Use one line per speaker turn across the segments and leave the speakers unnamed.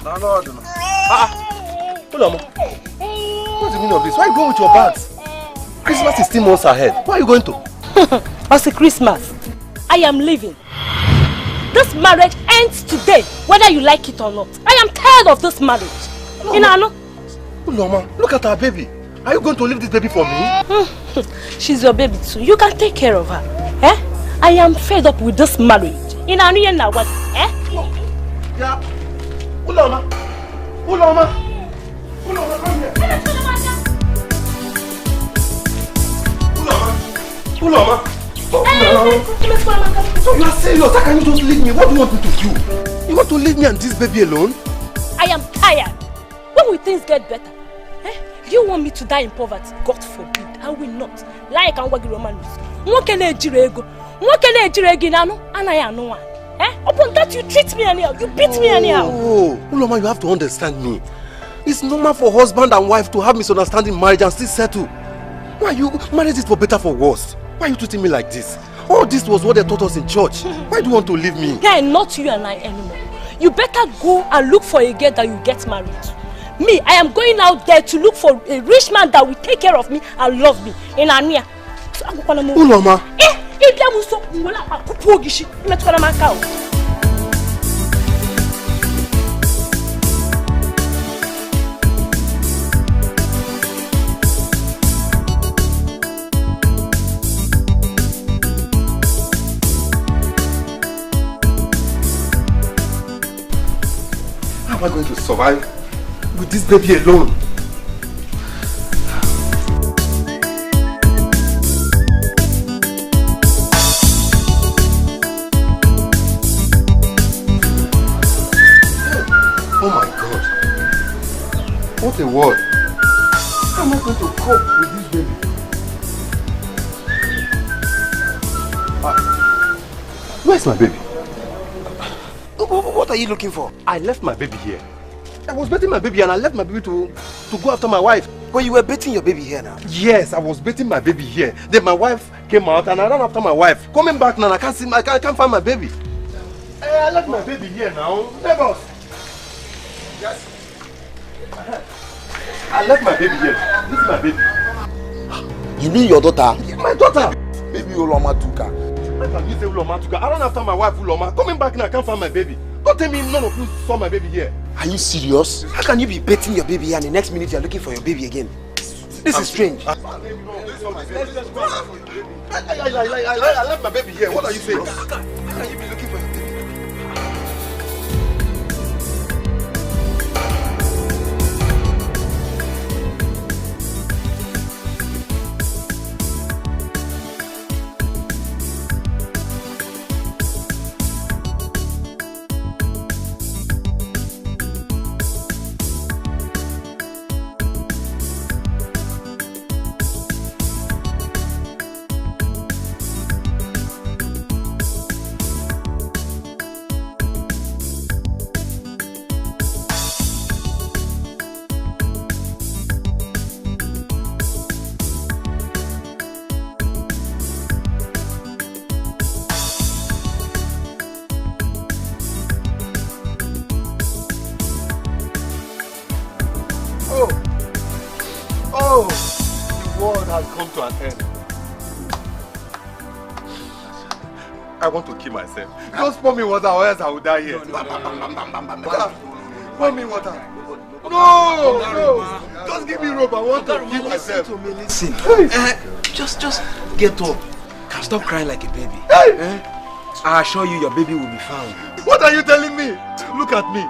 No, no, no. Uloma, what's the meaning of this? Why are you going with your bags? Christmas is still months ahead. Where are you going to?
What's the Christmas? I am leaving. This marriage ends today, whether you like it or not. I am tired of this marriage.
Uloma, look at our baby. Are you going to leave this baby for me?
She's your baby too. You can take care of her. Eh? I am fed up with this marriage. Yeah.
Uloma, come here. Uloma. So you are serious? How can you just leave me? What do you want me to do? You want to leave me and this baby alone?
I am tired. When will things get better? Eh? You want me to die in poverty? God forbid. I will not. Like I'm working Romanus. What can I do? What can I do again? And I know one. Eh? Upon that you treat me anyhow. You beat me anyhow.
Oh, Uloma, you have to understand me. It's normal for husband and wife to have misunderstanding in marriage and still settle. Why you marriage is for better for worse? Why are you treating me like this? All this was what they taught us in church. Why do you want to leave me?
Guy, not you and I anymore. You better go and look for a girl that you get married to. Me, I am going out there to look for a rich man that will take care of me and love me. In Ania.
Uloma. How am I going to survive with this baby alone? Oh my God. What a world. How am I going to cope with this baby? Where's my baby?
What are you looking for?
I left my baby here. I was bathing my baby and I left my baby to go after my wife.
But you were bathing your baby here now?
Yes, I was bathing my baby here. Then my wife came out and I ran after my wife. Coming back now, I can't find my baby. I left my baby here now. Neighbors. Yes. I left my baby here. This is my baby.
You mean your daughter?
My daughter.
Baby Uloma took her.
How can you say Uloma took her? I ran after my wife Uloma. Coming back now, I can't find my baby. Don't tell me none of you saw my baby here.
Are you serious? How can you be bathing your baby here and the next minute you're looking for your baby again? This is strange.
I left my baby here. What are you saying?
How can you be looking for your baby?
I want to kill myself. Just pour me water or else I will die here. Pour me water. No! Just give me rope. I want to kill myself.
Listen. Just get up. Stop crying like a baby. I assure you your baby will be found.
What are you telling me? Look at me.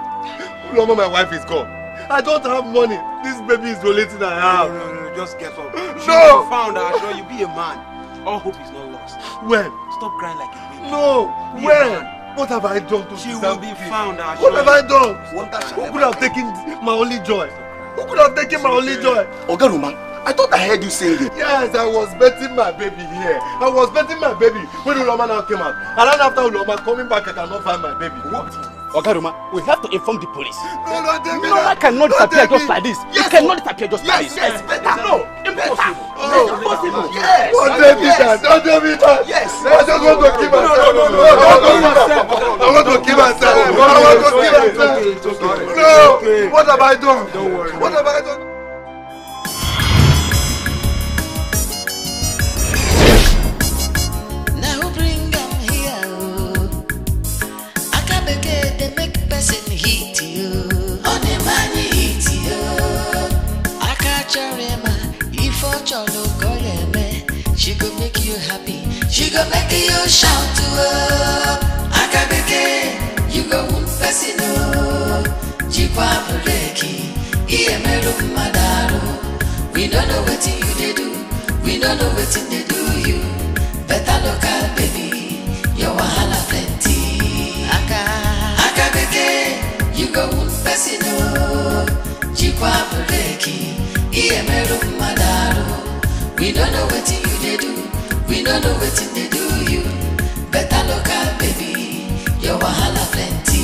Uloma, my wife is gone. I don't have money. This baby is the only thing I have.
No, just get up. She will be found. I assure you, be a man. All hope is not lost.
When?
Stop crying like a baby.
No! When? What have I done to
She will be found.
What have I done? Who could have taken my only joy? Who could have taken my only joy?
Ogaruma, I thought I heard you saying it.
Yes, I was betting my baby here. I was betting my baby when Uloma now came out. And then after Uloma coming back, I cannot find my baby. What?
Ogaruma, we have to inform the police.
No, David.
Uloma cannot disappear just like this. Yes. It cannot disappear just like this.
Yes, better.
No, impossible.
Oh.
Impossible.
Yes.
Don't tell me that. Don't tell me that.
Yes.
I just want to kill myself. I want to kill myself. I want to kill myself. No! What have I done? Don't worry. What have I done?
Now bring them here. I can't begin to make person hit you. On the money hit you. I can't remember if I no go she go make you happy. She go make you shout to her. I can't begin. You go one person. Jikwa breki. Iye meru madaro. We don't know what you they do. We don't know what they do you. Better local baby. Your wahala plenty. Aka beke. You go one person. Jikwa breki. Iye meru madaro. We don't know what you they do. We don't know what they do you. Better local baby. Your wahala plenty.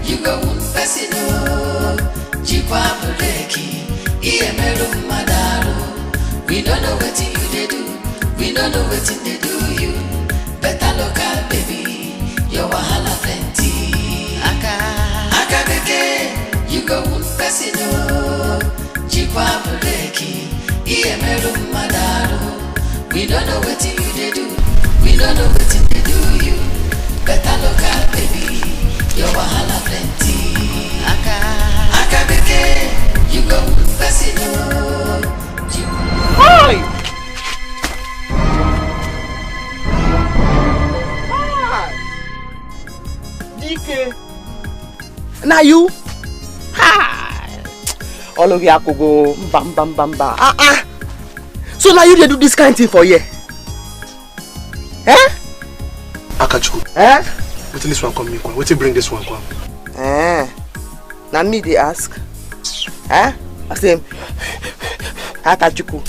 You go one person, Jikwa breki, Iye meru madaro. We don't know what you they do. We don't know what they do you. Better local baby, your wahala plenty. Aka beke, you go one person, Jikwa breki, Iye meru madaro. We don't know what you they do. We don't know what they do you. Better local baby. Your wahala plenty. Aka beke, you go person.
Hi! DK. Now you? Hi! All of you could go bam bam bam bam. So now you dey do this kind of thing for you? Eh?
Akachu.
Eh?
What this one come? What you bring this one come?
Now me they ask. I say, Akachuku.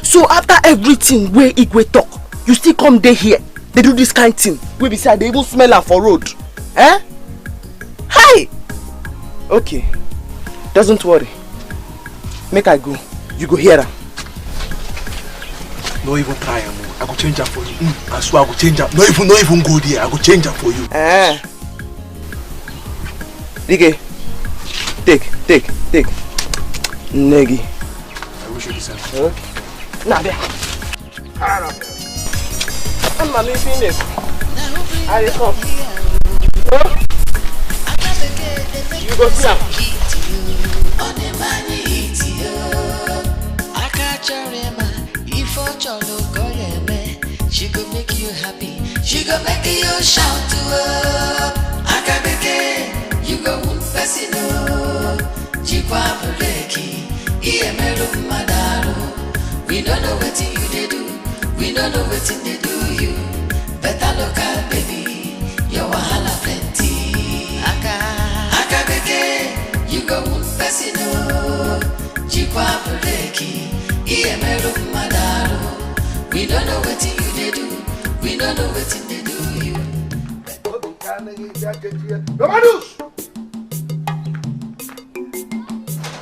So after everything where Igwe talk, you still come there here. They do this kind of thing. We beside they even smell her for road. Hi. Okay. Doesn't worry. Make I go. You go here.
No even try, I go change her for you. I swear I go change her. No even go there. I go change her for you.
Dike, take. Negi.
I wish you the same.
Okay. Now there. I'm not leaving it. I come. You go see her.
She go make you happy. She go make you shout to her. Aka beke, you go one person. Jikwa breki, Iye meru madaro. We don't know what you they do. We don't know what they do you. Better local baby, your wahala plenty. Aka beke, you go one person. Jikwa breki, Iye meru madaro. We don't know what you they do. We don't know what they do you.
Romanus!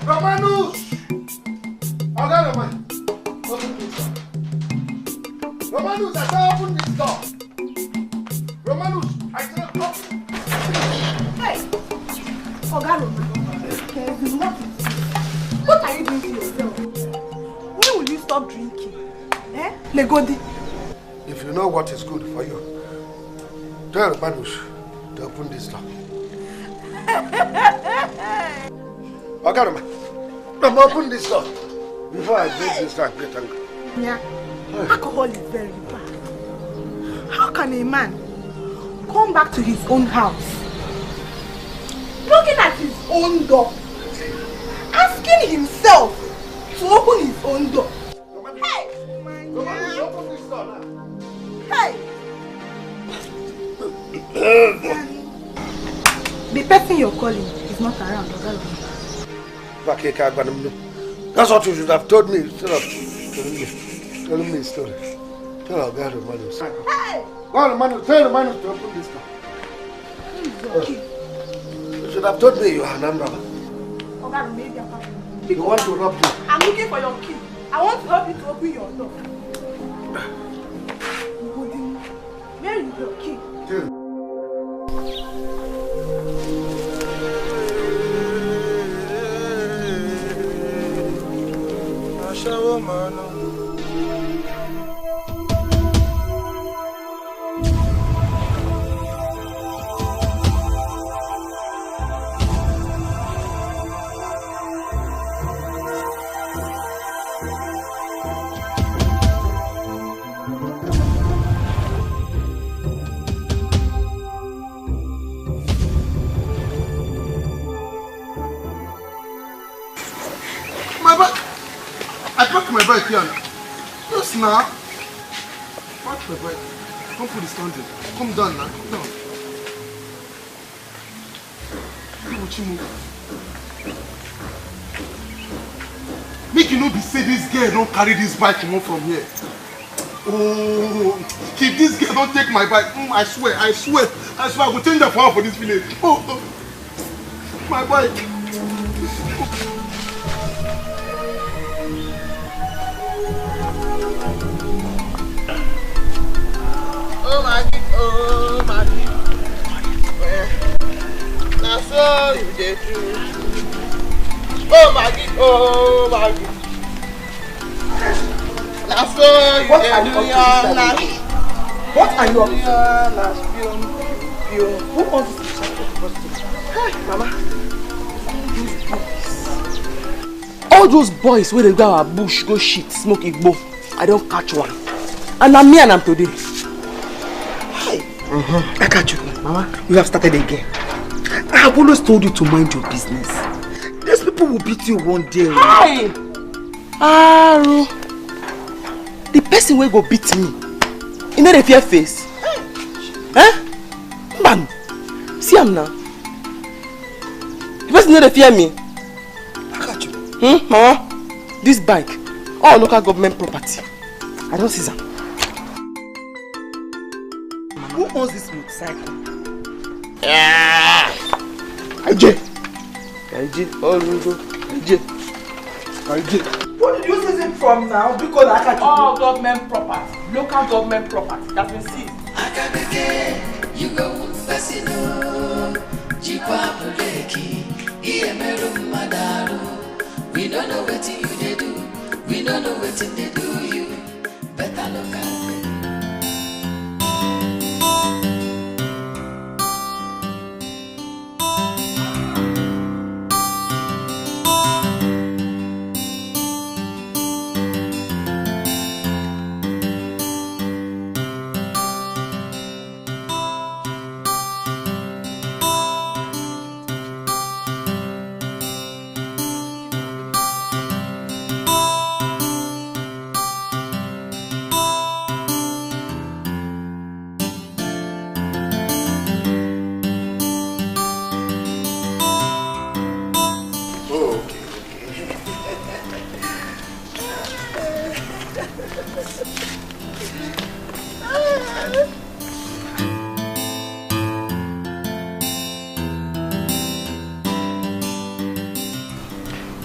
Romanus! Open this door. Romanus, I said open this door. Romanus, I said open.
Hey! Oga Romanus, what are you doing to yourself? When will you stop drinking? Legodi.
If you know what is good for you, tell Romanus to open this door. Okay, Roman, open this door before I break this door and get angry.
Yeah, alcohol is very bad. How can a man come back to his own house, knocking at his own door, asking himself to open his own door? Hey!
Romanus, open this door now.
Hey! The person you're calling is not around.
That's what you should have told me instead of telling me a story.
Tell our guy Romanos.
Hey!
Tell Romanos to open this door. You should have told me you are an armed robber.
Oh God, maybe I'm happy.
You want to rob me?
I'm looking for your key. I want to help you to open your door. Where is your key?
Tell me.
My bike here now. Yes, now. Park my bike. Come put the standing. Come down now. Come down. Make you know be say this girl don't carry this bike from here. Oh, if this girl don't take my bike, I swear, I will change the power for this village. Oh, my bike.
Oh my that's all you did do. Oh my that's all you did do.
What are you up to?
Who wants to
Hi, Mama. All those boys where they go our bush, go shit, smoke igbo. I don't catch one. And I'm me and I'm today. I catch you. Mama, you have started again. I have always told you to mind your business. These people will beat you one day. Hi! Aru. The person will go beat me. You know the fear face? Eh? Man, see him now. The person know the fear me. I catch you. Mama, this bike, all local government property. I don't see them. Who owns this motorcycle? IJ. What did you seize it from now? Because I can't. All government property, local government property that's been seized.
You go Fasino, Jipa Puleki, Iemeru Madaru. We don't know what you they do, we don't know what they do you. Better look at it.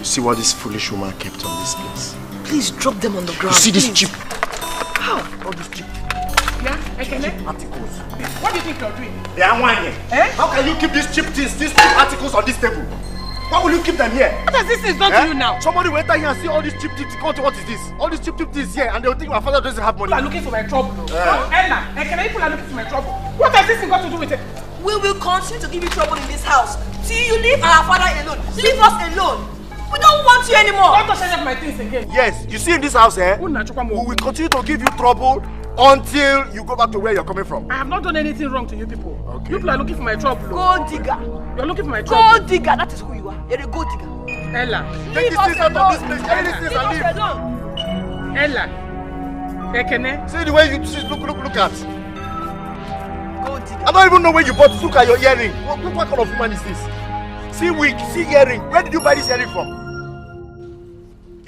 See what this foolish woman kept on this place.
Please drop them on the ground.
You see this
please.
cheap?
How?
All these cheap
Articles. What do you think you're doing?
Yeah, why? How can you keep these cheap things, these cheap articles on this table? Why will you keep them here?
What has this thing done to you now?
Somebody will enter here and see all these cheap things. What is this? All these cheap things here, and they'll think my father doesn't have money.
People are looking for my trouble. Ella, people are looking for my trouble. What has this thing got to do with it?
We will continue to give you trouble in this house till you leave our father alone. Leave us alone. We don't want you anymore.
Don't touch any of my things again.
Yes, you see in this house here, we will continue to give you trouble until you go back to where you're coming from.
I have not done anything wrong to you people. Okay. You people are looking for my trouble.
Gold digger.
You're looking for my trouble.
Gold digger, that is who you are. You're a gold digger.
Ella.
Take these things out of this place. Take these things and leave.
Ella. Ekene.
See the way you look at.
Gold digger.
I don't even know where you bought. Look at your earring. What kind of woman is this? See wig, see earring. Where did you buy this earring from?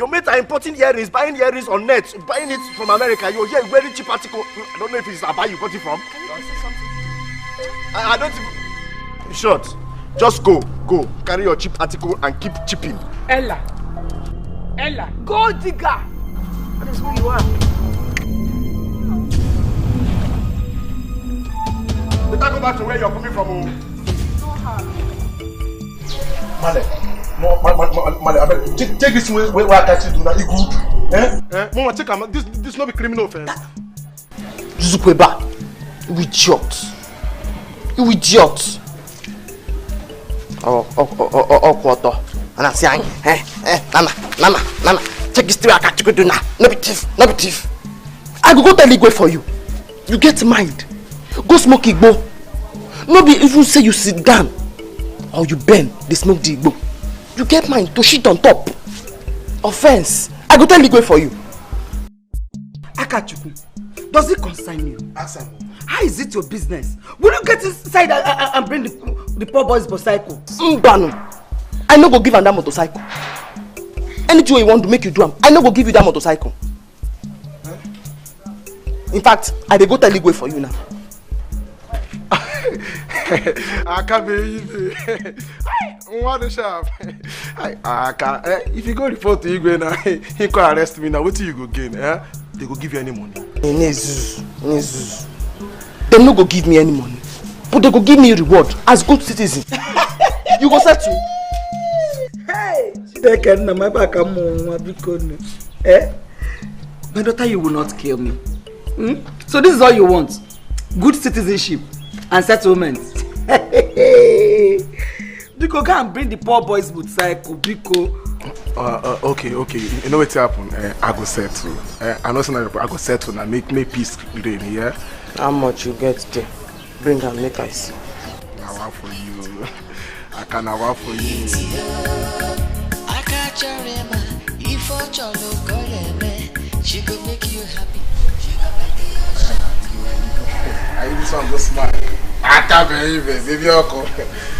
Your mates are importing earrings, buying earrings on net, buying it from America. You're here wearing cheap article. I don't know if it's Abba you got it from.
Can you say something?
I don't even... In short, just go. Carry your cheap article and keep chipping.
Ella, gold digger. That is who you are.
Better go back to where you're coming from.
No harm.
Male, take this way where I catch you do that. You good? Mama, take him. This not be criminal offense.
Zukweba, you idiot. You idiot. Quarter. And I say, Nana, check this thing I catch you do now. No be thief. I go tell Igwe for you. You get mind. Go smoke Igbo. No be even say you sit down or you bend, they smoke the Igbo. You get mind to shit on top. Offense. I go tell Igwe for you.
Akachuku, does it concern you?
Ask him.
How is it your business? Will you get inside and bring the poor boy's motorcycle?
Mbano. I no go give him that motorcycle. Anything you want to make you do, I no go give you that motorcycle. In fact, I dey go tell Igwe for you now.
I can't believe it. What a sharp. I can't. If you go report to Igwe now, he can arrest me now. What do you go gain? They go give you any money.
Nezus. They no go give me any money, but they go give me a reward as good citizen. You go settle.
Hey, my daughter, you will not kill me. So this is all you want? Good citizenship and settlement. Biko, go and bring the poor boy's motorcycle. Biko.
Okay. You know what happened? I go settle. I know something. I go settle and make peace reign here.
How much you get there? Bring and make I see.
I want for you. I can work for you.
She could make you happy.
I this one go smile. I can't believe it, baby.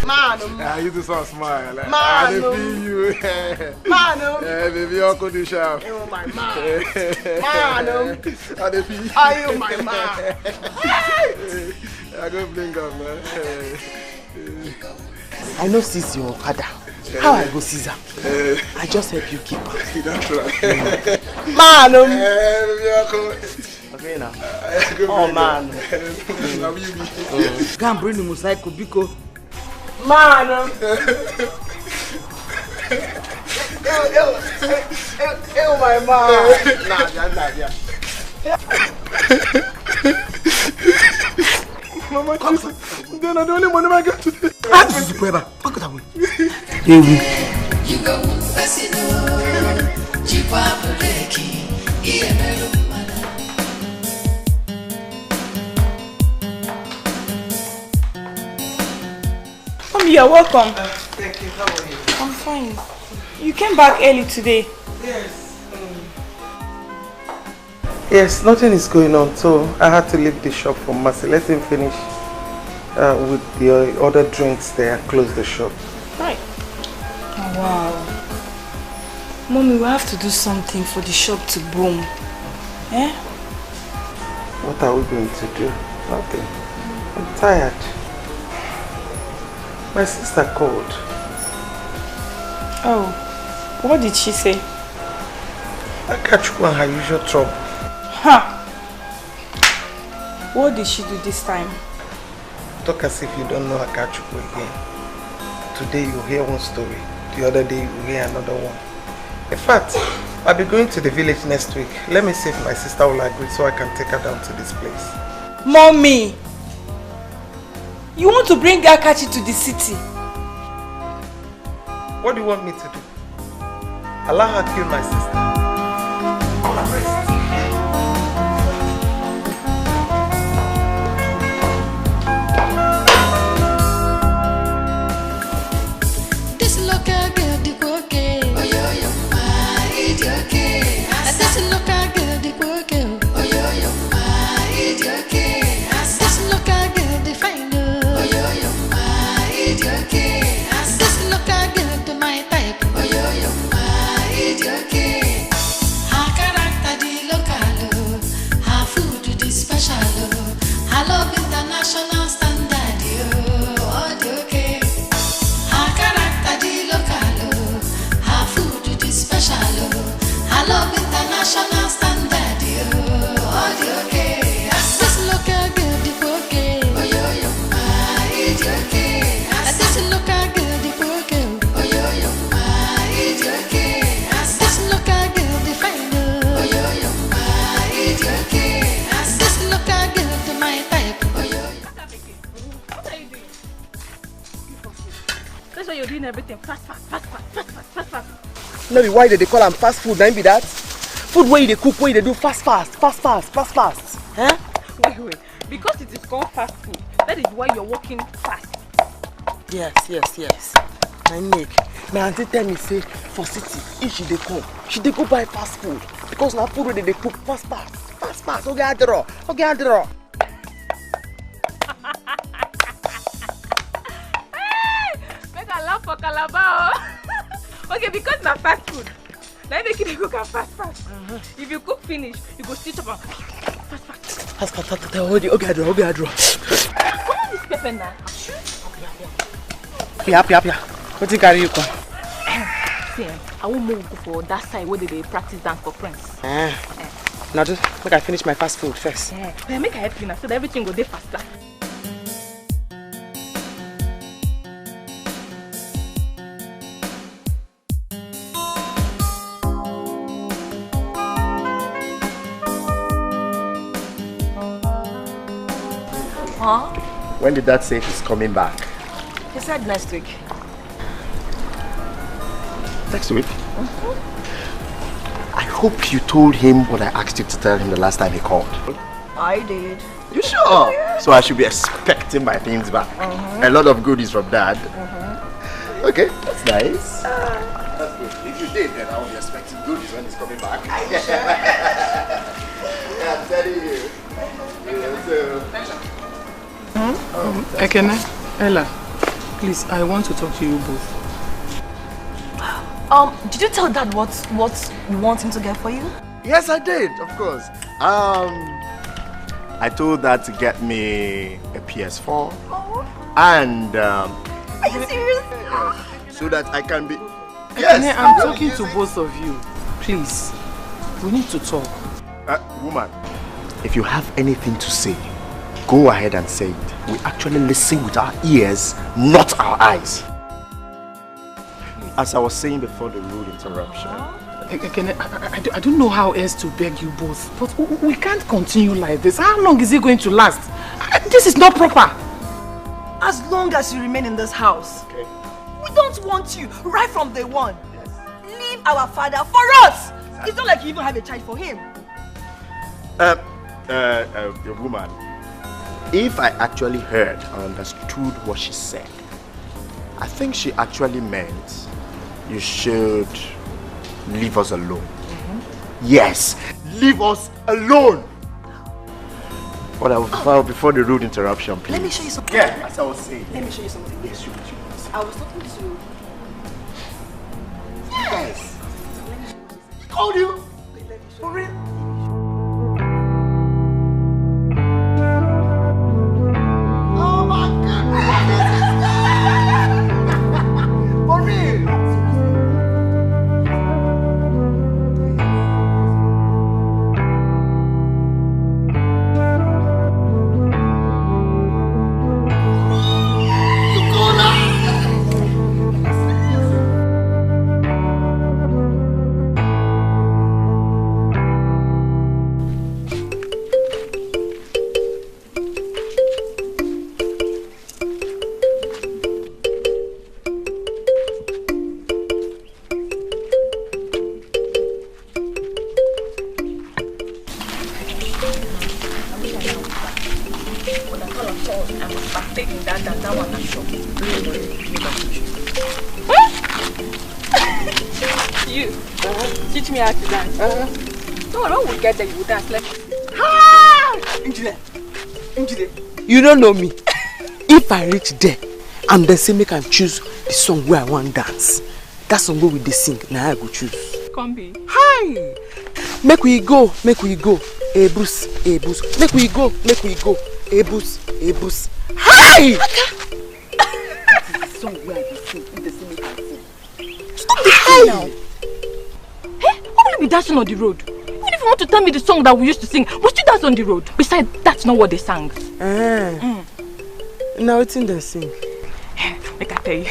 Man,
You do some smile.
Man,
I feel you.
man,
Baby, Uncle do sharp.
oh my man,
I feel you.
are you my man?
I go bring up, man.
I know seize your father. How I go seize her? I just help you keep her.
That's right.
Man,
Baby, Uncle.
okay now. Oh man.
Go and bring the motorcycle, Biko.
Man. Oh my man. Nah.
Mama, then I don't want to get today.
That's the brother. Look at that way.
You go Wazico, Jipa Breki,
Mommy, you're welcome.
Thank you. How are you?
I'm fine. You came back early today.
Yes. Yes, nothing is going on, so I had to leave the shop for Mercy. Let him finish with the other drinks there and close the shop.
Right. Oh, wow. Mommy, we have to do something for the shop to boom. Eh?
What are we going to do? Nothing. I'm tired. My sister called.
Oh, what did she say?
I catch you on her usual trouble.
Huh. What did she do this time?
Talk as if you don't know Akachuku again. Today you hear one story, the other day you hear another one. In fact, I'll be going to the village next week. Let me see if my sister will agree so I can take her down to this place.
Mommy! You want to bring Akachi to the city?
What do you want me to do? Allow her to kill my sister.
This local girl, the okay. Oh, yo, ma, it's okay. This local girl, the okay. Oh, yo, ma, it's okay. This local girl, the fine. Oh, yo, ma, it's okay. This local girl, the my type. Oh, yo, ma, it's okay.
sure you're doing everything fast.
No, why did they call them fast food? Now be that food where they cook, where they do fast. Huh?
Wait. Because it is called fast food, that is why you're walking fast.
Yes. My neck. My auntie tell me say for city, if she dey come, she dey go buy fast food because now food where they cook fast. Okay, I draw.
Make a laugh for Calabar. Okay, because na fast food. Now make it cook fast. If you cook finish, you go stitch up and fast.
Okay, I draw.
Come on, this pepper now.
Pia. What you carry you come?
See, I won't move for that side where they practice dance for friends.
Now just make I finish my fast food first.
Make I help you now so that everything go there faster. Huh?
When did Dad say he's coming back?
He said next week.
Next week? I hope you told him what I asked you to tell him the last time he called.
I did.
You sure? So I should be expecting my things back. A lot of goodies from Dad. Okay, that's nice. That's good. If you did, then I will be expecting goodies when he's coming back. Yeah, I'm telling you.
Ekene, Ella, please, I want to talk to you both.
Did you tell Dad what you want him to get for you?
Yes, I did, of course. I told Dad to get me a PS4 and
are you serious?
so that I can be.
Ekene, I'm talking to both of you. Please, we need to talk.
Woman, if you have anything to say, go ahead and say it. We actually listen with our ears, not our eyes. As I was saying before the rude interruption.
Ekene, I don't know how else to beg you both, but we can't continue like this. How long is it going to last? This is not proper.
As long as you remain in this house.
Okay.
We don't want you right from day one. Yes. Leave our father for us. Exactly. It's not like you even have a child for him.
Woman, if I actually heard or understood what she said, I think she actually meant you should leave us alone. Yes, leave us alone. But before the rude interruption, please.
Let me show you something.
Yeah, as I was saying.
Let me show you something.
Yes, you.
I was talking to...
Yes. Called you? For real? Oh my goodness! For real?
You teach me how to dance. No, when we get there, you will dance like.
You don't know me. If I reach there and they say make I choose the song where I want dance, that song where we dey sing, now I go choose.
Come be.
Hi! Make we go. Hey Bruce. Make we go. Hey Bruce. Hi!
Song where I sing, if they say make I sing.
Stop this thing now. Hey, why will you be dancing on the road? Even if you want to tell me the song that we used to sing, we still dance on the road. Besides, that's not what they sang.
Now it's in the sing.
Make I tell you.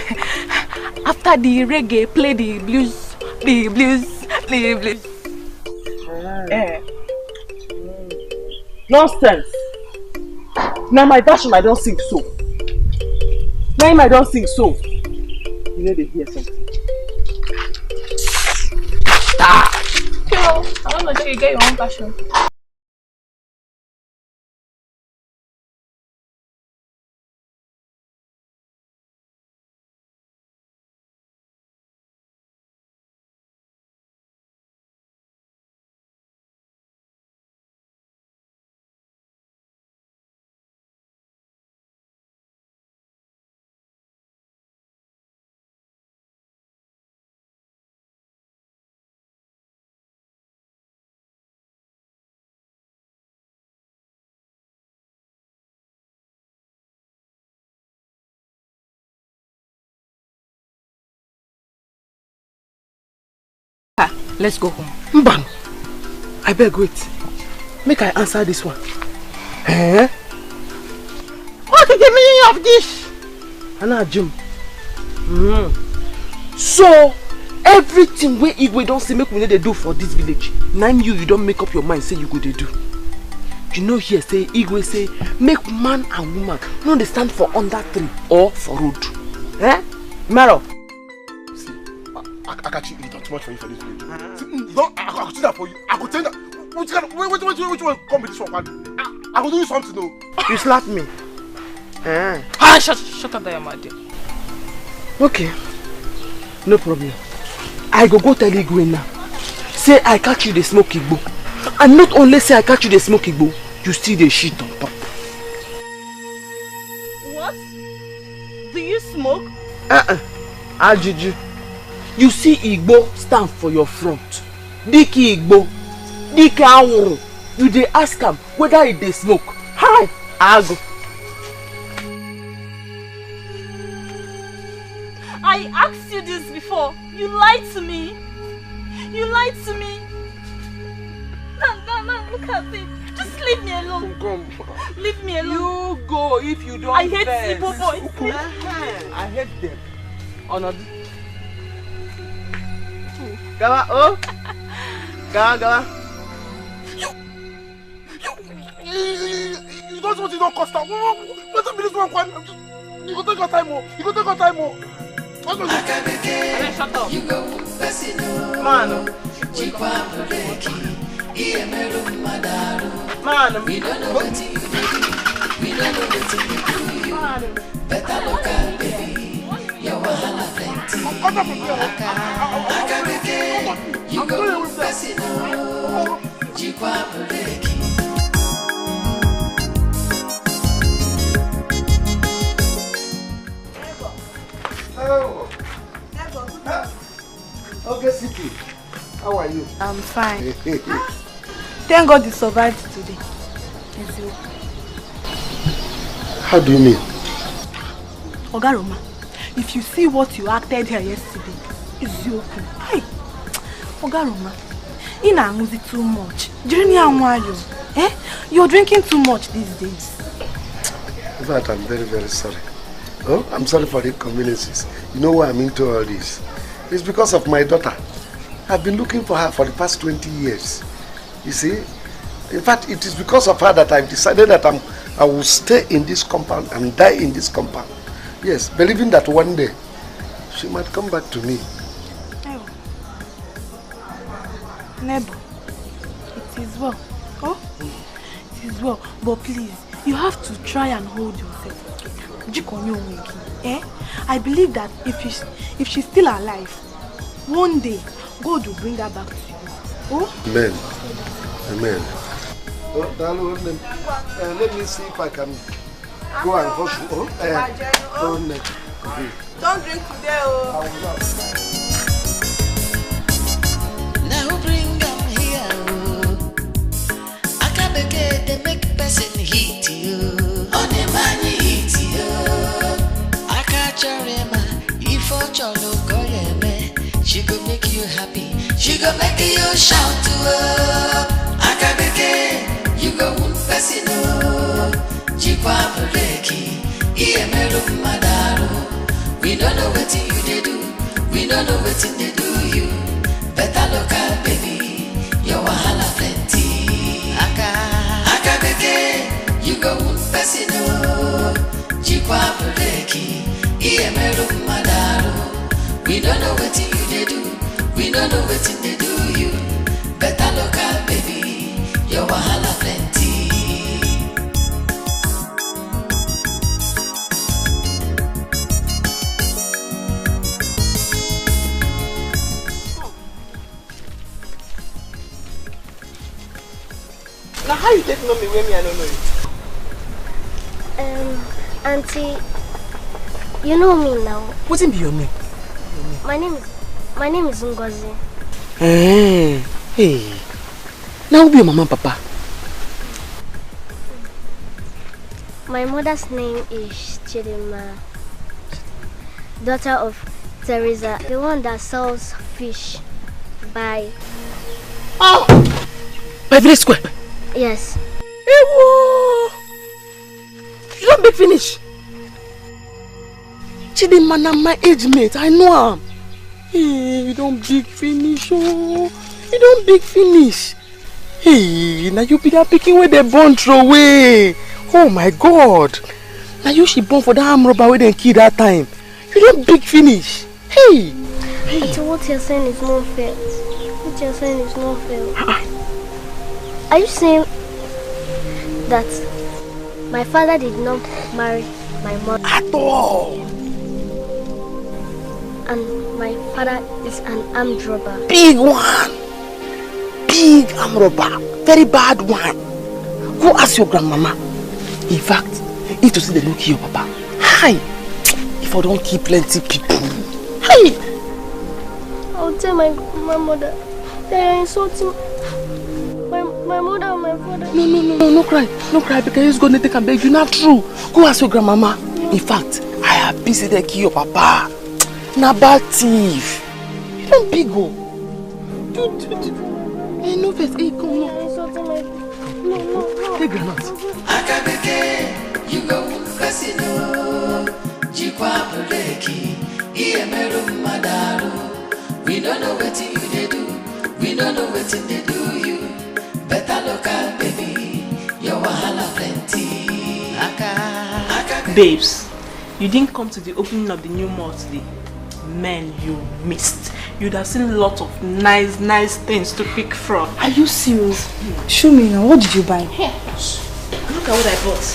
After the reggae, play the blues.
Nonsense. Now my version I don't sing so. You know they hear something.
I don't know, you get your own passion.
Let's go home. Mban, I beg wait. Make I answer this one. Eh? What is the meaning of this? Anna Jim. So everything we Igwe don't say make we need to do for this village. Now you don't make up your mind say you go to do. You know here say Igwe say make man and woman no they stand for under tree or for road. Eh? Maro.
I can't eat too much for you for this village. No, I could do that for you. I could tell that. Which one come with this one? I will do you something though.
You slap me.
Shut up there, my dear.
Okay. No problem. I go tell Igwe now. Say I catch you the smoke Igbo. And not only say I catch you the smoke Igbo, you see the shit on top.
What? Do you smoke?
Ajiji. You see Igbo stand for your front. Diki Igbo. Diki Awuru. You dey ask him whether he dey smoke. Hi, Ago.
I asked you this before. You lied to me. You lied to me. No, look at it. Just leave me alone.
Come.
Leave me alone.
You go if you don't.
I hate Igbo boys.
I hate them. Honor. Gawa, oh. Gawa.
You don't want to know cost. Let me this one. You go take your time more. You go take your time more.
Shut up. Man. Man.
We don't know what you do. We don't know what you do. Better look at baby. Your wahala plenty. You go Pesino. Jikwa Breki.
Okay, Siki. How are you?
I'm fine. Thank God you survived today. It's okay.
How do you mean?
Oga Roma, if you see what you acted here yesterday, it's okay. Hey, Oga Roma, you are losing too much. Eh? You're drinking too much these days.
In fact, I'm very, very sorry. Oh, I'm sorry for the inconveniences. You know why I'm into all this? It's because of my daughter. I've been looking for her for the past 20 years. You see? In fact, it is because of her that I've decided that I will stay in this compound and die in this compound. Yes, believing that one day she might come back to me.
Nebo, it is well. Oh? It is well. But please, you have to try and hold yourself. Eh? I believe that if she's still alive, one day God will bring her back to you. Oh?
Amen. Amen. Let me see if I can go and wash you.
Don't drink today, oh.
Now bring them here. Akabeke, they make person hit you. On the money hit you. Akacharema, if Ocholo Koyeme, she go make you happy. She go make you shout to her. Akabeke, you go wound person. Jikwa Breki, Iemelu Madaru. We don't know what you they do. We don't know what they do you. Better look at baby. Your wahala plenty. Akabeke, you go Pesino. Jikwa Breki, Iemelu Madaru. We don't know what they do you. Better look out, baby. Your wahala plenty.
Now how you take know me when me I don't know you?
Auntie, you know me now.
What's in your name?
My name is Ngozi.
Hey. Now who be your mama and papa?
My mother's name is Chidima, daughter of Teresa, the one that sells fish by
Village Square.
Yes.
Ewo! You don't big finish. Chidima na my age mate, I know him. Hey, you don't big finish, oh. You don't big finish. Hey, now you be that picking where they born throw away. Oh my God. Now you she born for that arm robber where they kill that time. You don't big finish. Hey.
So what you're saying is not fair. What you're saying is not fair. Are you saying that my father did not marry my mother?
At all.
And my father is an armed robber.
Big one. Big armed robber. Very bad one. Go ask your grandmama. In fact, if to see the look here, Papa. Hi. If I don't keep plenty people. Hi.
I'll tell my mother. They are insulting my mother and my father.
No cry. No cry because he's going to take and beg you. Not true. Go ask your grandmama. In fact, I have busy the key your papa. Na bad thief. You don't big go. Hey, no face. Hey, come on.
No.
Take granola.
Akabeke, you go fasino. Jikwa buleki, iemeru madaru. We don't know what you they do. We don't know what they do you. Better look out, baby. Your wahala plenty.
Babes, you didn't come to the opening of the new mall today. Man, you missed. You'd have seen a lot of nice things to pick from.
Are you serious? Show me now. What did you buy?
Here. Look at what I bought.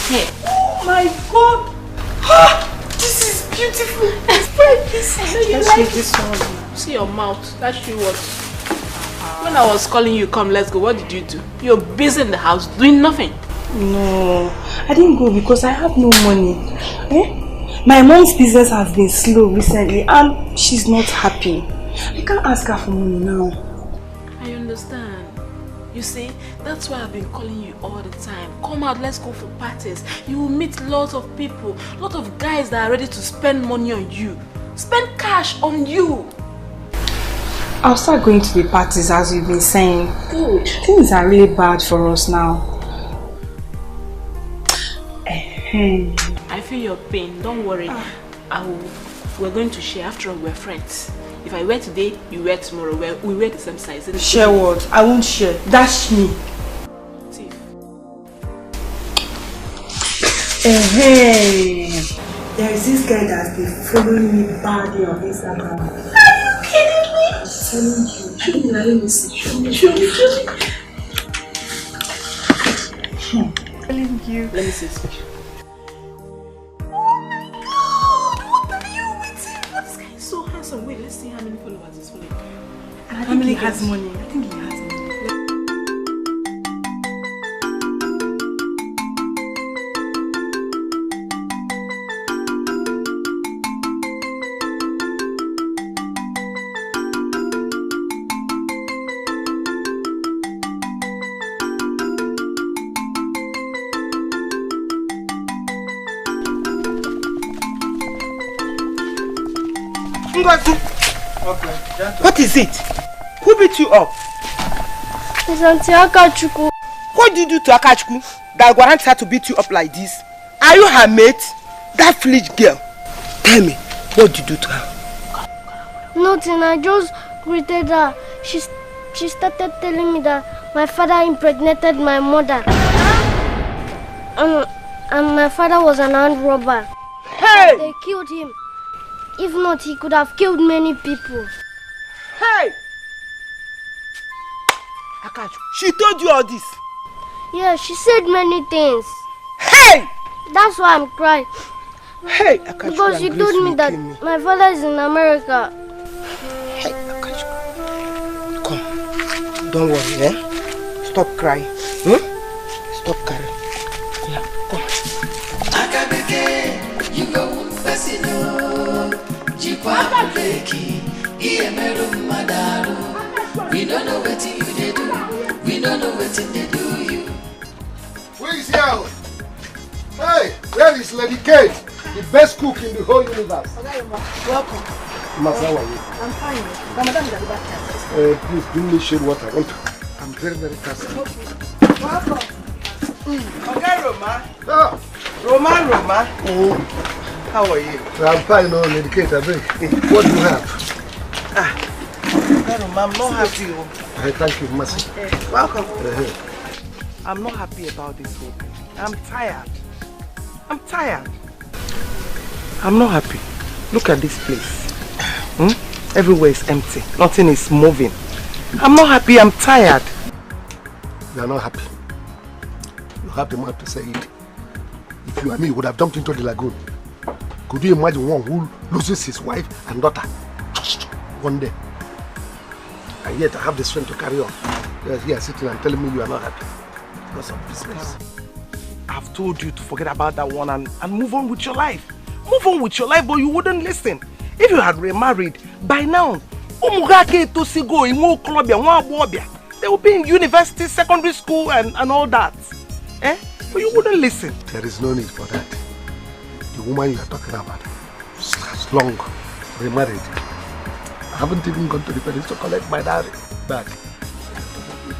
Here.
Oh my God! This is beautiful.
Let's see this one. See your mouth. That's you what. When I was calling you, come, let's go. What did you do? You're busy in the house doing nothing.
No, I didn't go because I have no money. My mom's business has been slow recently and she's not happy. I can't ask her for money now.
I understand. You see, that's why I've been calling you all the time. Come out, let's go for parties. You will meet lots of people, lots of guys that are ready to spend money on you. Spend cash on you.
I'll start going to the parties as you've been saying.
Good.
Things are really bad for us now.
I feel your pain, don't worry. We're going to share. After all, we're friends. If I wear today, you wear tomorrow. We wear the same size.
Share what? I won't share. Dash me.
Thief.
There is this guy that's been following me badly on Instagram. Are you kidding me? I'm telling you. Show me, let me see. Show me. Telling you.
Let me see this picture. Wait, let's see how many followers he's following.
I think he has money. I think he has money.
What is it? Who beat you up?
It's Auntie Akachuku.
What did you do to Akachuku that warrants her to beat you up like this? Are you her mate? That foolish girl. Tell me, what did you do to her?
Nothing, I just greeted her. She started telling me that my father impregnated my mother. And my father was an armed robber.
Hey!
They killed him. If not, he could have killed many people.
Hey! Akachu, she told you all this?
Yeah, she said many things.
Hey!
That's why I'm crying.
Hey, Akachu,
because she told me that my father is in America.
Hey, Akachu. Come. Don't worry, eh? Stop crying. Stop crying. Yeah, come.
Akabeke, you go one person. Jikwa Beki, Iemeru Madaru. We don't know what you they do. We don't know what they do you.
Where is here? Hey, where is Lady K? The best cook in the whole universe.
Welcome.
Mas, how are you?
I'm fine. Madam is at the back.
Please bring me shade water. I'm very, very thirsty.
Welcome.
Okay, Roma.
Ah.
Roma. How are you?
I'm fine, no, Lady K. What do you have?
Okay, Roma, I'm not happy.
Thank you, Mercy.
Welcome. I'm not happy about this whole thing. I'm tired. I'm not happy. Look at this place. Everywhere is empty. Nothing is moving. I'm not happy. I'm tired.
You are not happy. You have the mouth to say it. If you and me would have jumped into the lagoon, could you imagine one who loses his wife and daughter just one day? And yet I have the strength to carry on. You are here sitting and telling me you are not happy because of business.
I've told you to forget about that one and move on with your life. Move on with your life, but you wouldn't listen. If you had remarried, by now, they will be in university, secondary school and all that. But you wouldn't listen.
There is no need for that. The woman you are talking about has long remarried. I haven't even gone to the police to collect my dowry back.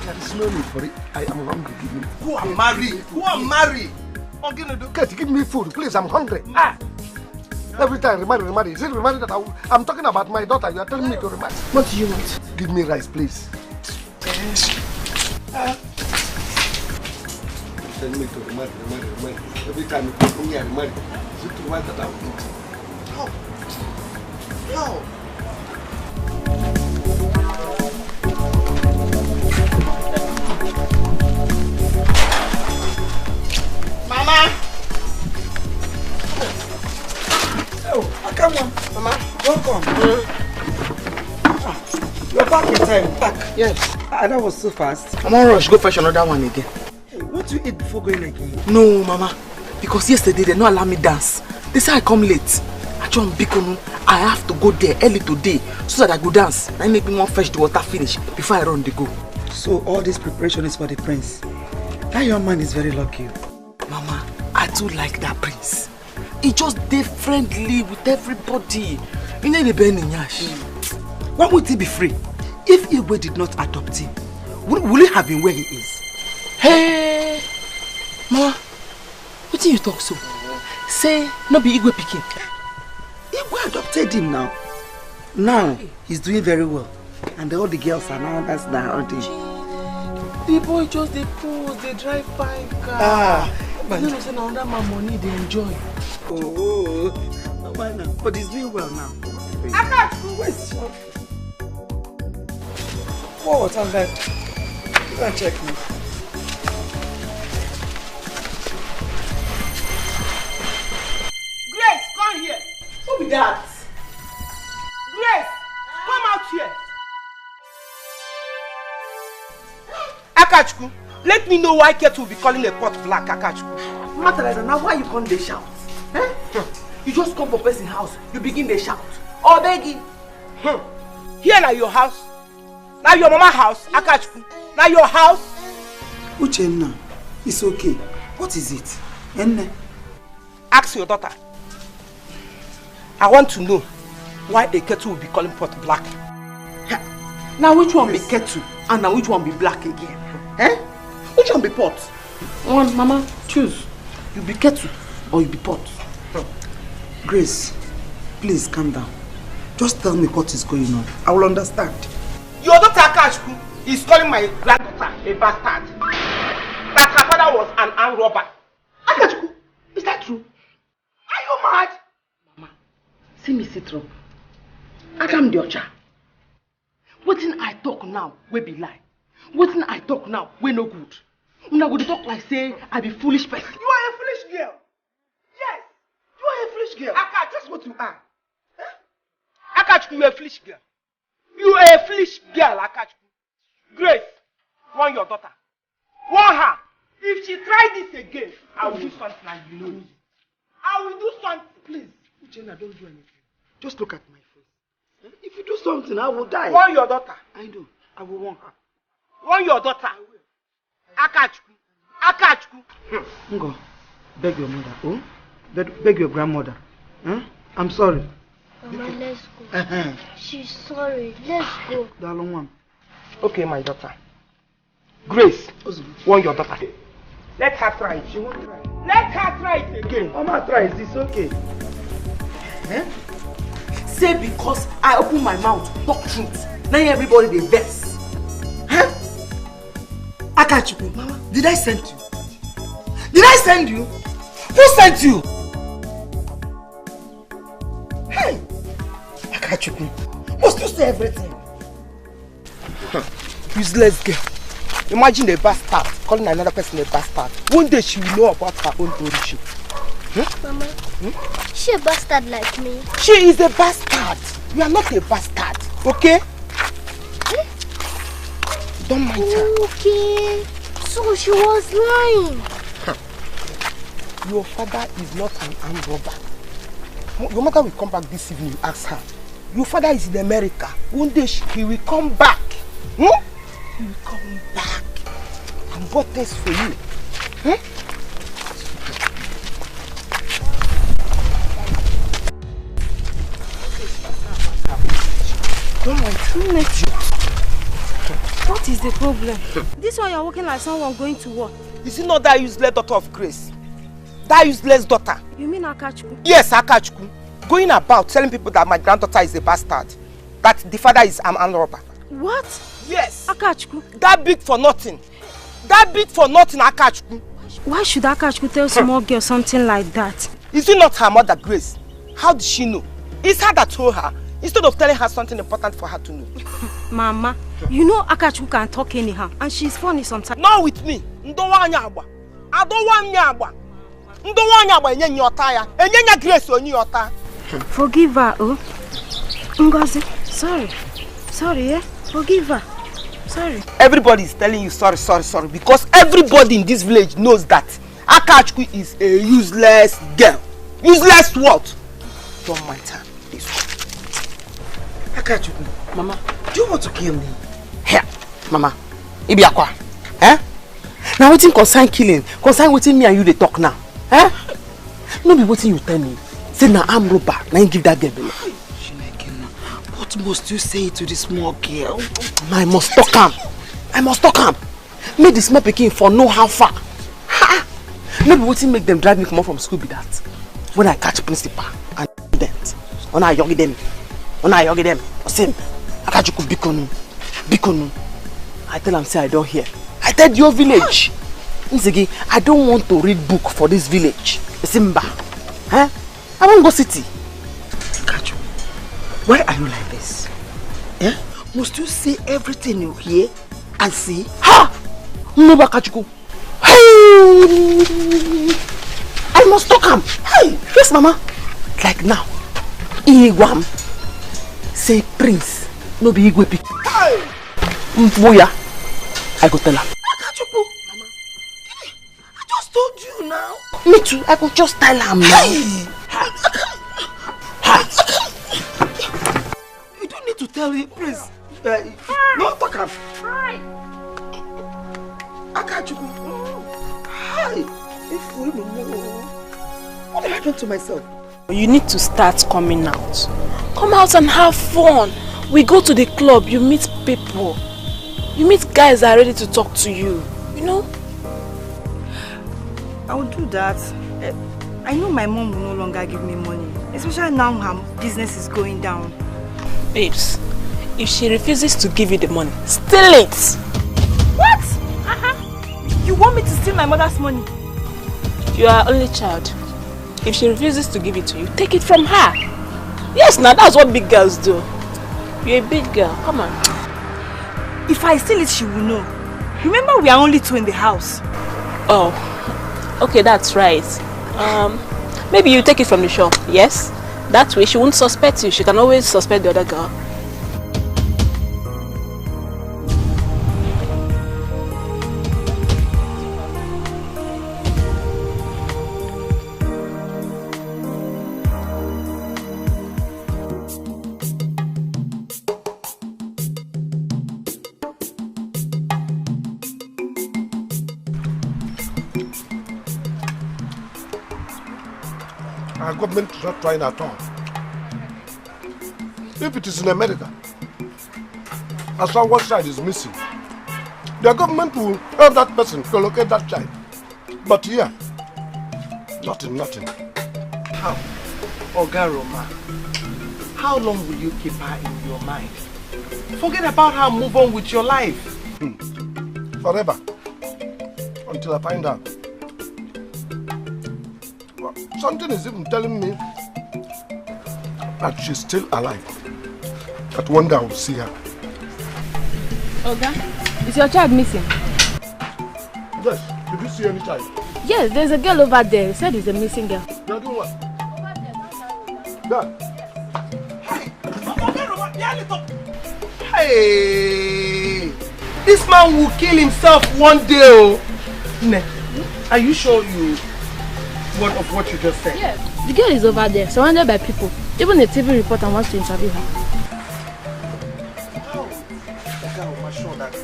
There is no need for it. I am hungry. Give me.
Go and marry.
Kate, give me food, please. I'm hungry. Every time remarry. Is it remarry that I'm talking about my daughter? You are telling me to remarry.
What do you want?
Give me rice, please. Tell me to remarry. Every time you talk to me, I remarry. Is it the right that I will eat?
No. Mama! Oh, come on, Mama. Welcome. You're back in time. Back. Yes. That was so fast.
I'm on rush. Go fetch another one again.
Hey, what do you eat before going again?
No, Mama. Because yesterday they not allow me dance. They say I come late. I have to go there early today so that I go dance. I make me want fetch the water finish before I run the go.
So all this preparation is for the prince. That young man is very lucky.
Mama, I do like that prince. He just dey friendly with everybody. He ain't burning yash.
Why would he be free? If Igwe did not adopt him, will he have been where he is?
Hey, Mama, what do you talk so? Say, no be Igwe pikin.
Igwe adopted him now. Now, he's doing very well. And all the girls are now understanding.
The boy just they pose, they drive by car. You know, say now that my money they enjoy.
Oh, but he's doing well now.
I'm not where's your... What on that? You can check me. Grace, come here. Who be that? Grace, come out here. Akachukwu, let me know why Ketu will be calling a pot black, Akachukwu.
Matter like that, now why you come they shout? You just come for person's house, you begin they shout. Oh, begging.
Here now your house. Now your mama house, Akachukwu. Now your house.
Uchenna, it's okay. What is it? Enne?
Ask your daughter. I want to know why a Ketu will be calling pot black.
Now which one be Ketu and now which one be black again? Which one be pot? One, Mama, choose. You be Ketu or you be pot?
Grace, please calm down. Just tell me what is going on. I will understand.
Your daughter Akachukwu is calling my granddaughter a bastard. That her father was an armed robber. Akachukwu, is that true? Are you mad?
Mama, see me sit up. Akam Diocha. Wetin I talk now, we be lie. Wetin I talk now, we no good. Una go dey talk like say I be foolish person.
You are a foolish girl. Yes, you are a foolish girl.
Aka, that's what you are. Huh? Akachuku, you are a foolish girl. You are a foolish girl, Akachuku. Grace, warn your daughter. Warn her. If she try this again, I will do something and you know. I will do something.
Please, Uchenna, don't do anything. Just look at my face. If you do something, I will die.
Warn your daughter.
I do. I will warn her.
Warn your daughter. Akachuku. Akachuku.
Ngo, beg your mother. Oh? Beg your grandmother. Huh? I'm sorry.
Mama, let's go. She's sorry. Let's go.
Darling one.
Okay, my daughter. Grace, warn your daughter. Let her try it. She won't try. Let her try it again.
Mama, try it. It's okay.
Say because I open my mouth, talk truth. Now everybody they vex.
Huh? Akachuku, Mama, did I send you? Did I send you? Who sent you? Hey! Akachuku, must you say everything?
Useless girl. Imagine a bastard calling another person a bastard. One day she will know about her own origin.
Mama, she a bastard like me?
She is a bastard. You are not a bastard, okay? Don't mind her.
Okay. So she was lying.
Your father is not an armed robber. Your mother will come back this evening, ask her. Your father is in America. One day he will come back. He will come back and bought this for you. Don't let you.
What is the problem? This one you're walking like someone going to war.
Is it not that useless daughter of Grace? That useless daughter?
You mean Akachuku?
Yes, Akachuku. Going about telling people that my granddaughter is a bastard. That the father is an armed robber.
What?
Yes.
Akachuku?
That big for nothing. That big for nothing, Akachuku.
Why should Akachuku tell small girl something like that?
Is it not her mother, Grace? How did she know? It's her that told her. Instead of telling her something important for her to know.
Mama, you know Akachuku can talk anyhow. And she's funny sometimes.
Not with me. I don't want nyagba.
Forgive her, oh. Ngozi, sorry. Sorry, eh? Forgive her. Sorry.
Everybody is telling you sorry because everybody in this village knows that Akachuku is a useless girl. Useless what? Don't mind her. This one.
Akachuku, Mama, do you want to kill me?
Here, Mama. Ibiakwa. Eh? Now waiting concern killing. Concern waiting me and you they talk now. Eh? No be waiting you tell me. Say now I'm robber. Now you give that girl belly.
What must you say to this small girl?
I must talk him. I must talk him. Make the small pikin for know how far. Ha! Maybe waiting make them drive me come out from school be that. When I catch principal and student. When I yogi them. I say, Akachuku Bikonu. I tell him say I don't hear. I tell your village. Nzigi, I don't want to read book for this village. Simba. Huh? I won't go city.
Akachuku, why are you like this? Eh? Must you say everything you hear and see?
Ha! No, Akachuku. Hey! I must talk him. Hey! Yes, Mama. Like now. Igwam. Say Prince. No be Igwe pick. Hey! Mboya. I go tell her.
Akachuku, Mama. I just told you now.
Me too. I could just tell her now.
Hey! You don't need to tell him, please. No, talk him. Akachuku. Hi. What have I done to myself?
You need to start coming out. Come out and have fun. We go to the club, you meet people. You meet guys that are ready to talk to you. You know?
I will do that. I know my mom will no longer give me money. Especially now her business is going down.
Babes, if she refuses to give you the money, steal it!
What? You want me to steal my mother's money?
You are only child. If she refuses to give it to you, take it from her. Yes, now that's what big girls do. You're a big girl. Come on.
If I steal it, she will know. Remember, we are only 2 in the house.
Oh, okay, that's right. Maybe you take it from the shop, yes? That way she won't suspect you. She can always suspect the other girl.
Our government is not trying at all. If it is in America, as long as one child is missing, the government will help that person to locate that child. But here, nothing.
How? Oga Roma, how long will you keep her in your mind? Forget about her, move on with your life.
Forever. Until I find out. Something is even telling me that she's still alive. That one day I will see her.
Oga, is your child missing?
Yes. Did you see any child?
Yes, there's a girl over there. They said it's a missing girl.
You're doing what? There.
Hey! This man will kill himself one day. Oh. Ne, are you sure of what you just said?
Yes. The girl is over there, surrounded by people. Even a TV reporter wants to interview her.
How? The girl will show that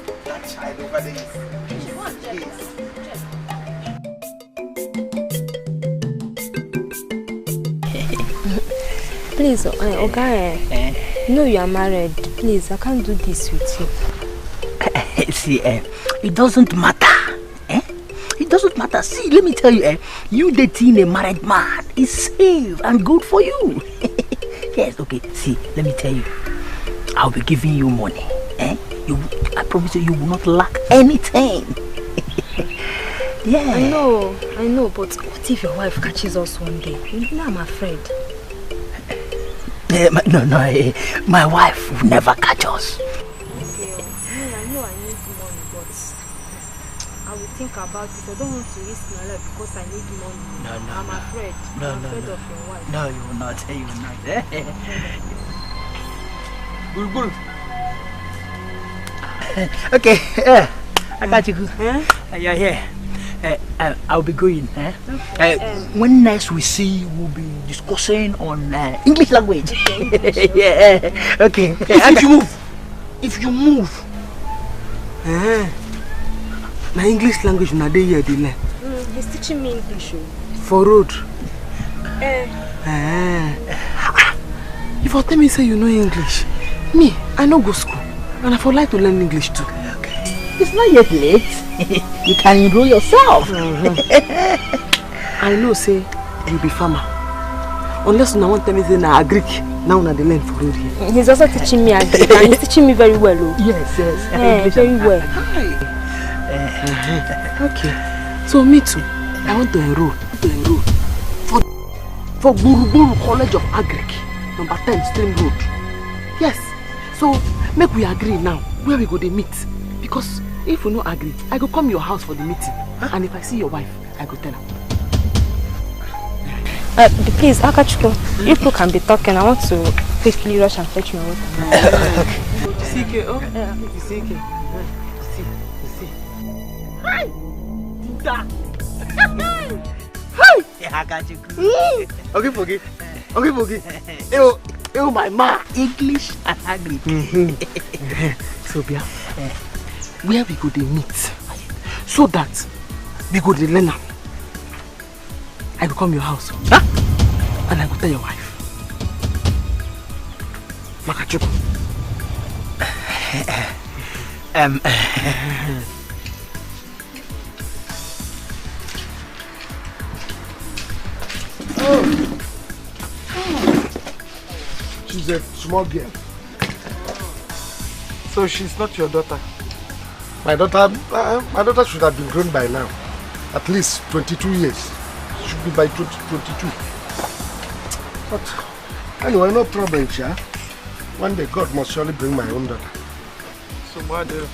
child over there is.
Please, Oga, you know you are married. Please, I can't do this with you.
See, it doesn't matter. It doesn't matter. See, let me tell you, you dating a married man is safe and good for you. Yes, okay. See, let me tell you, I'll be giving you money. I promise you will not lack anything. Yeah.
I know, but what if your wife catches us one day? You know I'm afraid.
No, my wife will never catch us.
I know I need money, but I will think about it. I don't want to risk my life because I need money.
No,
I'm afraid. I'm afraid of your wife.
No, you will not. You will not. Okay, I got you. You're here. I'll be going. When next we see, we'll be discussing on English language. Okay. Yeah. Okay.
If you move, my English language na dey here dey learn.
He's teaching me English.
For road. If you tell me say you know English, me I no go school, and I for like to learn English too.
It's not yet late. You can enroll yourself.
I know say you be farmer. Unless you want to tell me say na Greek, now na dey learn for road here.
He's also teaching me Greek and he's teaching me very well.
Yes.
Very well.
Okay. So me too. I want to enroll. For Buruburu College of Agric, number 10 Stream Road. Yes. So make we agree now where we go to meet. Because if we no agree, I go come your house for the meeting. And if I see your wife, I go tell her.
Please, Akachuko, if you can be talking, I want to quickly rush and fetch my water.
CK, oh? Yeah. CK. See. Hi!
I got you.
Okay, forget. Ew, my ma.
English and Agric.
So, Bia, where we go to meet so that we go to learn. I go come your house, and I go tell your wife. Makachuku.
She's a small girl.
So she's not your daughter?
My daughter should have been grown by now. At least 22 years. She should be by 22. But anyway, no problem, Sha. One day God must surely bring my own daughter.
So Mother.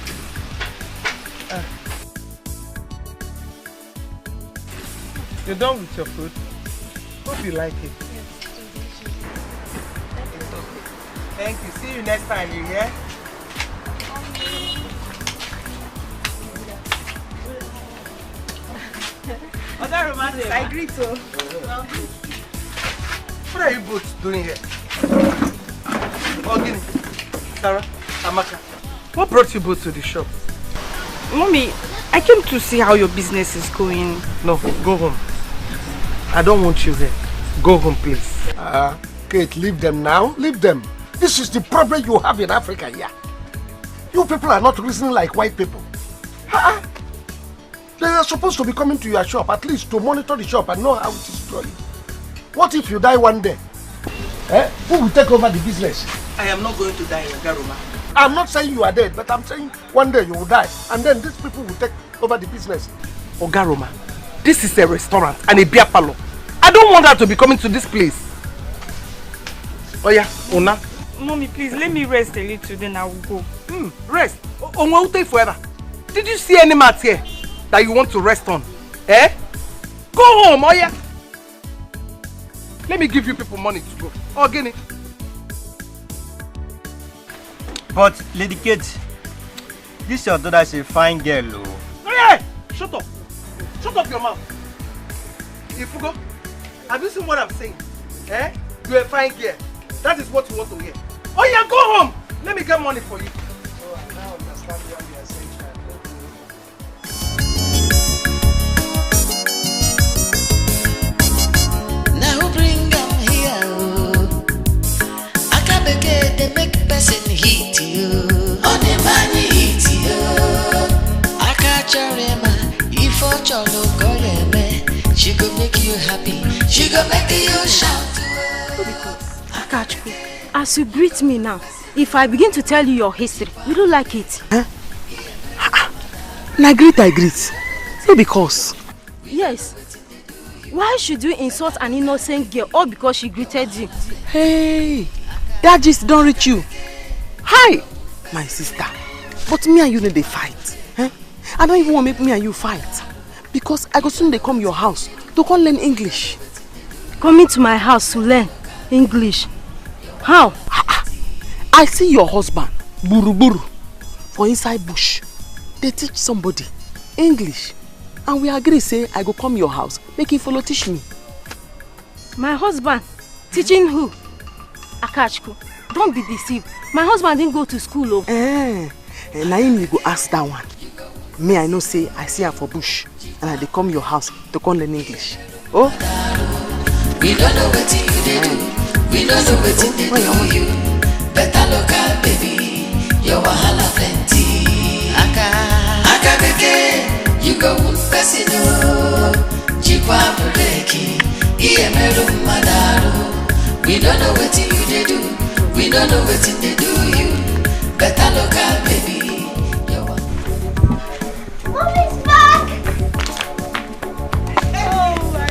You're done with your food? Hope you like it. Thank you. See you next time, you hear?
Other romantic, I agree to.
What are you both doing here? Ogini, Sarah, Amaka, what brought you both to the shop?
Mommy, I came to see how your business is going.
No, go home. I don't want you here. Go home, please.
Kate, leave them now. Leave them. This is the problem you have in Africa here. You people are not reasoning like white people. They are supposed to be coming to your shop, at least to monitor the shop and know how it is going. What if you die one day? Who will take over the business?
I am not going to die in Garuma.
I'm not saying you are dead, but I'm saying one day you will die. And then these people will take over the business.
Ogaroma, this is a restaurant and a beer parlor. I don't want her to be coming to this place. Oh yeah, Ona.
Mommy, please, let me rest a little, then I will go.
Rest? Onwa will take forever. Did you see any mat here that you want to rest on? Eh? Go home, oh yeah. Let me give you people money to go. Oh, Guinea.
But, Lady Kate, this your daughter is a fine girl, oh.
Hey! Shut up! Shut up your mouth! Ifugo, have you seen what I'm saying? Eh? You're a fine girl. That is what you want to hear. Oh yeah, go home! Let me get money for you.
Oh, I now understand what you are saying.
Now bring them here, oh. Akabeke, they make person hit you. On the money hit you. Akacharema, if I cholo goyeme, she go make you happy. She go make you shout.
Akachukwu, as you greet me now, if I begin to tell you your history, you don't like it.
Huh? Na greet I greet. Say because.
Yes. Why should you insult an innocent girl all because she greeted you?
Hey, that just don't reach you. Hi, my sister. But me and you need to fight. Eh? I don't even want to make me and you fight. Because I go soon they come your house to come learn English.
Coming to my house to learn English? How?
I see your husband, Buru Buru, for inside bush. They teach somebody English. And we agree say I go come your house, make him follow teach me.
My husband? Teaching who? Akachukwu, don't be deceived. My husband didn't go to school. Oh.
Now you go ask that one. Me, I know say I see her for bush. And I they come your house to come learn English. Oh?
We don't know what you do. We don't know what they do you. Better local baby. Your wahala plenty. Akabeke, you go one person. Jikwa breki. Iemeru madaro. We don't know what you do. We don't know what they do you. Better local baby.
Mommy's back!
Oh, my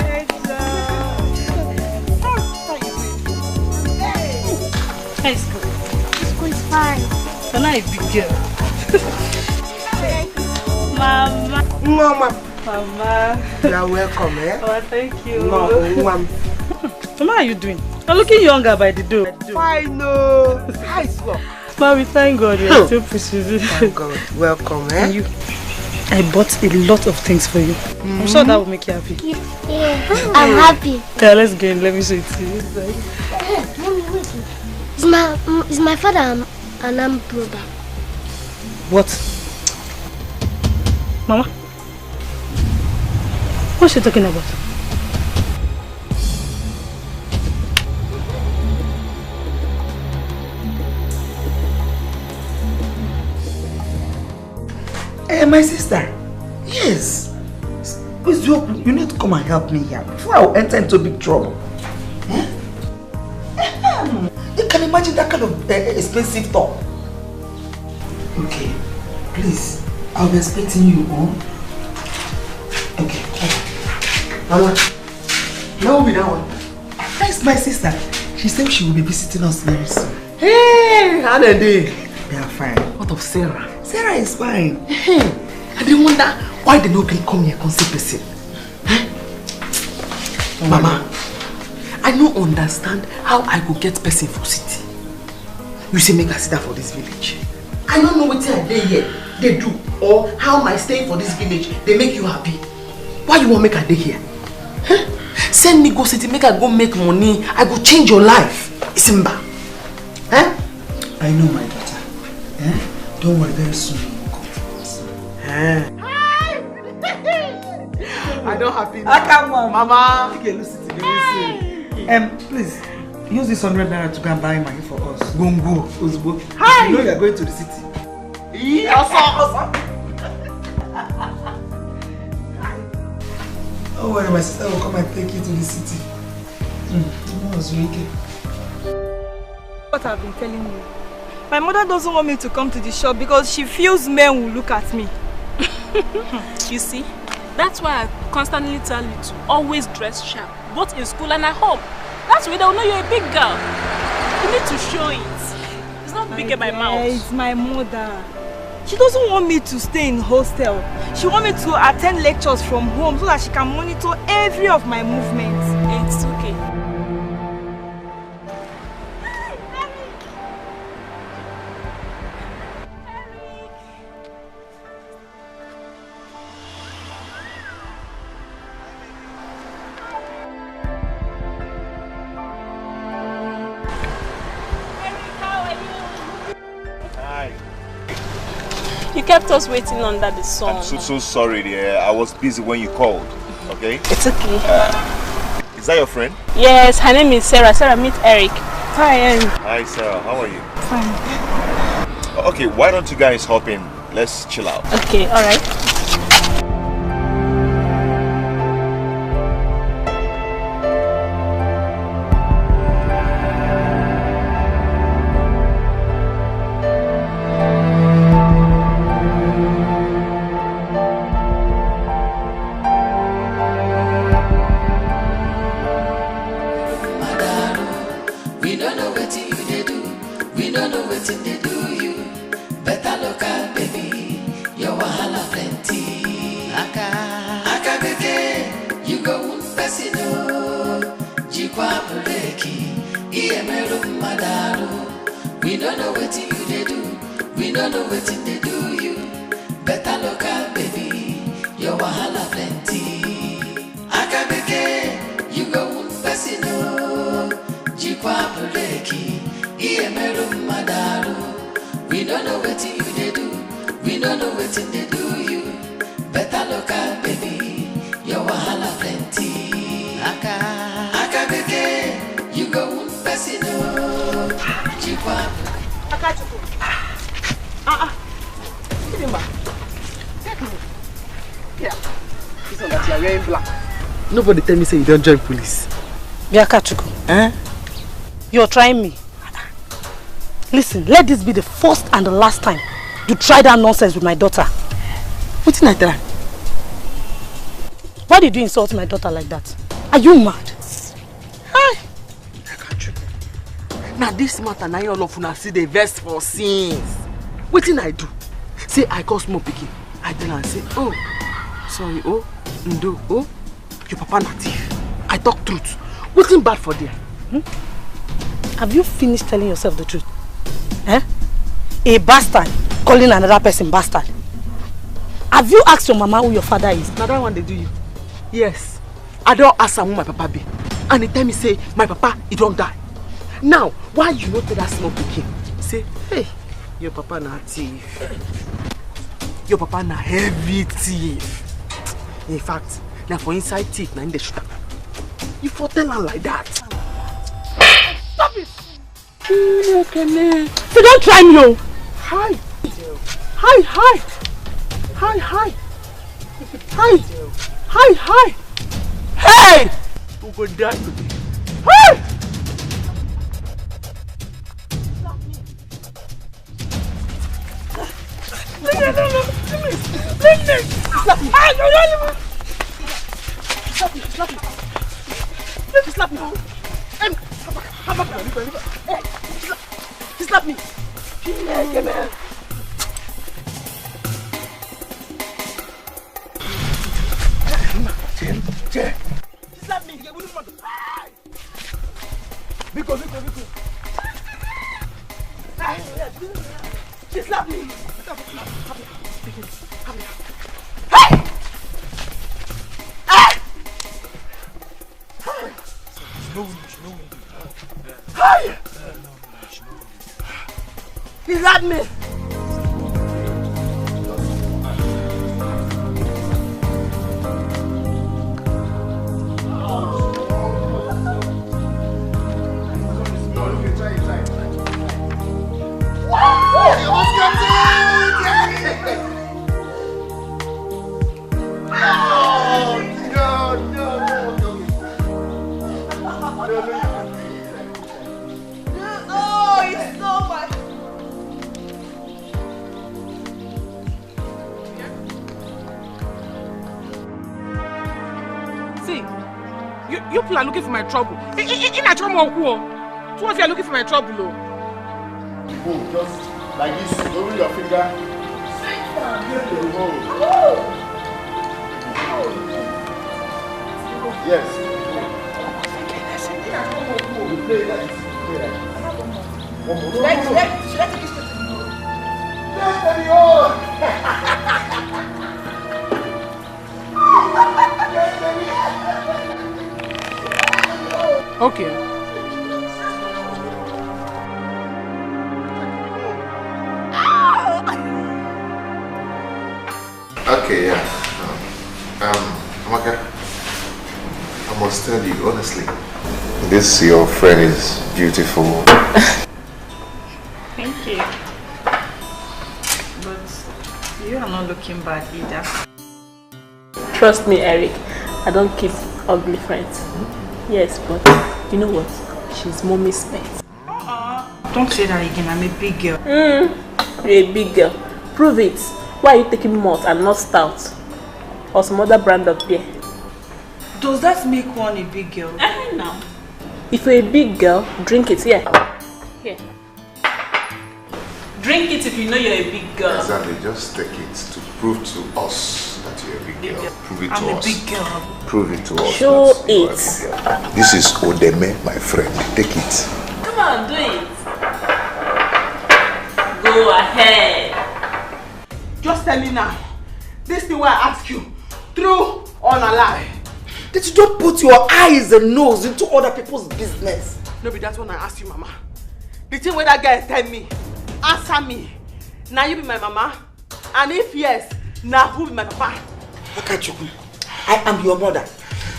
High school.
School is fine.
You're not a big girl. Mama.
Mama. You are welcome, eh?
Oh, thank you.
No, Mama.
So how are you doing? You're looking younger by the door.
Fine, no. High school.
Mommy, thank God you're still pushing.
Thank God. Welcome, eh?
And you, I bought a lot of things for you. I'm sure that will make you happy.
Yeah, I'm happy.
Yeah, let's go in. Let me show it to you.
Hey, Mommy, wait. Is my father an armed robber?
What? Mama? What's she talking about?
Hey, my sister. Yes. Please, you need to come and help me here before I will enter into big trouble. You can imagine that kind of expensive talk. Okay, please. I'll be expecting you home. Okay. Mama, no be that one. That's my sister. She said she will be visiting us very soon.
Hey, how are they?
They are fine.
What of Sarah?
Sarah is fine. I didn't wonder why they no gree come here and see person. Mama, I don't understand how I go get person for city. You say make I sit down for this village. I don't know what I dey here they do or how my stay for this village they make you happy. Why you want make I dey here? Send me go city, make I go make money. I go change your life. Simba. I know my daughter. Don't worry, very soon you will come. I don't happy now. Come on, Mama. You can listen to me. Please, use this 100 naira to go and buy money for us. Gongo, Uzbo. Hi. You know you are going to the city. Awesome. Don't worry, my sister will come and take you to the city.
What I've been telling you. My mother doesn't want me to come to the shop because she feels men will look at me.
You see, that's why I constantly tell you to always dress sharp, both in school and at home. That's why they'll know you're a big girl. You need to show it. It's not big in my mouth.
It's my mother. She doesn't want me to stay in hostel. She wants me to attend lectures from home so that she can monitor every of my movements.
It's okay. You kept us waiting under the sun.
I'm so sorry, dear. I was busy when you called. Okay?
It's okay.
Is that your friend?
Yes, her name is Sarah. Sarah, meet Eric. Hi, Eric.
Hi, Sarah. How are you?
Fine.
Okay, why don't you guys hop in? Let's chill out.
Okay, alright.
Nobody tell me say you don't join police.
Biakachuku, you're trying me. Listen, let this be the first and the last time you try that nonsense with my daughter.
What did I try?
Why did you insult my daughter like that? Are you mad?
Hi. Now this matter, now you all of una see the verse for sins. What did I do? Say I call small pikin. I tell her and say, oh, sorry, oh, Ndo, oh, your papa na thief. I talk truth. What's bad for them?
Have you finished telling yourself the truth? A bastard calling another person bastard. Have you asked your mama who your father is?
Now that one they do you. Yes. I don't ask her who my papa be. And they tell me say my papa he don't die. Now why you not tell that small pikin? Say, hey, your papa na thief. Your papa na heavy thief. In fact, now for inside thief na in the shooter. You for tell her like that. Stop it!
So don't try me, oh!
Hi! Hi, hi! Hi, hi! Hi! Hi, hi! Hey! Who go die today? Hey! Slap me! Slap me! Let me slap you! He slapped me! Come here! Che.
She slapped me. Biko. She slapped me. Hey! Hey! He slapped me.
You people are looking for my trouble. In a trouble, two of you are looking for my trouble.
Oh, just like this, over your finger. Yes. You play that. Should I take this to
Okay.
Okay, yeah. Amaka, I must tell you honestly, this your friend is beautiful.
Thank you. But you are not looking bad either.
Trust me, Eric. I don't keep ugly friends. Yes, but you know what? She's mommy's pet.
Don't say that again. I'm a big girl.
You're a big girl. Prove it. Why are you taking malt and not stout? Or some other brand of beer?
Does that make one a big girl?
No. If you're a big girl, drink it. Here. Drink it if you know you're a big girl.
Exactly, just take it to prove to us that you're a big girl. Prove it to us.
I'm a big girl.
Prove it to us.
Show
that you are a
it.
big girl. This is Odeme, my friend. Take it.
Come on, do it. Go ahead.
Just tell me now. This thing where I ask you, true or a lie? Did you don't put your eyes and nose into other people's business? No, but that's when I ask you, Mama. The thing where that guy tell me, answer me. Now you be my mama? And if yes, now who be my papa? Akachuku, I am your mother.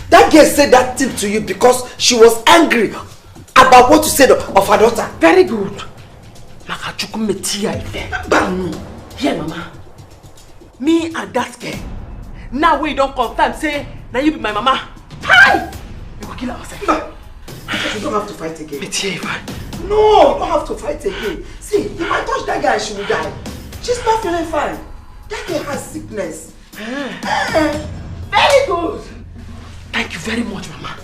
That girl said that thing to you because she was angry about what you said of her daughter. Very good. Akachuku metia ife. Banu. Here, Mama. Me and that girl. Now we don't confirm, say, now you be my mama. Hi! We will kill ourselves. No. You don't have to fight again. Metia Ife. No, you don't have to fight again. See, if I touch that girl, she will die. She's not feeling fine. That girl has sickness. Very good. Thank you very much, Mama.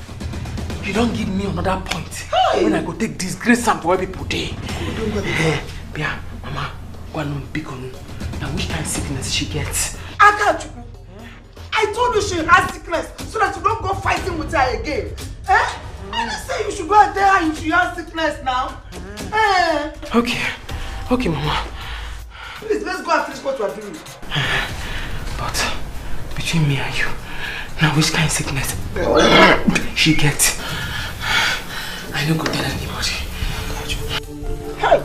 You don't give me another point. When I go take disgrace sample where people dey. Yeah, Mama, go on big on. Now which kind of sickness she gets? Akachuku. I told you she has sickness so that you don't go fighting with her again. I didn't say you should go out there and she has sickness now. Okay, Mama. Please, let's go and finish what we are doing. But between me and you, now which kind of sickness she gets? I don't go tell anybody. Hey!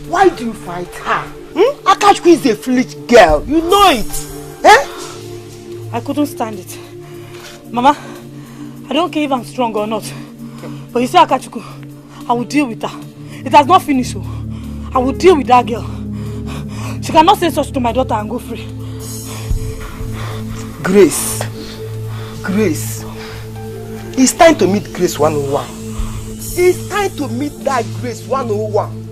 Why do you fight her? Akachuku is a foolish girl. You know it.
I couldn't stand it. Mama, I don't care if I'm strong or not. But you see Akachuku, I will deal with her. It has not finished. So I will deal with that girl. She cannot say such to my daughter and go free.
Grace. It's time to meet Grace 101. It's time to meet that Grace 101.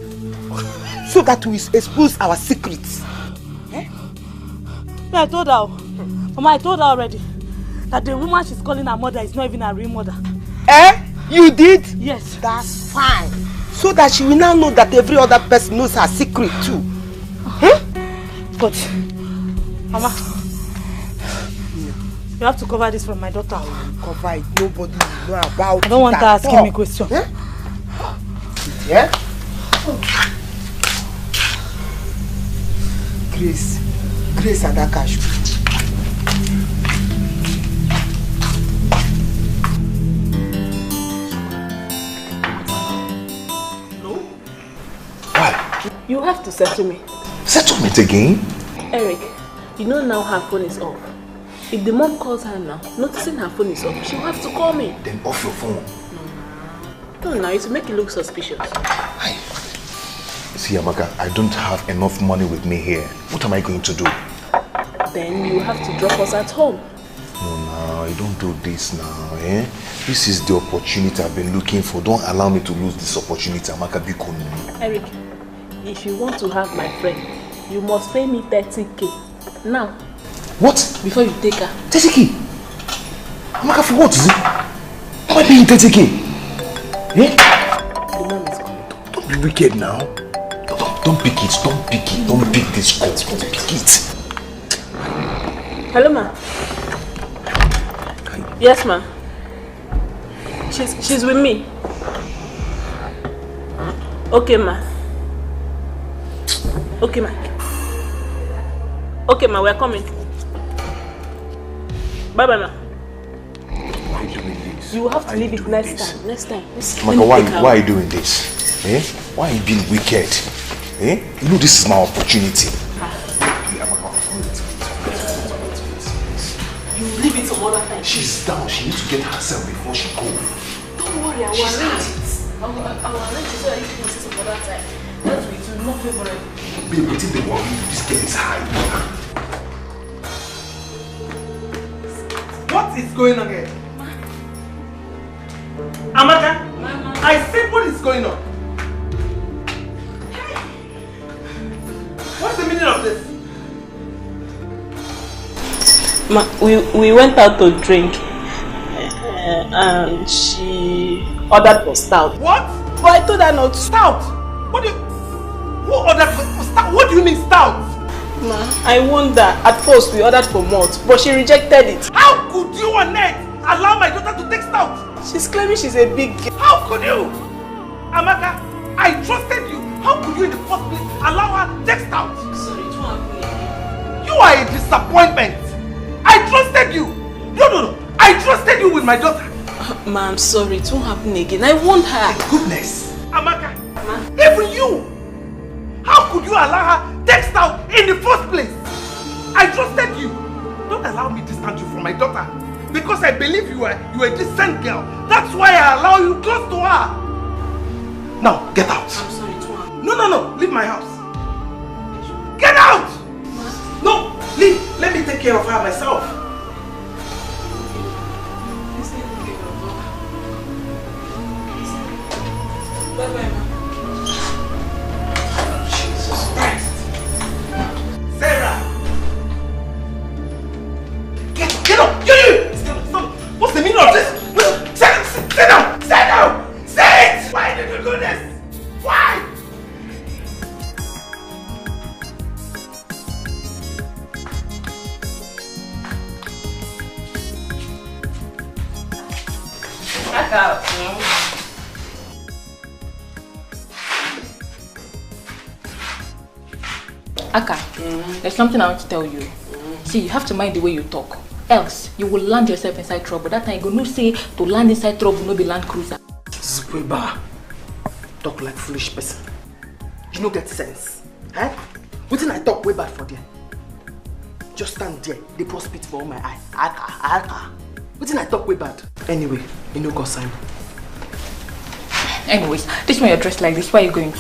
So that we expose our secrets.
I told her. Mama, I told her already that the woman she's calling her mother is not even her real mother.
You did?
Yes.
That's fine. So that she will now know that every other person knows her secret too.
But, Mama, You have to cover this from my daughter.
Cover it. Nobody will know about it.
I don't want her asking me questions.
Yeah? Grace and Akash.
You have to settle me.
Settlement again?
Eric, you know now her phone is off. If the mom calls her now, noticing her phone is off, she'll have to call me.
Then off your phone.
No, now it will make it look suspicious.
See, Amaka, I don't have enough money with me here. What am I going to do?
Then you have to drop us at home.
No, you don't do this now, eh? This is the opportunity I've been looking for. Don't allow me to lose this opportunity, Amaka Biko.
Eric, if you want to have my friend, you must pay me 30k. Now.
What?
Before you take her.
30k? Amaka, for what is it? Am I paying 30k? Eh?
The mom is coming.
Don't be wicked now. Don't pick it. Don't pick it. Don't pick this call. Don't pick it.
Hello, ma. Yes, ma. She's with me. Okay, ma. Okay, ma. Okay, ma, we're coming. Bye-bye, ma.
Why are you doing this?
You have to leave it next time. Next time.
Amaka, why are you doing this? Eh? Why are you being wicked? Eh? You know this is my opportunity.
You leave it some other time.
She's down. She needs to get herself before she goes.
Don't worry, I will arrange it. I will arrange it so that you can see some other time. That's it will not favorable.
Babe, what if they worry you? This girl is high.
What is going on here? Amaka? Mama. I said what is going on? What's the meaning of this?
Ma, we went out to drink and she ordered for stout.
What?
But I told her not.
Stout? Who ordered for stout? What do you mean stout?
Ma, I wonder. At first we ordered for malt, but she rejected it.
How could you, Annette, allow my daughter to take stout?
She's claiming she's a big girl.
How could you? Amaka, I trusted you. How could you in the first place allow her to take stout?
Sorry, it won't happen again.
You are a disappointment. I trusted you. No. I trusted you with my daughter.
Ma, I'm sorry. It won't happen again. I want her.
Goodness. Amaka, even you. How could you allow her take stout in the first place? I trusted you. Don't allow me to distance you from my daughter. Because I believe you are a decent girl. That's why I allow you close to her. Now, get out.
I'm sorry, it won't happen.
No. Leave my house. Get out! No, leave. Let me take care of her myself.
Bye-bye, ma.
Jesus Christ. Sarah! Get up! You! Stop! What's the meaning of this? Sit down! Sit! Why did you do this? Why?
Back out.
Aka, there's something I want to tell you. See, you have to mind the way you talk. Else, you will land yourself inside trouble. That time you go no say to land inside trouble, no be land cruiser.
Zukweba, talk like foolish person. You no get sense. Eh? What did I talk way bad for there? Just stand there, they pour spit for all my eye. Aka. What did I talk way bad? Anyway, you know go Simon.
Anyways, this one you're dressed like this, where are you going?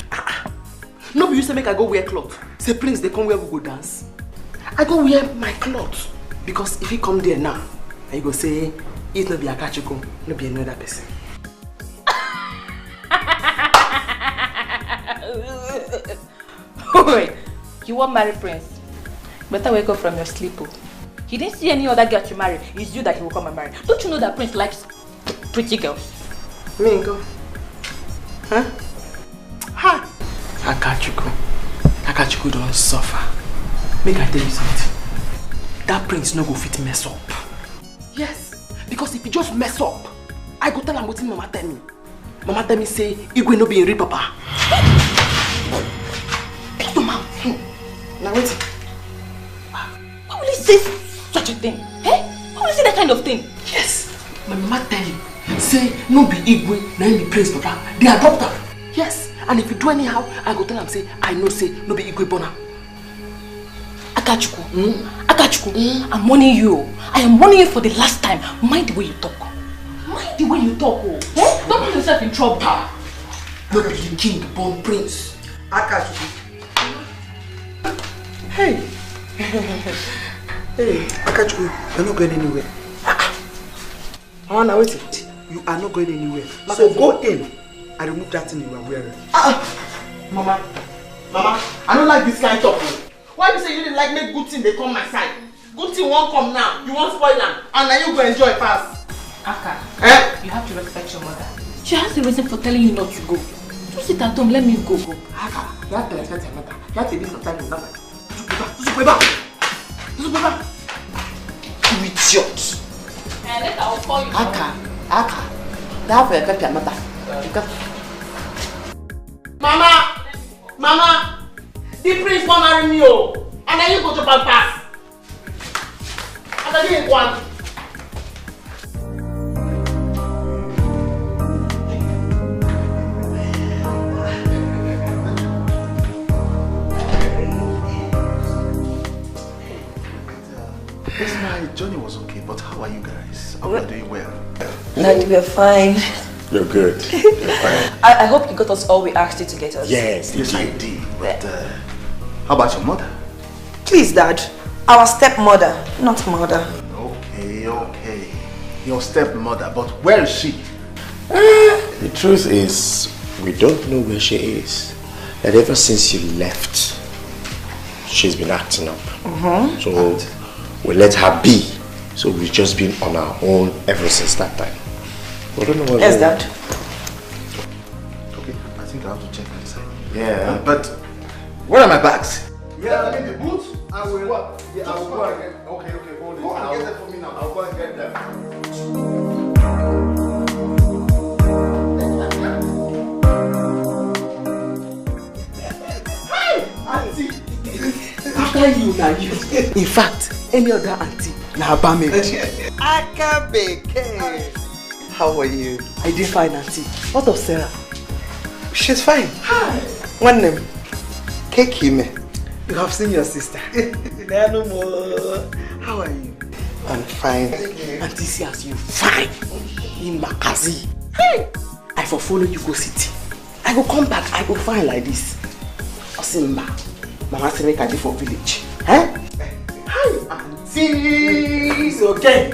No, but you say make I go wear clothes. Say Prince, they come where we go dance. I go wear my clothes. Because if he come there now, and you go say, it's not be a Akachukwu, not be another person.
Wait, you want marry Prince? Better wake up from your sleep. He didn't see any other girl to marry. It's you that he will come and marry. Don't you know that Prince likes pretty girls?
Me go. Huh? Ha! Akachukwu don't suffer. Make I tell you something. That Prince no go fit mess up. Yes, because if you just mess up, I go tell him what Mama tell me. Mama tell me say, Igwe no be in real papa. Pick your mouth. Now wait.
Why will you say such a thing? Eh? Why will you say that kind of thing?
Yes, my mama tell you. Say, no be Igwe, na him be Prince Papa. They adopt her. Yes, and if you do anyhow, I go tell him say, I know say, no be Igwe born her.
Akachuku, I'm warning you. I am warning you for the last time. Mind the way you talk. Mind the way you talk. Oh. Eh? Don't put yourself in trouble.
No be the king born prince.
Akachuku.
Hey.
Hey, Akachuku, you're not going anywhere.
Now wait.
You are not going anywhere. So go in and remove that thing you are wearing.
Mama, I don't like this kind of talk. Why you say you didn't like make good thing they come my side? Good thing won't come now. You won't spoil them. And now you go enjoy fast.
Aka, you have to respect your mother. She has a reason for telling you not to go. Just sit at home, let me go.
Aka, you have to respect your mother. You have to be some time in mother. You idiot.
Later I'll call you.
Aka, you have to respect your mother. Mama, the prince won't marry me, oh, and then you go to pass. And then you one.
Yes, my journey was okay, but how are you guys? Are you doing well?
Daddy, we're fine.
You're good. You're fine.
I hope you got us all we asked you to get us.
Yes, I did. But how about your mother?
Please, Dad. Our stepmother, not mother.
Okay. Your stepmother, but where is she?
The truth is, we don't know where she is. And ever since you left, she's been acting up. So we let her be. So we've just been on our own ever since that time. We don't know where
Yes, Dad.
Okay, I think I have to check inside.
Yeah,
but where are my bags?
Yeah, I mean the boots. I will what? Yeah, I will go and get. Okay, hold it. Go and get them for me now. I'll go and get them.
Auntie, after you, now you. In fact, any other auntie, now Bame.
Akabeke. How are you?
I did fine, auntie. What of Sarah?
She's fine.
Hi.
One name. Kekime.
You have seen your sister.
No more.
How are you?
I'm fine.
Auntie see as you fine. In Makazi. Hey! I for follow you go city. I go come back, I go fine like this. Osimba. Mama say make I dey for village. Hi, auntie. It's okay.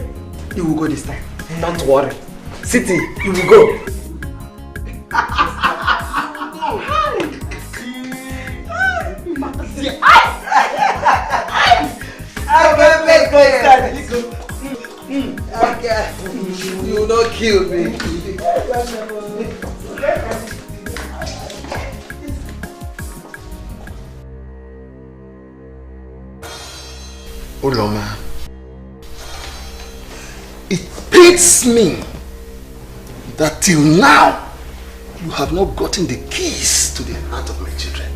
You will go this time. Don't worry. City, you will go.
You will not kill me.
Uloma, it pains me that till now you have not gotten the keys to the heart of my children.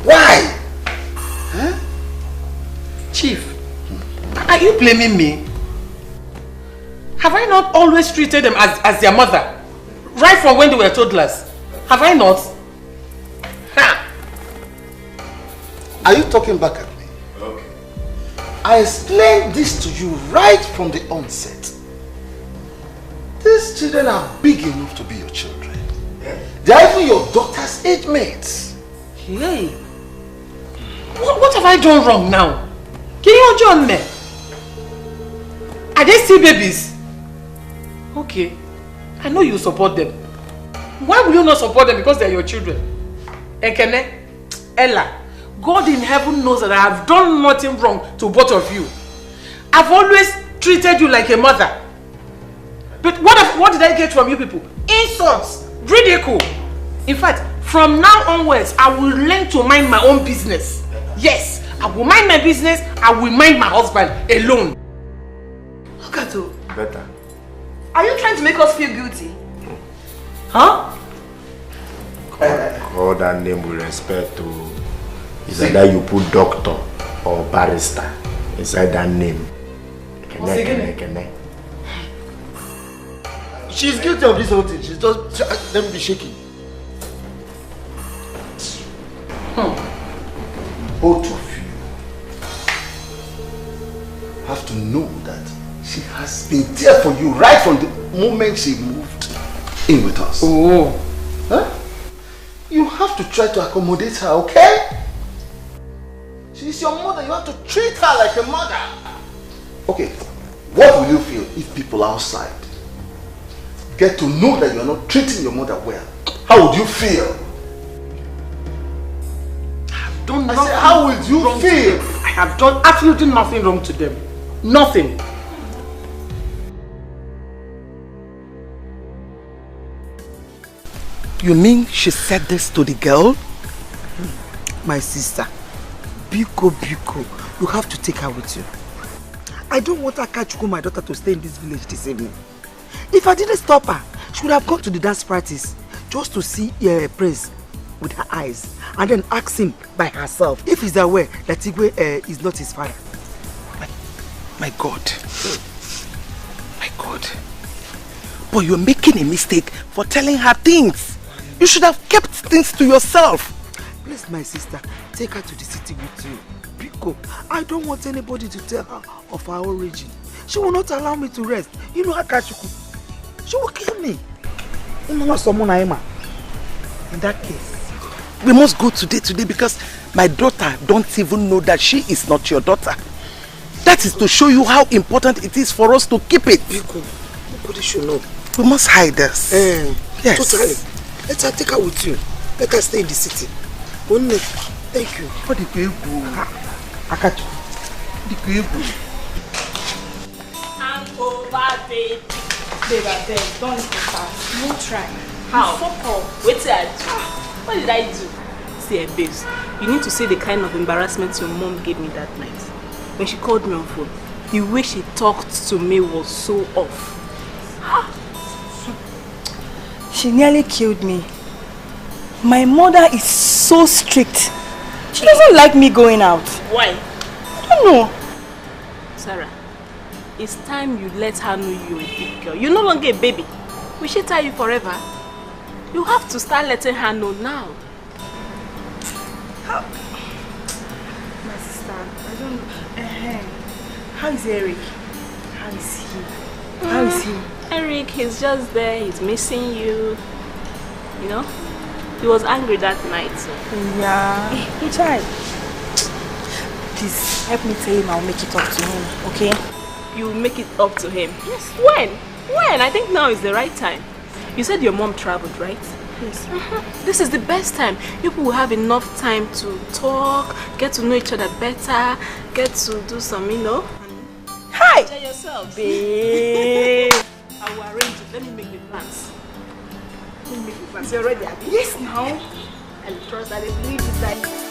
Why?
Huh? Chief, are you blaming me? Have I not always treated them as their mother? Right from when they were toddlers? Have I not? Ha!
Are you talking back at me?
Okay.
I explained this to you right from the onset. These children are big enough to be your children. They are even your daughter's age mates.
Hey! What have I done wrong now? Can you join me? Are they still babies? Okay. I know you support them. Why will you not support them? Because they are your children. Ekene, Ella, God in heaven knows that I have done nothing wrong to both of you. I've always treated you like a mother. But what did I get from you people? Insults, ridicule. In fact, from now onwards, I will learn to mind my own business. Yes, I will mind my business. I will mind my husband alone.
Look at
Better.
Are you trying to make us feel guilty? Huh?
Call that name with respect to. Is either you put doctor or barrister inside that name.
She's guilty of this whole thing. She's just let me be shaking. Both of you have to know that she has been there for you right from the moment she moved in with us.
Oh.
Huh? You have to try to accommodate her, okay? She's your mother. You have to treat her like a mother. Okay, what will you feel if people outside get to know that you're not treating your mother well? How would you feel?
I
said, how would you feel?
I have done absolutely nothing wrong to them. Nothing.
You mean she said this to the girl? My sister, Biko, you have to take her with you. I don't want Akachuku, my daughter, to stay in this village this evening. If I didn't stop her, she would have gone to the dance practice just to see Prince with her eyes and then ask him by herself if he's aware that Igwe is not his father. My God. My God. But you're making a mistake for telling her things. You should have kept things to yourself. Please, my sister, take her to the city with you. Biko, I don't want anybody to tell her of our origin. She will not allow me to rest. You know Akachuku. She will kill me. In that case, we must go today because my daughter don't even know that she is not your daughter. That is to show you how important it is for us to keep it. Biko, nobody should know. We must hide this. Yes. Totally. Let her take her with you. Let her stay in the city. Thank you. What the people? Akachu. The people.
Hangover, baby.
Babe, I beg, don't start. No try.
How?
Fuck off.
What did I do? What did I do?
See, babes, you need to see the kind of embarrassment your mom gave me that night. When she called me on phone, the way she talked to me was so off. She nearly killed me. My mother is so strict. She doesn't like me going out.
Why?
I don't know. Sarah, it's time you let her know you're a big girl. You're no longer a baby. Will she tell you forever? You have to start letting her know now. How? My sister, I don't know. How is Eric? How is he? How is he? Eric, he's just there. He's missing you. You know? He was angry that night. So. Yeah. He tried. Please, help me tell him I'll make it up to him, okay? You'll make it up to him? Yes. When? When? I think now is the right time. You said your mom traveled, right? Yes. This is the best time. People will have enough time to talk, get to know each other better, get to do some, you know. Hi! Enjoy yourself. Babe. I will arrange it. Let me make the plans. Let me make the plans. You're ready, Abby? Yes, now. I trust that I believe it that.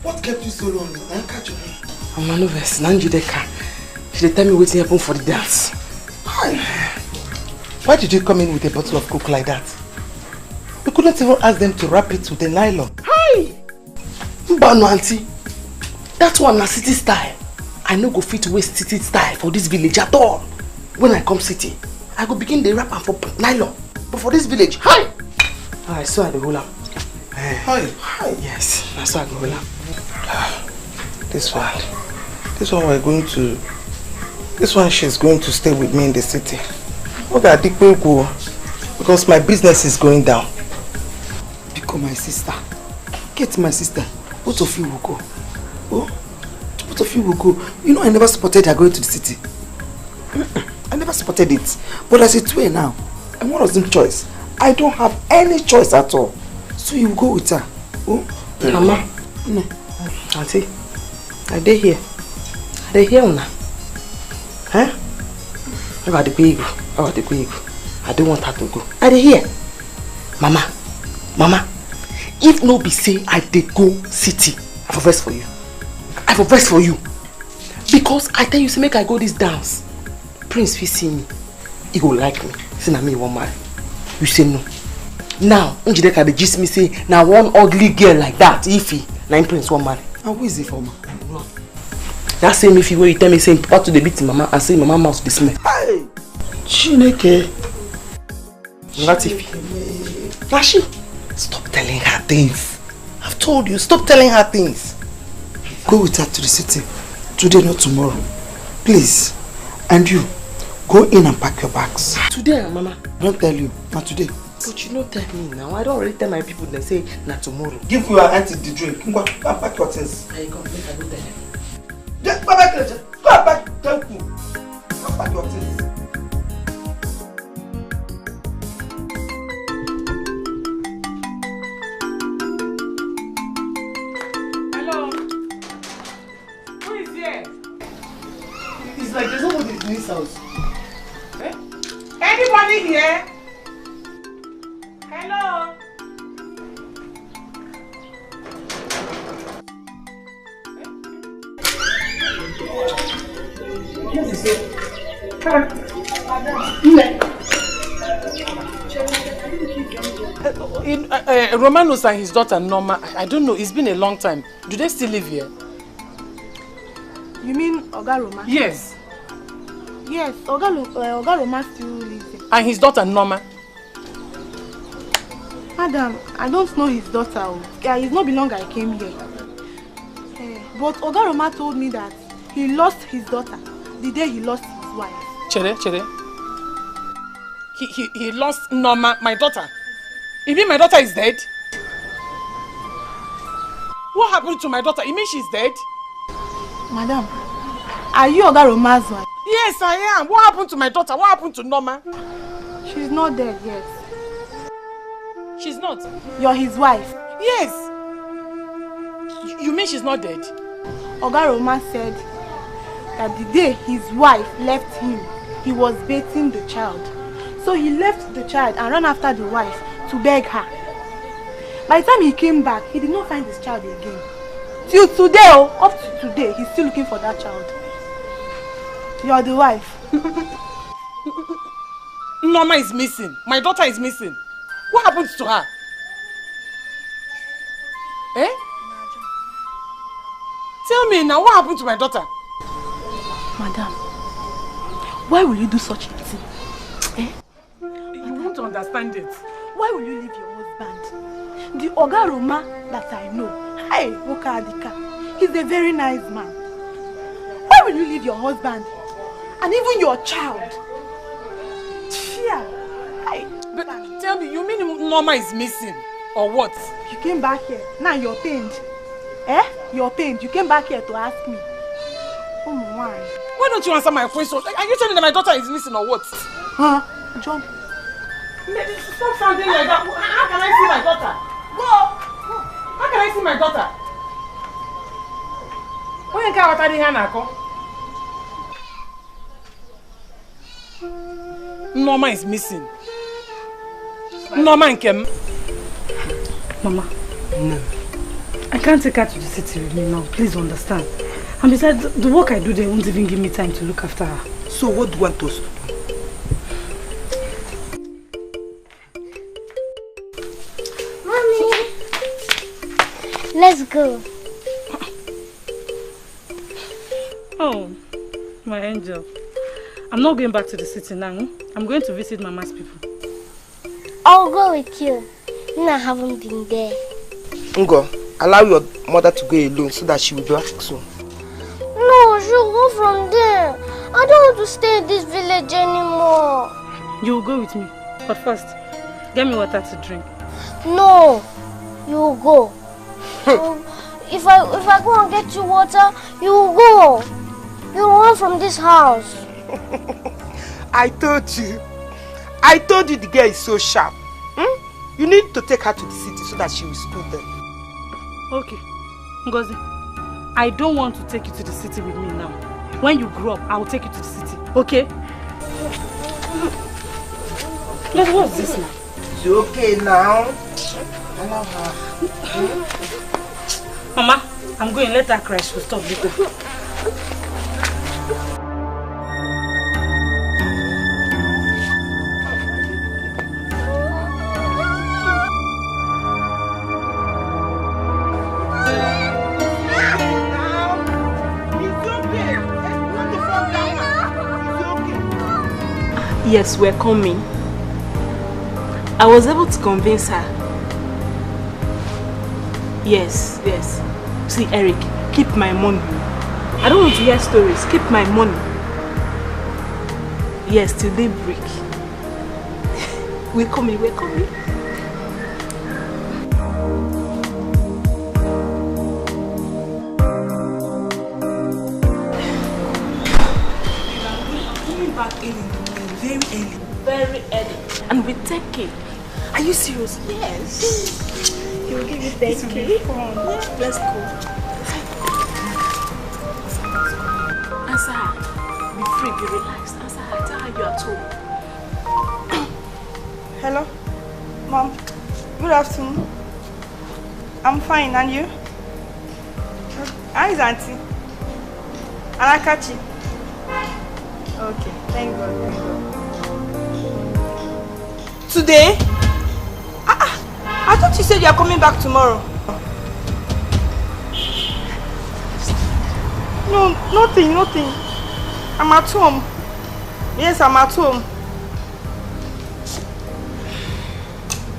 What kept you so long? I catch you.
I'm nervous. Nanjideka. She dey tell me what's happen for the dance.
Hi. Why did you come in with a bottle of Coke like that? You couldn't even ask them to wrap it with a nylon.
Hi! Mbano auntie. That one na city style. I no go fit waste city style for this village at all. When I come city, I go begin the wrap am for nylon. But for this village, hi! I saw I dey hold am.
Hi.
Hi. Yes, that's why I go hold am.
This one we're going to. This one she's going to stay with me in the city. Okay, because my business is going down.
Become my sister. Get my sister. Both of you will go. Oh, both of you will go. You know I never supported her going to the city. I never supported it. But as it's way now, and what was the choice? I don't have any choice at all. So you go with her. Oh,
Mama.
No.
Auntie, I dey here. I dey here now. Huh? I got the big. I don't want her to go. I dey here. Mama. If no be say I dey go city, I for vex for you. Because I tell you, say make I go this dance. Prince fit see me. He go like me. Say na me he wan marry. You say no. Now, Njideka dey gist me say na one ugly girl like that, Ify, na him Prince wan marry.
And who is it for me?
That same Ify where you tell me say papa to dey beat mama and say mama mouth dey smell.
Hey! Chineke!
That Ify.
Nashi, stop telling her things. I've told you, stop telling her things.
Go with her to the city. Today, not tomorrow. Please. And you, go in and pack your bags.
Today, Mama.
Don't tell you. Not today.
But you don't tell me now. I don't already tell my people. They say not tomorrow.
Give your auntie the drink. Go and pack your things.
I come make I go tell them.
Just go back. Go and pack. Thank you. Go and pack your things.
Hello. Who is here?
It's like there's nobody in this house.
Eh? Anybody here? Hello. Romanus and his daughter Norma, I don't know, it's been a long time. Do they still live here?
You mean Oga Roma?
Yes.
Yes, Oga Roma still lives here.
And his daughter Norma?
Madam, I don't know his daughter. It's not been long I came here. But Oga Roma told me that he lost his daughter the day he lost his wife.
Chere. He lost Norma, my daughter. You mean my daughter is dead? What happened to my daughter? You mean she's dead?
Madam, are you Oga Roma's wife?
Yes, I am. What happened to my daughter? What happened to Norma?
She's not dead yet.
She's not?
You're his wife.
Yes. You mean she's not dead?
Oga Roma said that the day his wife left him, he was bathing the child. So he left the child and ran after the wife to beg her. By the time he came back, he did not find his child again. Till today, up to today, he's still looking for that child. You're the wife.
Norma is missing. My daughter is missing. What happened to her? Eh? Tell me now, what happened to my daughter?
Madam, why will you do such a thing? Eh?
You won't understand it.
Why will you leave your husband? The Oga Roma that I know, hey, Wokadika, he's a very nice man. Why will you leave your husband? And even your child? Yeah.
But tell me, you mean Norma is missing? Or what?
You came back here, now you're pained. Eh? You're pained. You came back here to ask me. Oh my.
Why don't you answer my question? Are you telling me that my daughter is missing or what?
Huh? John.
Stop sounding like that. How can I see my daughter? Go! How can I see my daughter? When can I tell you Norma is missing. Norma and Kem.
Mama. No.
I can't take her to the city with me now. Please understand. And besides, the work I do there won't even give me time to look after her.
So what do you want us to do?
Mommy, let's go.
Oh, my angel. I'm not going back to the city now. I'm going to visit Mama's people.
I'll go with you. I haven't been there.
Ngo, allow your mother to go alone so that she will be back soon.
No, she'll go from there. I don't want to stay in this village anymore.
You will go with me. But first, get me water to drink.
No, you'll go. If I go and get you water, you'll go. You'll run from this house.
I told you the girl is so sharp. You need to take her to the city so that she will school them.
Okay. Ngozi, I don't want to take you to the city with me now. When you grow up, I will take you to the city. Okay? But what's this now?
It's okay now. Allow her.
Mama, I'm going. Let her cry. She'll stop later.
Yes, we're coming. I was able to convince her. Yes. See, Eric, keep my money. I don't want to hear stories. Keep my money. Yes, till daybreak. We're coming. Very early. And we take it. Are you serious? Yes.
He will give you 10K.
Come on. Yeah. Let's go. Answer her. Be free, be relaxed. Answer her. Tell her you're at home.
Hello? Mom. Good afternoon. I'm fine, and you? How is Auntie? And I catch you. Okay, thank God. Today? I thought you said you are coming back tomorrow. No, nothing. I'm at home. Yes, I'm at home.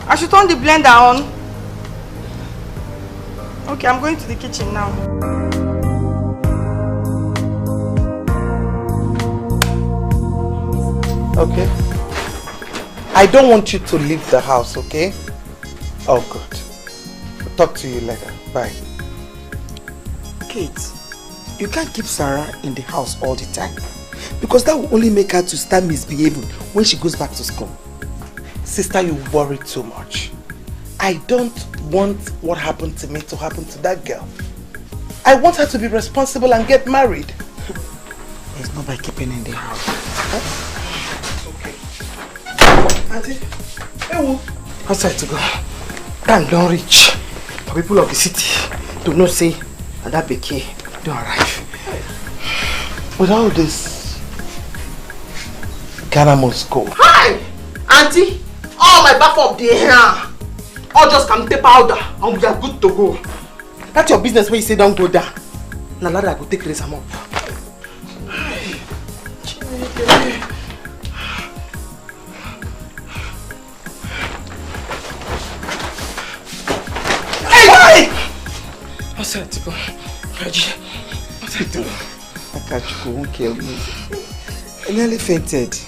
I should turn the blender on. Okay, I'm going to the kitchen now.
Okay? I don't want you to leave the house, okay? Oh, good. I'll talk to you later. Bye. Kate, you can't keep Sarah in the house all the time because that will only make her to start misbehaving when she goes back to school. Sister, you worry too much. I don't want what happened to me to happen to that girl. I want her to be responsible and get married. It's not by keeping in the house. Huh? Auntie, outside to go. Time don't reach for people of the city to know say that Becky don't arrive. With all this, Ghana must go.
Hi! Auntie, all my back up there here. All just come take powder and we are good to go.
That's your business when you say don't go down. Now I go take raise am up. Outside to go. Outside to go. Akachuku won't kill me. I nearly fainted.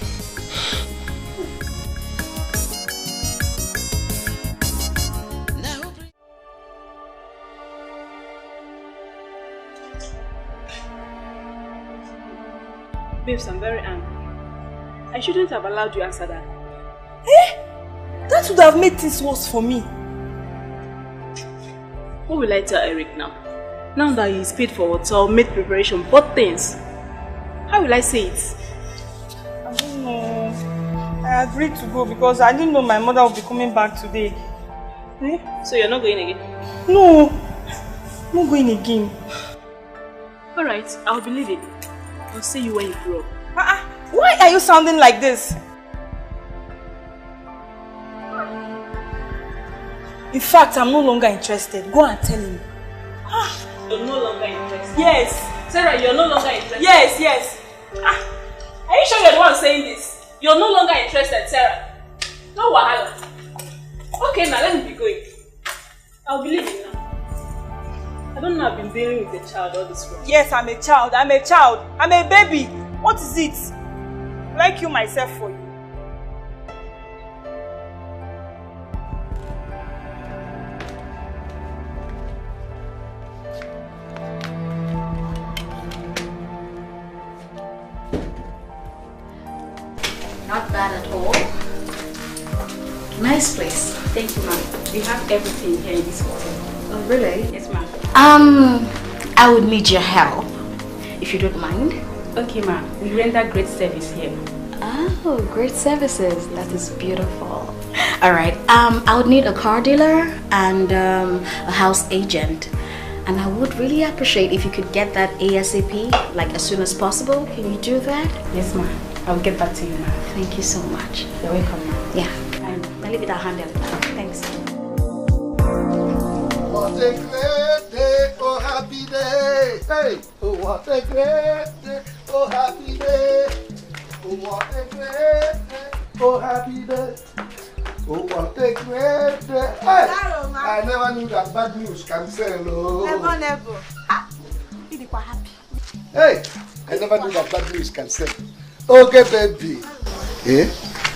Babes, I'm very angry. I shouldn't have allowed you answer that.
Eh? That would have made things worse for me.
What will I tell Eric now? Now that he's paid for hotel, made preparation, bought things. How will I say it?
I don't know. I agreed to go because I didn't know my mother would be coming back today.
So you're not going again?
No.
I'm not going again.
Alright, I'll believe it. I'll see you when you grow up.
Why are you sounding like this?
In fact, I'm no longer interested. Go and tell him.
You're no longer interested?
Yes.
Sarah, you're no longer interested?
Yes.
Are you sure you're the one saying this? You're no longer interested, Sarah? No wahala. Okay, now let me be going. I'll believe it now. I don't know, I've been dealing with a child all this while.
Yes, I'm a child. I'm a baby. What is it? Will I kill myself for you?
Not bad at all. Nice place.
Thank you, ma'am. We have everything here in this hotel.
Oh, really?
Yes, ma'am.
I would need your help, if you don't mind.
Okay, ma'am. We render great service here.
Oh, great services. That is beautiful. All right. I would need a car dealer and a house agent. And I would really appreciate if you could get that ASAP, like as soon as possible. Can you do that?
Yes, ma'am. I'll get back to you, ma'am.
Thank you so much.
You're welcome, ma'am.
Yeah. I'll leave it at hand. Thanks.
What a great day, oh happy day. Hey, oh what a great day, oh happy day. Oh what a great day, oh happy day. Oh what a great day. Hey, I never knew that bad news can sell. Oh.
Never. You are happy.
Hey, I never knew that bad news can sell. Okay, baby. Eh?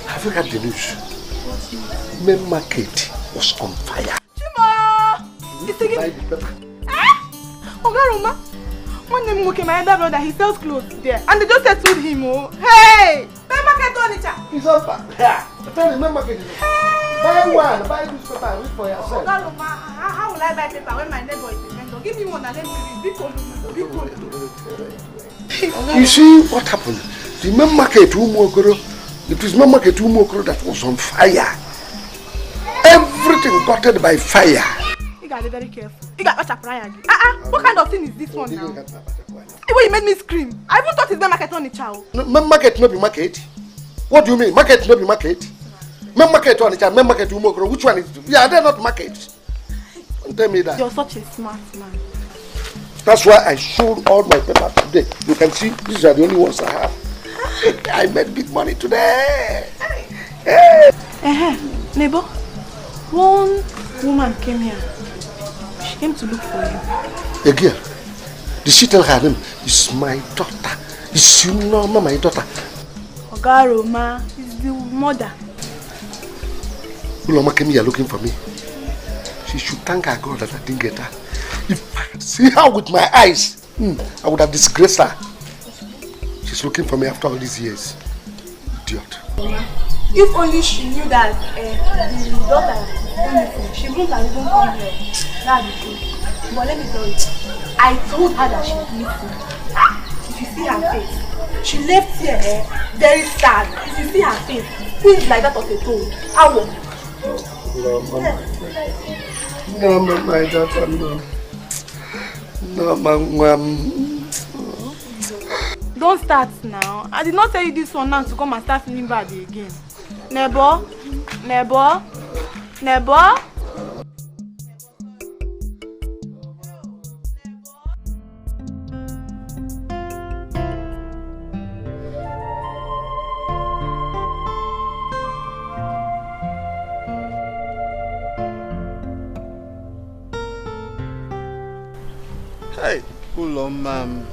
Have you heard the news? Main market was on fire.
It's again. Ogaroma, one name okay, my elder brother, he sells clothes there, and they just settled him. Oh, hey, main market furniture.
It's on fire. Yeah, tell the main market. Buy one, buy newspaper, and read for yourself.
Ogaroma, how will I buy paper when my neighbor is a vendor? Give me one and let me read.
You see what happened? The main market, it was main market that was on fire. Everything caught by fire.
You gotta be very careful. You gotta watch a prayer. What kind of thing is this one now? The way you made me scream. I even thought it's main market on the child.
No, main market no be market. What do you mean? Market no be market. Main market on the child, main market Umokoro. Which one is it? Yeah, they're not market. Don't tell me that.
You're such a smart man.
That's why I showed all my papers today. You can see these are the only ones I have. I made big money today. Hey.
Neighbor, one woman came here. She came to look for you.
A girl. Did she tell her name? It's my daughter. It's you know, my daughter.
Ogaroma is the mother.
Uloma came here looking for me. She should thank her God that I didn't get her. If I could see her with my eyes, I would have disgraced her. She's looking for me after all these years. Idiot.
If only she knew that the daughter is beautiful, she wouldn't have even come here. That's the truth. But let me tell you, I told her that she's beautiful. If you see her face, she left here very sad. If you see her face, things like that of a toad. How?
No, my daughter, no. No, mom.
Don't start now. I did not tell you this one now to come and start feeling bad again. Neighbor.
Hey, Uloma.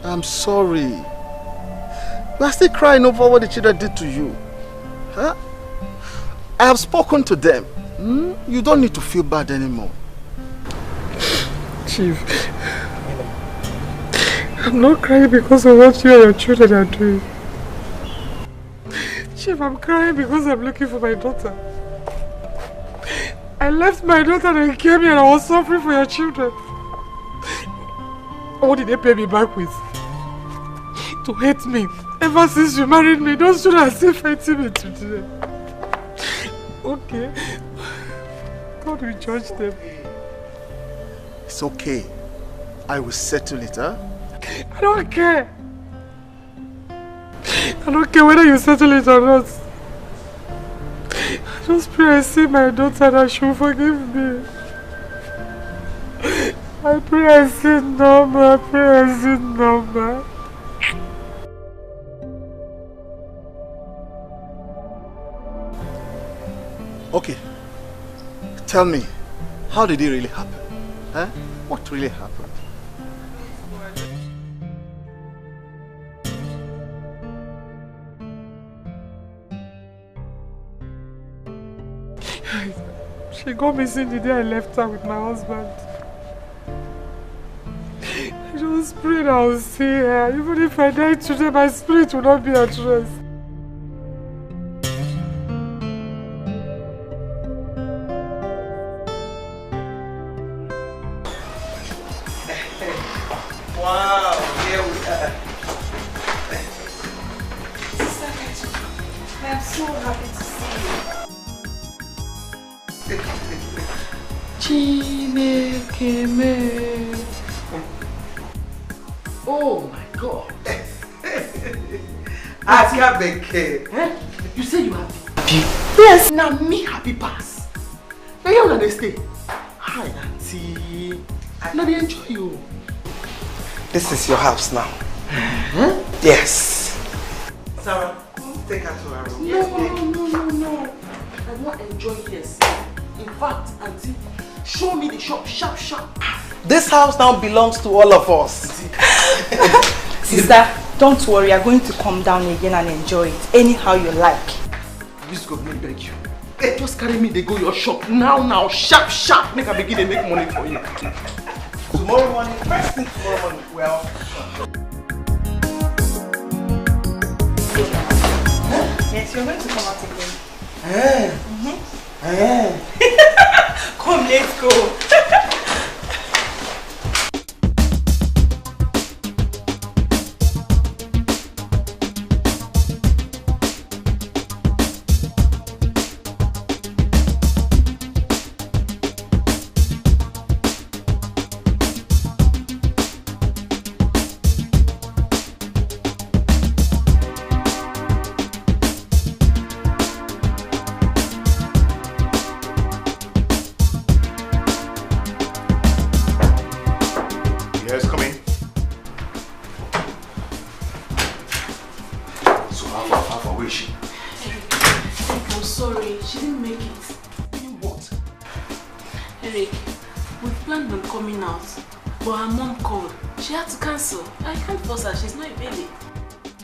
I'm sorry. You are still crying over what the children did to you. Huh? I have spoken to them. You don't need to feel bad anymore.
Chief, I'm not crying because of what you and your children are doing. Chief, I'm crying because I'm looking for my daughter. I left my daughter and I came here and I was suffering for your children. What did they pay me back with? To hate me. Ever since you married me, those children are still fighting me today. Okay. God will judge them.
It's okay. I will settle it, huh?
I don't care. I don't care whether you settle it or not. I just pray I see my daughter that she will forgive me. I pray I see Knowng. I pray I see Knowng.
Okay. Tell me, how did it really happen? Huh? What really happened?
She got missing the day I left her with my husband. I just prayed I will see her. Even if I die today, my spirit will not be at rest.
Wow, here we are. Sister Ketu, I am so happy to see you.
Chineke me.
Oh my God. Akabeke.
You say you happy? Yes. Now me happy pass. Now you wanna stay. Hi, auntie. Now they enjoy you.
This is your house now. Yes. Sarah, take her to her room.
No. I want to enjoy this. In fact, auntie, show me the shop sharp.
This house now belongs to all of us.
Sister, don't worry. You're going to come down again and enjoy it anyhow you like.
This government beg you. Hey, just carry me, they go your shop. Now, sharp. Make I begin to make money for you.
Tomorrow morning, first thing tomorrow morning, well.
Yes, you're going to come out again. Come, let's go.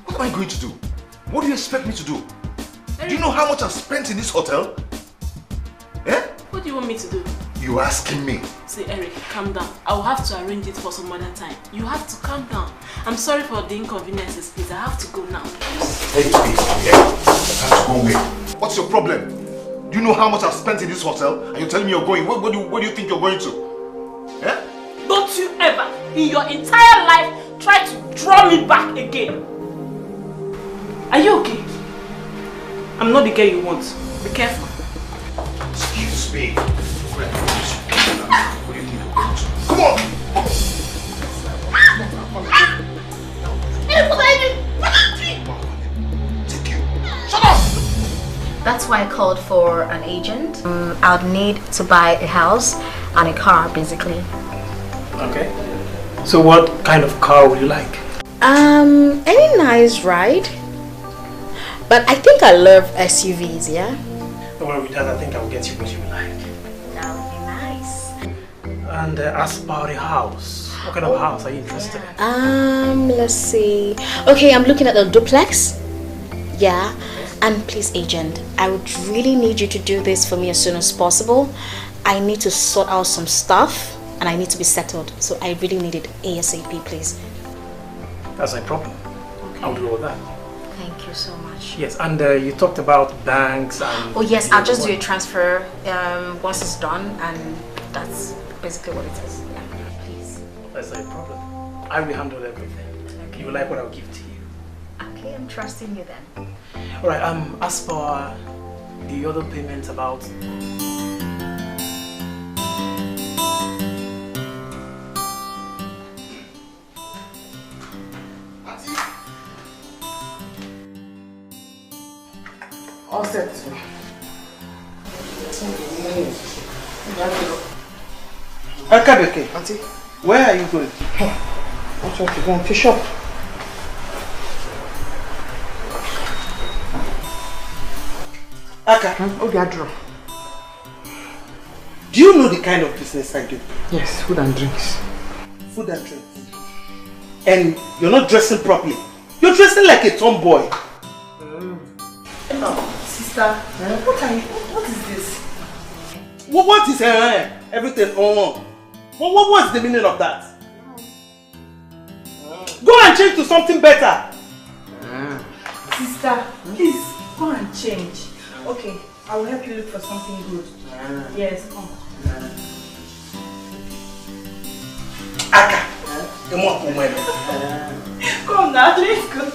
What am I going to do? What do you expect me to do? Eric, do you know how much I've spent in this hotel? Eh?
What do you want me to do?
You asking me?
See, Eric, calm down. I will have to arrange it for some other time. You have to calm down. I'm sorry for the inconveniences, please. I have to go now.
Hey, please, I have to go away. What's your problem? Do you know how much I've spent in this hotel? And you're telling me you're going? Where do you think you're going to? Eh?
Don't you ever, in your entire life, try to draw me back again. Are you okay? I'm not the girl you want. Be careful.
Excuse me. What do you think you're going to? Come on!
Shut up! That's why I called for an agent. I'd need to buy a house and a car, basically.
Okay. So what kind of car would you like?
Any nice ride. But I think I love SUVs, yeah?
Don't worry with that, I think I'll get you what you like.
That would be nice.
And as per the house, what kind of house are you interested
in? Let's see. Okay, I'm looking at a duplex. Yeah. And please, agent, I would really need you to do this for me as soon as possible. I need to sort out some stuff and I need to be settled. So I really need it ASAP, please.
That's no problem. Okay. I'll do all that.
Thank you so much.
Yes, and you talked about banks and...
Oh yes, I'll just do a transfer once it's done, and that's basically what it is. Yeah, please.
That's no problem. I will handle everything. Okay. You will like what I'll give to you.
Okay, I'm trusting you then.
Alright, as for the other payments about...
set. Akabeke, Auntie, where are you going? I want to go and fish up. Aka, do you know the kind of business I do?
Yes, food and drinks.
Food and drinks. And you're not dressing properly. You're dressing like a tomboy.
Sister, what is this?
What is everything on? What's the meaning of that? Go and change to something better.
Sister, please go and change. Okay, I will help you look for something good. Yes, come.
Aka,
come now, let's go.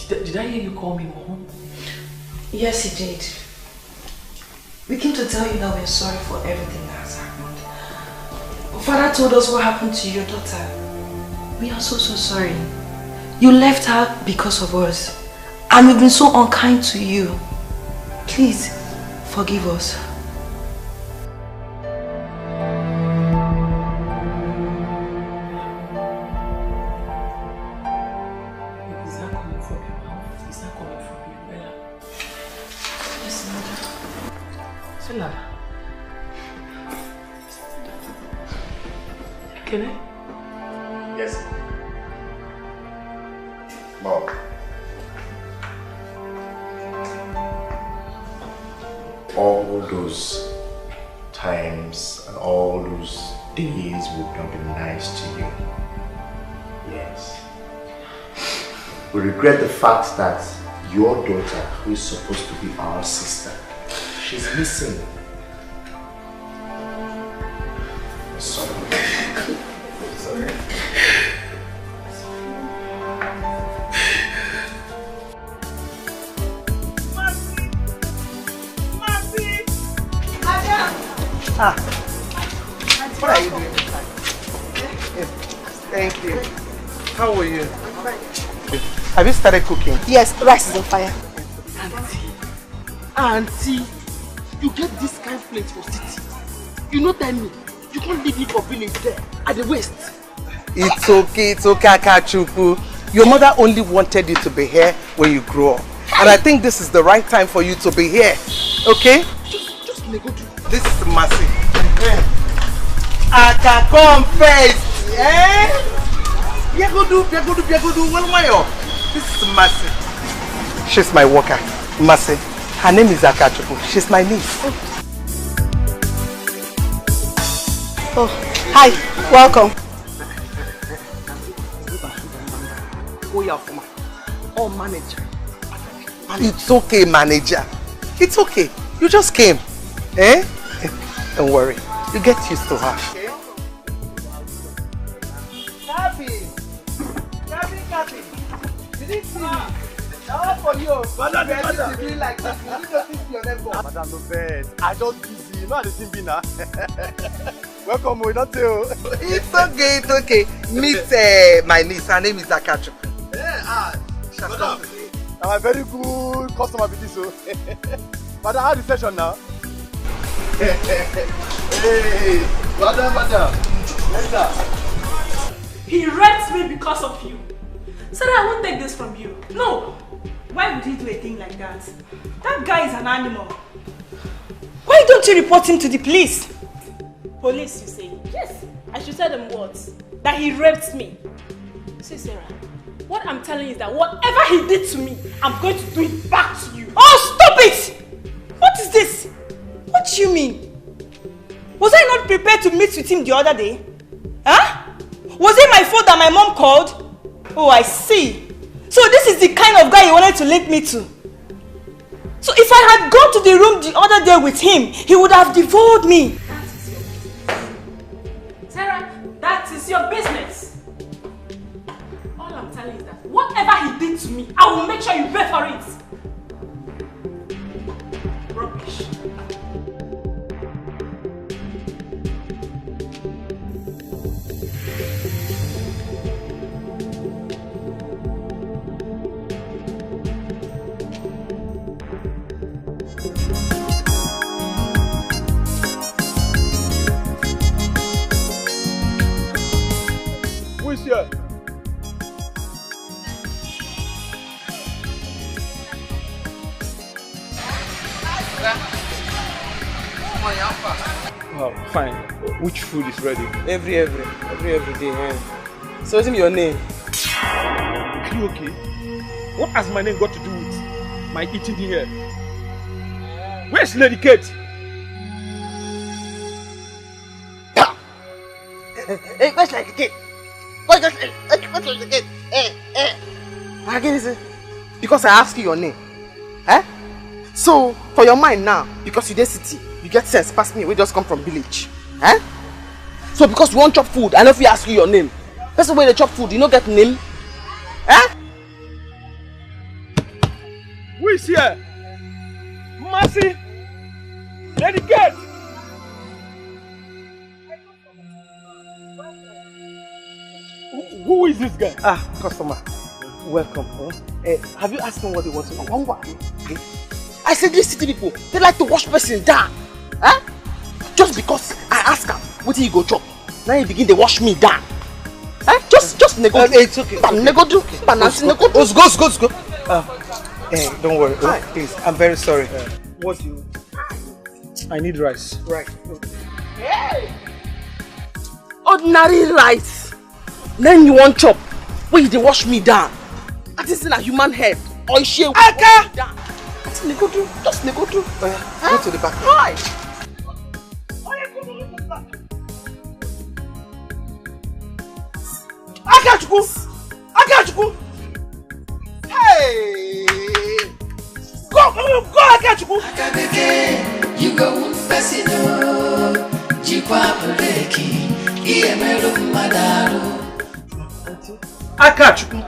Did I hear you call me Mom?
Yes, he did. We came to tell you that we're sorry for everything that has happened. Father told us what happened to your daughter. We are so sorry. You left her because of us. And we've been so unkind to you. Please, forgive us.
Yes. Mom. All those times and all those days would not be nice to you. Yes. We regret the fact that your daughter, who is supposed to be our sister, she's missing. Sorry. Sorry.
What are you doing inside? Yes. Thank you. How are you?
I'm fine.
Have you started cooking?
Yes, rice is on fire.
Auntie, you get this kind of plate for city. You know tell me, you can't leave me for village there, at the waist. It's okay, Akachuku. Your mother only wanted you to be here when you grow up. And I think this is the right time for you to be here. Okay? Just let go to. This is Mercy. Aka, come first. Eh? Biagodu. This is Mercy. She's my worker, Mercy. Her name is Akachuku. She's my niece.
Oh, hi. Welcome.
Oh, manager. It's okay, manager. It's okay. You just came. Eh? Don't worry. You get used to her. Kathy! You didn't see me. Now for you. Madam, to be like this. You need to think your neighbor.
Madam, no best. I just busy. You know how the thing be now. Welcome, we don't tell.
It's okay. Meet my niece. Her name is Akachuku.
Madam, I'm a very good customer with this. Madam, how the session now? Hey, madam.
He raped me because of you. Said I won't take this from you. No.
Why would he do a thing like that? That guy is an animal. Why don't you report him to the police?
Police, you say? Yes. I should tell them what? That he raped me. See, Sarah, what I'm telling you is that whatever he did to me, I'm going to do it back to you.
Oh, stop it! What is this? What do you mean? Was I not prepared to meet with him the other day? Huh? Was it my fault that my mom called? Oh, I see. So this is the kind of guy you wanted to link me to. So if I had gone to the room the other day with him, he would have devoured me.
Sarah, that is your business. All I'm telling you is that whatever he did to me, I will make sure you pay for it. Rubbish.
Who is here?
Oh, fine. Which food is ready?
Every day. So what's your name?
Are you okay? What has my name got to do with my eating here? Where's Lady Kate?
Hey, where's Lady Kate? What's Lady Kate? Again, because I ask you your name. Eh? So, for your mind now, because you dey city, you get sense past me, we just come from village. Eh? So because you want chop food, I know if you ask you your name. Person when they chop food, you don't get name. Eh?
Who is here? Mercy! Lady Kate! Who is this guy?
Ah, customer. Welcome. Have you asked him what he wants to know?
I said these city people, they like to wash person down. Eh? Just because I ask him, what he go chop? Now he begin to wash me down. Eh? Just nego.
It's okay.
Nego do. Go.
Hey, don't worry. Oh, please, I'm very sorry.
What do you... I need rice.
Right.
Hey! Ordinary rice. Then you want chop. Where you dey wash me down? That is in a human head. Or is she
Aka!
Just nego do.
Go to the back.
Right. Akachuku! Hey! Go, Akachuku!
You go Pesino, Jikwa Puleki, Iemero Madaro.
Akachuku,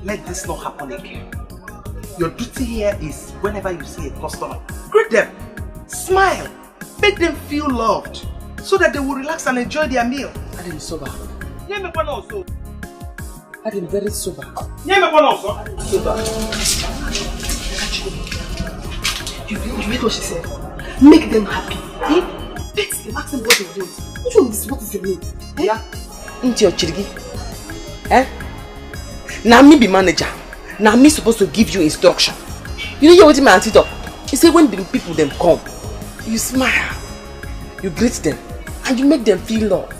let this not happen again. Your duty here is whenever you see a customer, greet them, smile, make them feel loved, so that they will relax and enjoy their meal.
I didn't sober.
I didn't very sober.
Sober. You heard what she said? Make them happy. Eh? Let them ask them what they want. Which one is what is the name? Eh? Yeah. Into your chirigi. Eh? Now me be manager. Now me supposed to give you instruction. You know what my auntie talk? He say when the people them come, you smile, you greet them, and you make them feel love.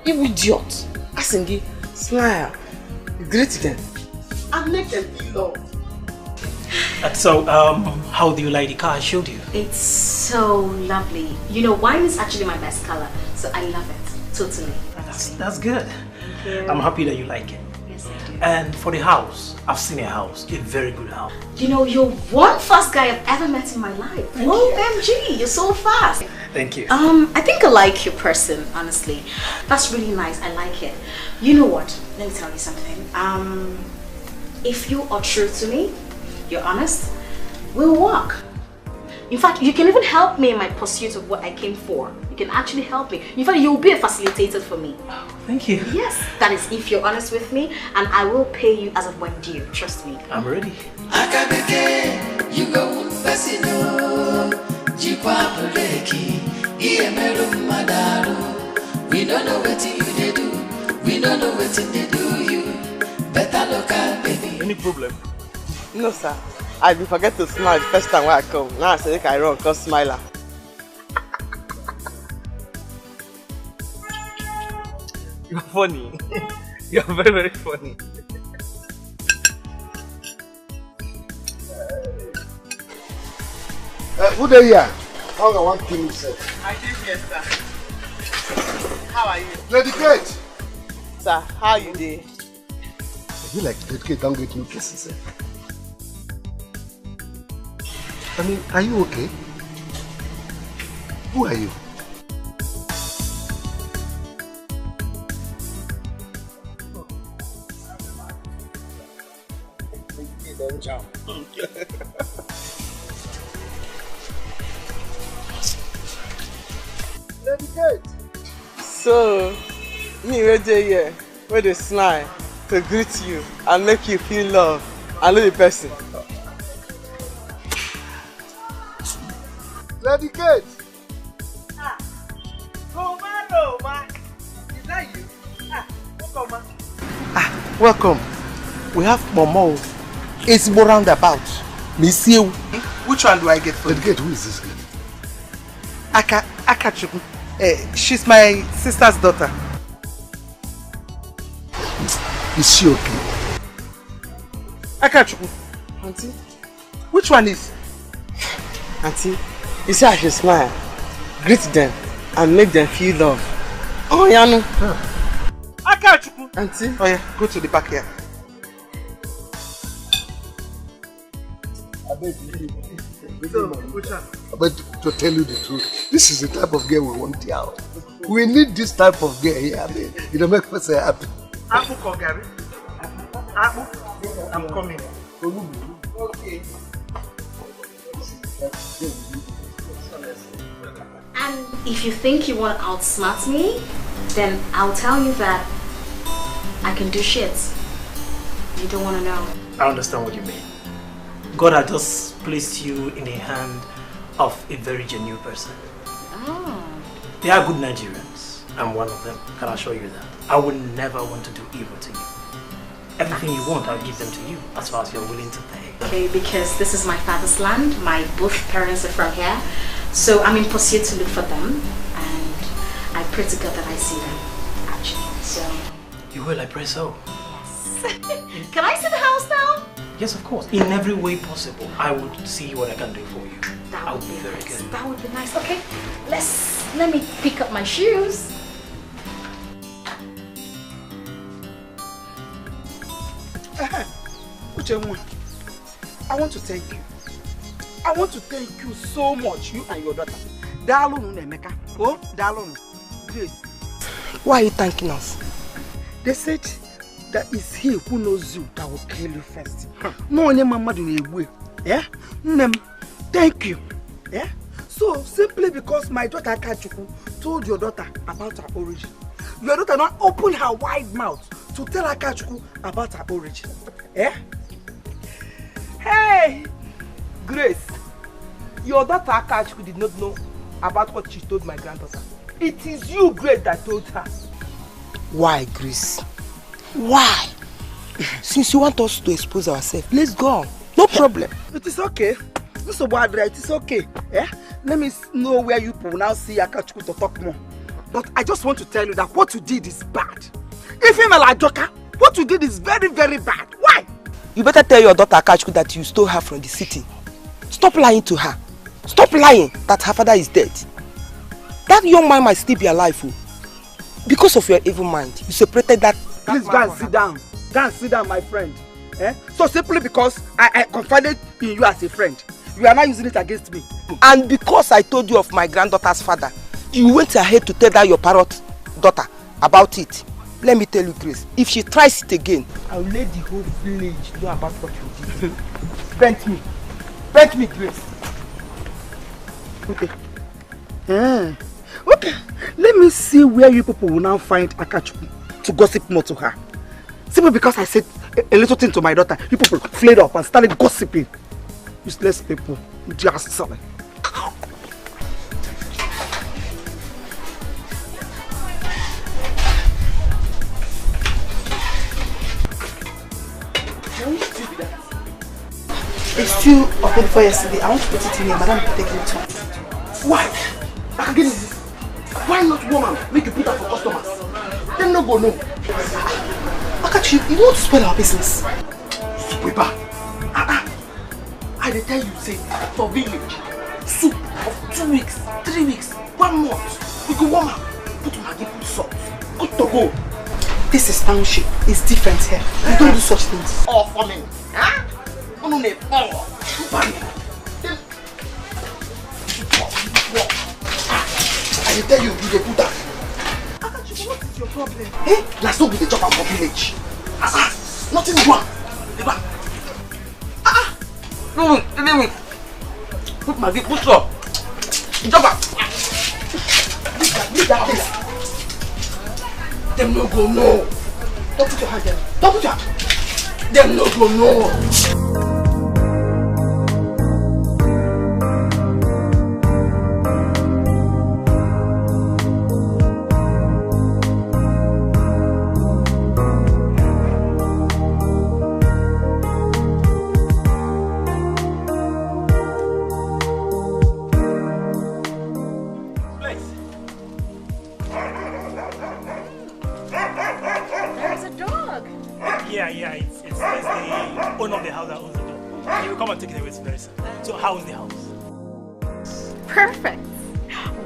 You idiot. Asingi, smile, you greet them, and make them feel love.
So, how do you like the car I showed you?
It's so lovely. You know, wine is actually my best color, so I love it totally.
That's good. I'm happy that you like it.
Yes, I do.
And for the house, I've seen a house, a very good house.
You know, you're one fast guy I've ever met in my life. OMG, you're so fast.
Thank you.
I think I like your person, honestly. That's really nice. I like it. You know what? Let me tell you something. If you are true to me, you're honest, we'll walk. In fact, you can even help me in my pursuit of what I came for. You can actually help me. In fact, you'll be a facilitator for me.
Oh, thank you.
Yes, that is if you're honest with me, and I will pay you as of when due. Trust me.
I'm ready.
You go Pesino, Jikwa Puleki, Iemero Madaro. We don't know what you they do. We don't know what they do you. Better look at baby.
Any problem?
No, sir. I be forget to smile the first time when I come. Now I say I run, cause smiler.
You're funny. You're very, very funny.
Who there here? How I want to kill himself?
I did here, sir. How are you?
Lady Kate!
Sir, how you doing?
I feel like Lady Kate don't get new cases. I mean, are you okay? Who are you? Lady Kate!
So, me right here, where they smile to greet you and make you feel love and know the person.
Lady Kate!
Roma! Is that you? Welcome.
Welcome. We have Momo. It's more roundabout. Miss you. Which one do I get for
Lady Kate, who is this girl?
Akachuku. She's my sister's daughter.
Is she okay?
Akachuku. Auntie? Which one is?
Auntie, you see how she smile, greet them and make them feel love. Oh, Yanu.
Akachuku.
Auntie.
Oh yeah, go to the back here.
So, which one? But to tell you the truth, this is the type of girl we want here. We need this type of girl here. I mean, it'll make us happy.
Apple Kogari. Apple. I'm coming. Okay.
And if you think you want to outsmart me, then I'll tell you that I can do shit. You don't want to know.
I understand what you mean. God has just placed you in the hand of a very genuine person.
Oh.
They are good Nigerians. I'm one of them. Can I assure you that? I would never want to do evil to you. Everything you want, I'll give them to you as far as you're willing to pay.
Okay, because this is my father's land. My both parents are from here. So I'm in pursuit to look for them. And I pray to God that I see them, actually. So.
You will, I pray so.
Yes. Can I see the house now?
Yes, of course. In every way possible, I would see what I can do for you.
That would
be very
nice.
good.
That would be nice. Okay, let me pick up my shoes.
Uchenwu, I want to thank you. I want to thank you so much, you and your daughter. Dalunu Nemeka. Oh, Dalunu. Grace. Why are you thanking us? They said that it's he who knows you that will kill you first. No one mama do way. Yeah? Thank you. Yeah? So simply because my daughter Akachuku told your daughter about her origin, your daughter now opened her wide mouth to tell Akachuku about her origin. Yeah? Hey! Grace, your daughter Akachuku did not know about what she told my granddaughter. It is you, Grace, that told her. Why, Grace? Why? Since you want us to expose ourselves, let's go. No problem. It is okay. It is okay. Yeah? Let me know where you will now see Akachuku to talk more. But I just want to tell you that what you did is bad. If you're like Joker, what you did is very, very bad. Why? You better tell your daughter Akachuku that you stole her from the city. Stop lying to her. Stop lying that her father is dead. That young man might still be alive. Oh. Because of your evil mind, you separated that. Please go and sit down. Go and sit down, my friend. Eh? So simply because I confided in you as a friend, you are now using it against me. And because I told you of my granddaughter's father, you went ahead to tell that your parrot daughter about it. Let me tell you, Grace, if she tries it again, I will let the whole village know about what you did. Bent me, Grace. Okay. Okay. Let me see where you people will now find Akachuku to gossip more to her. Simply because I said a little thing to my daughter, you people flared up and started gossiping. Useless people. Just selling.
few of them before yesterday. I want to put it in here. Madam will take it too.
Why? Again, why not woman make you put her for customers? Them no go no.
Akachi, you want to spoil our business?
Sweeper. I dey tell you, say, for village, soup of 2 weeks, 3 weeks, 1 month. We go warm up, put maggi, put salt. Good to go.
This is township. It's different here. We don't do such things.
All for me. Huh? No, no, no. I dey tell you, you dey put her.
Akachi, what is your problem?
Hey, let's not be the job for village. Nothing wrong. No, put my feet, put up. Jump up. Leave that place. Them no go no. Don't put your hand there. Don't put your hand. Them no go no.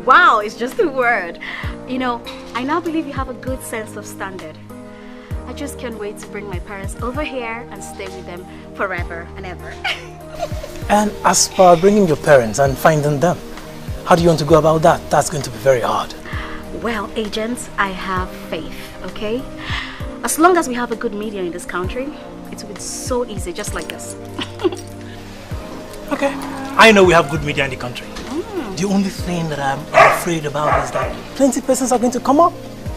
Wow, it's just a word. You know, I now believe you have a good sense of standard. I just can't wait to bring my parents over here and stay with them forever and ever.
And as for bringing your parents and finding them, how do you want to go about that? That's going to be very hard.
Well, agents, I have faith, okay? As long as we have a good media in this country, it will be so easy, just like this.
Okay, I know we have good media in the country. The only thing that I'm afraid about is that plenty of persons are going to come up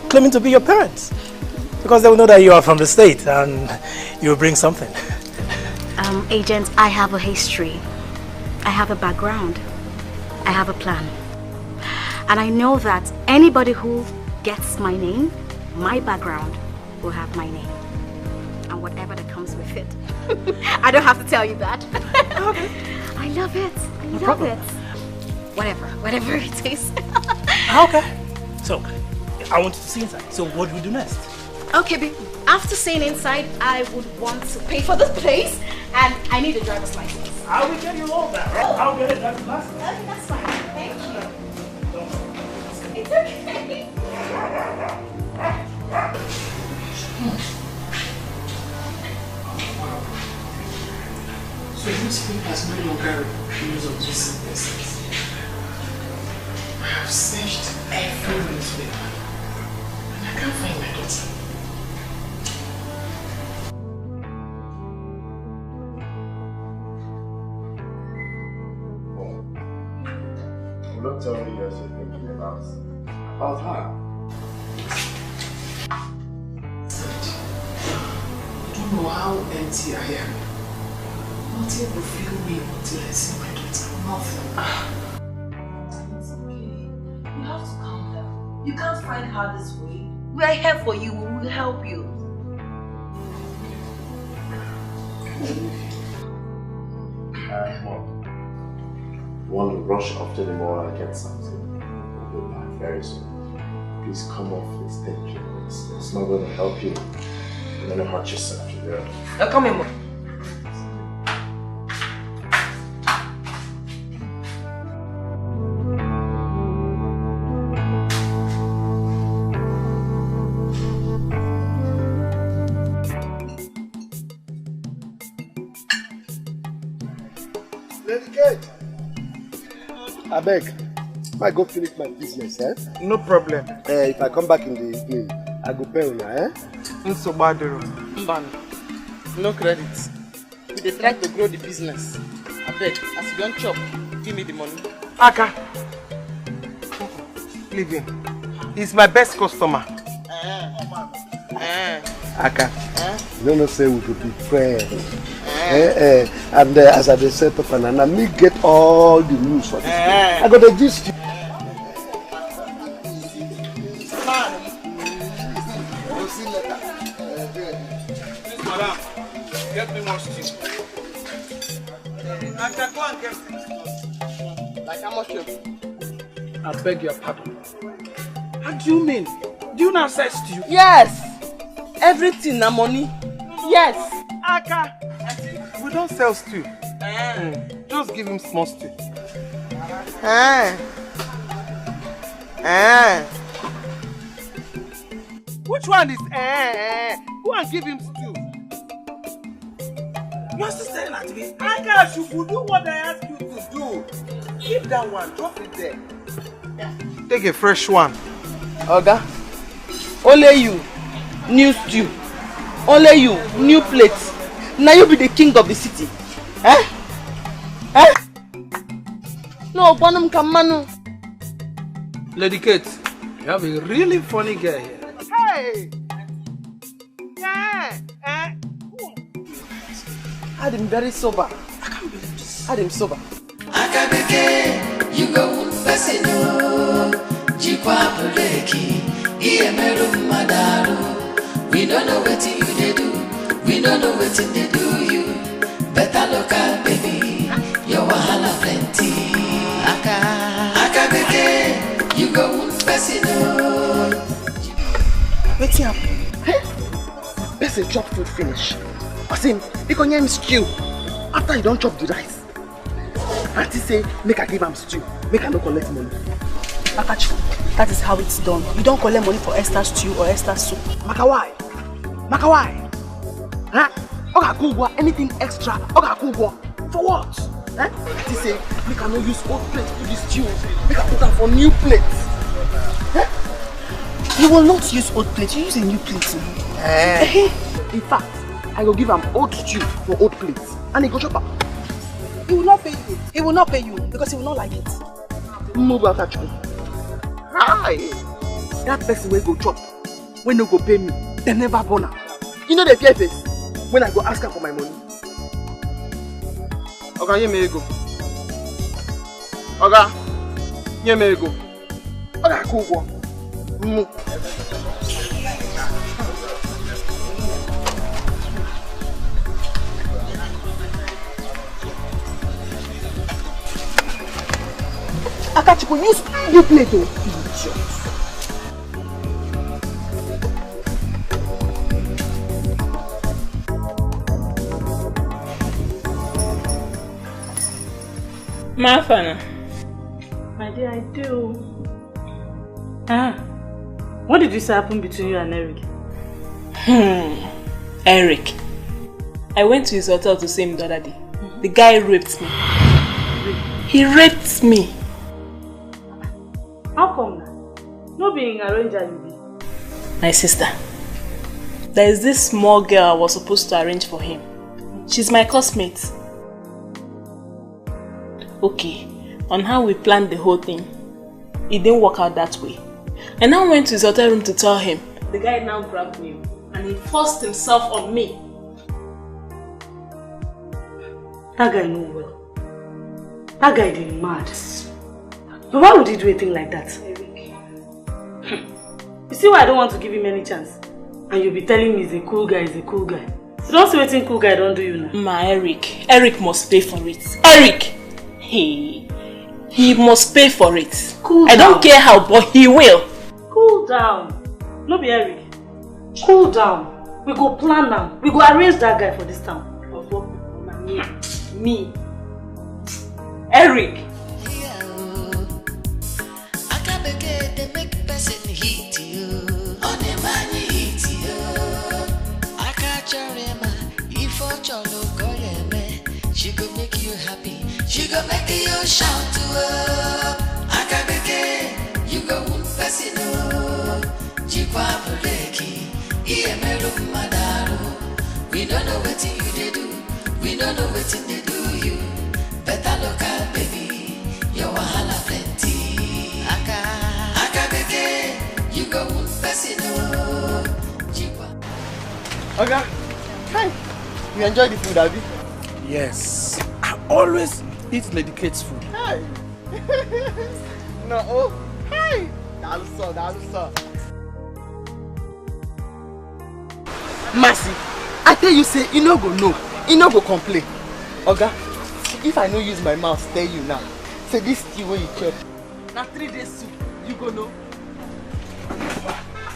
claiming to be your parents. Because they will know that you are from the state and you will bring something.
Agent, I have a history. I have a background. I have a plan. And I know that anybody who gets my name, my background, will have my name. And whatever that comes with it. I don't have to tell you that. Okay. I love it. I love it. Whatever it is.
Okay. So, I want you to see inside. So what do we do next?
Okay, after seeing inside, I would want to pay for this place, and I need a driver's license.
I will get you all that, right? I'll get a driver's license.
Okay, that's fine. Thank you. It's okay.
So this thing has no longer use of this business. I have searched everywhere and I can't find my daughter.
You don't tell me you're thinking about her.
You don't know how empty I am. Nothing will fill me until I see my daughter. Nothing.
It's okay. You have to calm down. You can't find her this way. We are here for you. We will help you.
Want to rush after the more I get something. We'll be back very soon. Please come off this danger. It's not going to help you. You're going to hurt yourself.
Now come in, Mom.
I beg, I go finish my business, eh?
No problem.
If I come back in the evening, I go pay you, eh?
No credit. We dey try to grow the business. I beg, as you don't chop, give me the money.
Aka. Leave him. He's my best customer.
Aka, you don't know say we could be friends. And as I dey set up and me get all the news for this place. I got the gist.
Madam, get me more stew.
I can go and get things. Like how much?
I beg your pardon. What do you mean? Do you not say stew?
Yes. Everything na money. Yes.
Aka. We don't sell stew. Just give him small stew. Which one is Go and give him stew. You're still staring at me. Aka, you will do what I ask you to do. Keep that one. Drop it there. Take a fresh one.
Oga. Only you. New stew. Only you. New plates. Now you be the king of the city. No, Bonum Kamanu.
Lady Kate, you have a really funny girl here.
Hey!
I'm very sober. I can't believe this. I'm sober.
Akabeke, you go Basino, Jikwa Puleki, Iemeru Madaru. We don't know what you they do. We don't know what they do you. Better look at baby. Your wahala plenty. Akabeke, you go Basino.
What's happening? Person chop food finish. I say, you can hear him stew. After you don't chop the rice. Auntie say, make I give him stew. Make I not collect money.
Akachu, that is how it's done. You don't collect money for Esther stew or Esther soup.
Makawai. Makawai. Huh? Oga Kugwa, anything extra. Oga Kugwa. For what? Auntie say, make I not use old plates for this stew. Make I put them for new plates.
You will not use old plates. You use a new plate.
In fact, I will give him old stew for old plates. And he go chop up.
He will not pay you. He will not pay you because he will not like it.
Move out of you. Hi! That person will go chop. When no go pay me, they never gonna. You know the fear face? When I go ask her for my money.
Okay, here me go. Okay, here me go.
Okay, cool one. Akachuku, use new plate, idiot.
Mafana.
My dear, I do. What did you say happened between you and Eric?
Eric. I went to his hotel to see him the other day. The guy raped me. He raped me.
How come now? No being arranged you be.
My sister. There is this small girl I was supposed to arrange for him. She's my classmate. Okay, on how we planned the whole thing, it didn't work out that way. I now went to his hotel room to tell him. The guy now grabbed me and he forced himself on me.
That guy know well. That guy did mad. But why would he do a thing like that? Eric. You see why I don't want to give him any chance? And you'll be telling me he's a cool guy, You don't see what cool guy don't do you now.
Ma, Eric must pay for it. Eric! He must pay for it.
Cool down.
I don't care how, but he will.
Cool down. No be Eric. Cool down. We go plan now. We go arrange that guy for this town.
Me. Eric.
She go make you happy. She go make you shout to her. Akabeke, you go Basino. Jikwa Puleki, Iemeru Madaru. We don't know what you they do. We don't know what they do you. Better look at baby. Your wahala plenty. Akabeke, you go Basino. Jikwa.
Okay. Hi. You enjoy the food, have you?
Yes. I always eat Lady Kate's food.
Hi. No, oh. Hi. That's so. Mercy, I tell you say, you no go know. You no go complain. Oga, If I no use my mouth, tell you now. Say this tea where you chop. Now 3 days soup, you go know.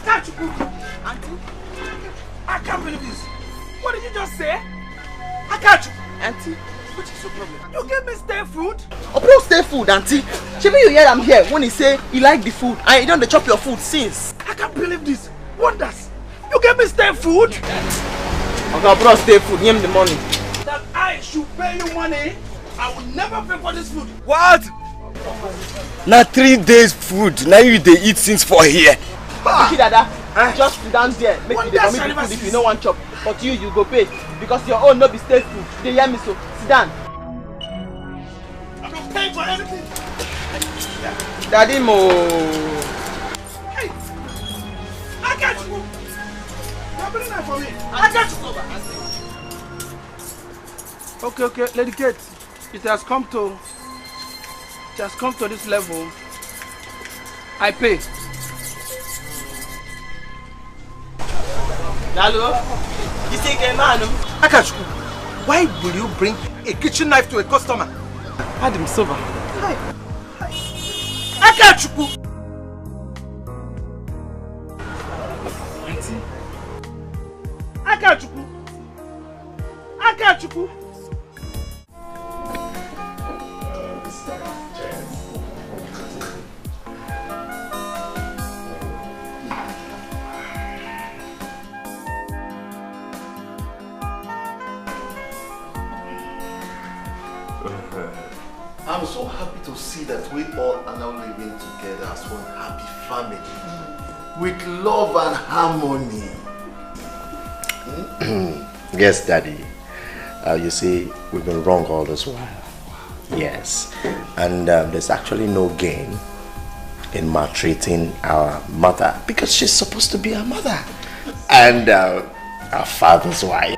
Can't you cook? Auntie? I can't believe this. What did you just say? I can't you?
Auntie?
What is your problem? You gave me stale food?
Oh, bro, stale food, Auntie. Maybe you hear I'm here when he say he like the food and you don't chop your food since.
I can't believe this. Wonders. You gave me stale food?
Okay, bro, stale food. Give him the money.
That I should pay you money? I will never pay for this food.
What? Now 3 days food. Now you they eat since for here.
Okay, Dada. Just sit down there. Make you the food if you no want chop. But you go pay. Because your own no be stale food. They hear me so. Sit down.
I'm not paying for anything.
Daddy Mo.
Hey! I got you. You're bringing that for me. I got you. Okay, Lady Kate. It has come to this level. I pay.
Lalo, you think a man?
Akachukwu, why will you bring a kitchen knife to a customer?
Adam Silva.
Hi. Akachukwu!
Auntie.
Akachukwu! Akachukwu!
I'm so happy to see that we all are now living together as one happy family with love and harmony.
Yes, Daddy. You see, we've been wrong all this while. Yes. And there's actually no gain in maltreating our mother because she's supposed to be our mother and our father's wife.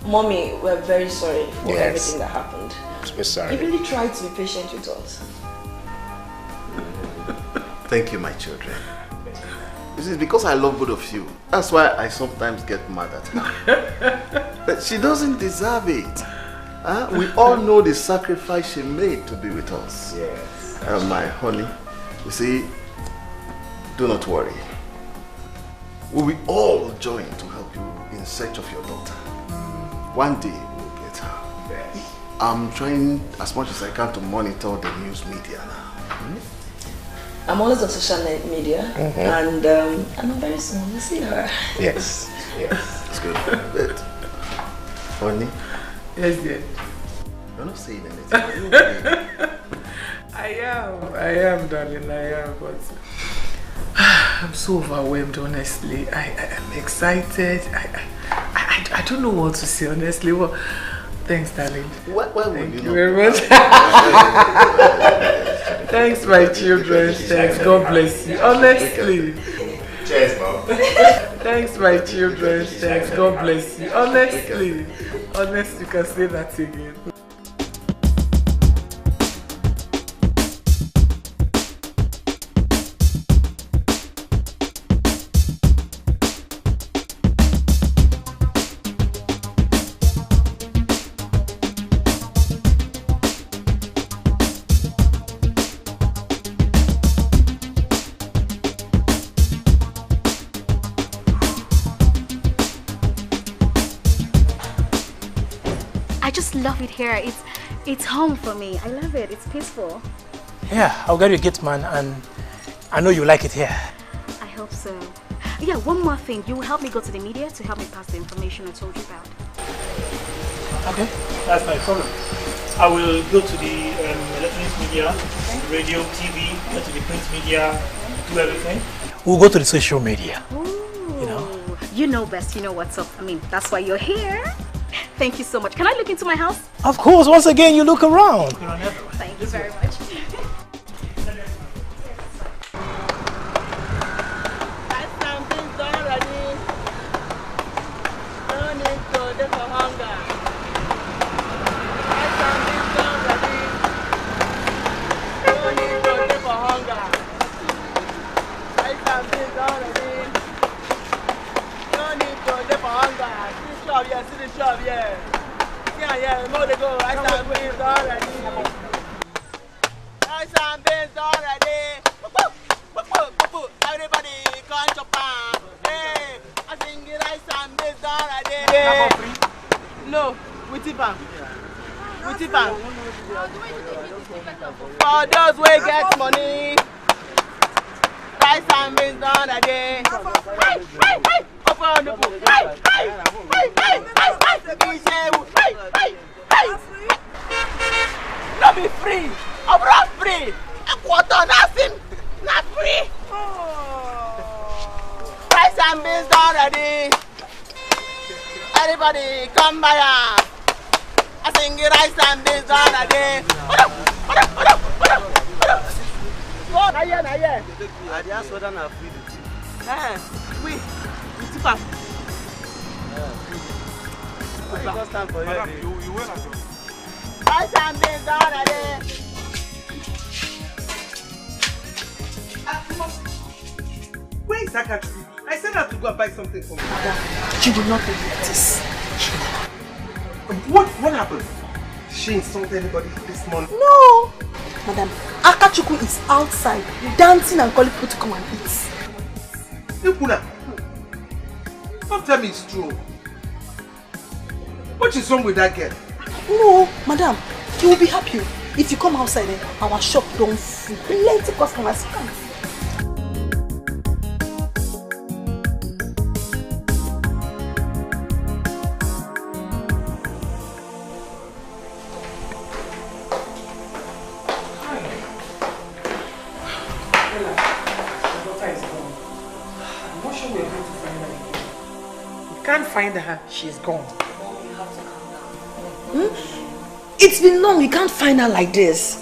Mommy, we're very sorry for
Yes.
everything that happened.
We're sorry.
You really tried to be patient with us.
Thank you, my children. This is because I love both of you. That's why I sometimes get mad at her. But she doesn't deserve it. We all know the sacrifice she made to be with us.
Yes.
My honey, you see, do not worry. We will all join to help you in search of your daughter. One day we'll get her.
Yes.
I'm trying as much as I can to monitor the news media now.
I'm always on social media, and I know very soon we'll see her.
Yes. Yes.
That's good. But, honey?
Yes, dear.
You're not saying anything. Are you okay?
I am, darling, I am, but I'm so overwhelmed, honestly. I'm excited. I don't know what to say, honestly. Well, thanks, darling.
Why would you
very much. Thanks, my children. Thanks. God bless you. Honestly.
Cheers, Mom.
Thanks, my children. Thanks. God bless you. Honestly. Honestly, you can say that again.
Love it here. It's home for me. I love it. It's peaceful.
Yeah, I'll get you a gift, man, and I know you like it here.
I hope so. Yeah, one more thing. You will help me go to the media to help me pass the information I told you about.
Okay, that's my problem. I will go to the electronic media, radio, TV, go to the print media, do everything. We'll go to the social media.
Ooh, you know best. You know what's up. I mean, that's why you're here. Thank you so much. Can I look into my house?
Of course, once again, you look around.
Thank you very much.
Yeah.
Yeah, see the shop, yeah. Yeah, more to go. Rice and beans already. Rice and beans already. Everybody come chop on. Hey, I sing rice and beans already. No, we tip on. We tip on. For those who get money, rice and beans already. Open the book. Not be free. I'm not free. A quarter, nothing. Not free. Rice and beans already. Everybody come by. I sing rice and beans already. Go, na here. I just order na free. We tip am. Just stand for here. You will not go. Rice and beans already.
Where is Akachu? I said I have to go and buy something for me.
She will not believe this.
What happened? She insulted anybody this morning?
No! Madam, Akachuku is outside dancing and calling people to come and eat.
Ipuna, don't tell me it's true. What is wrong with that girl?
No, madam, you will be happy if you come outside and our shop don't full. Plenty customers come.
Find her, she's gone.
It's been long, we can't find her like this.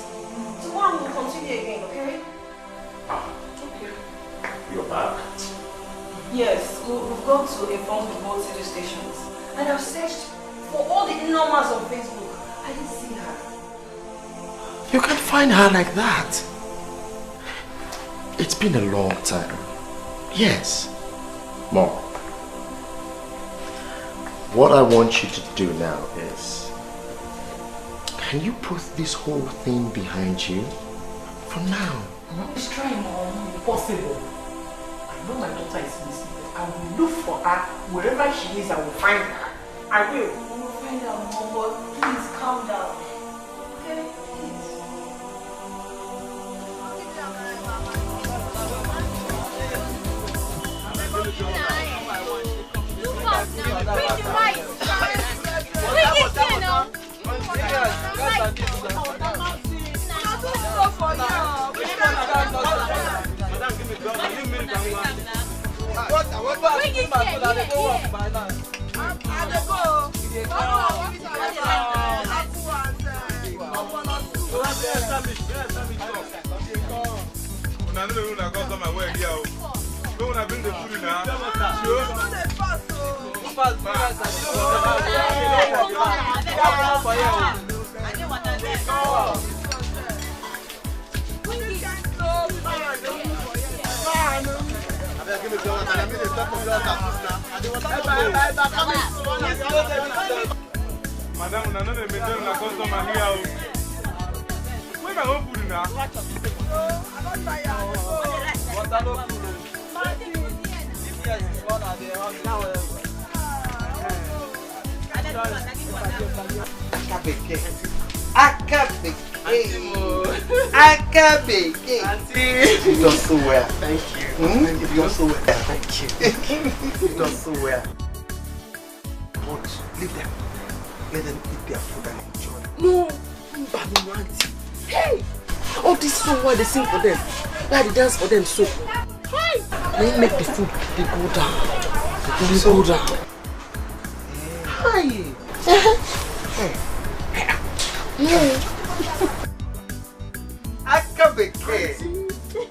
Tomorrow we'll continue again, okay?
Okay. You're back?
Yes, we've gone to inform the both city stations. And I've searched for all the numbers on Facebook. I didn't see her.
You can't find her like that. It's been a long time. Yes. Mom. What I want you to do now is, can you put this whole thing behind you for now?
It's trying, Mom. Impossible. I know my daughter is missing. I will look for her wherever she is. I will find her. I will.
We will find her, Mom, but please calm down. Okay? Please.
Bring the rice. Bring it here now.
Madam, I know they maintain a customer here. Where are you putting now?
Akabeke. You done so well. Thank you. You done so well. Thank you. You done so well. But leave them. Let them eat their food and enjoy.
No, hey, all this song why they sing for them, why they dance for them so. Hey, they make the food they go down. They go down. Hi.
Akabeke.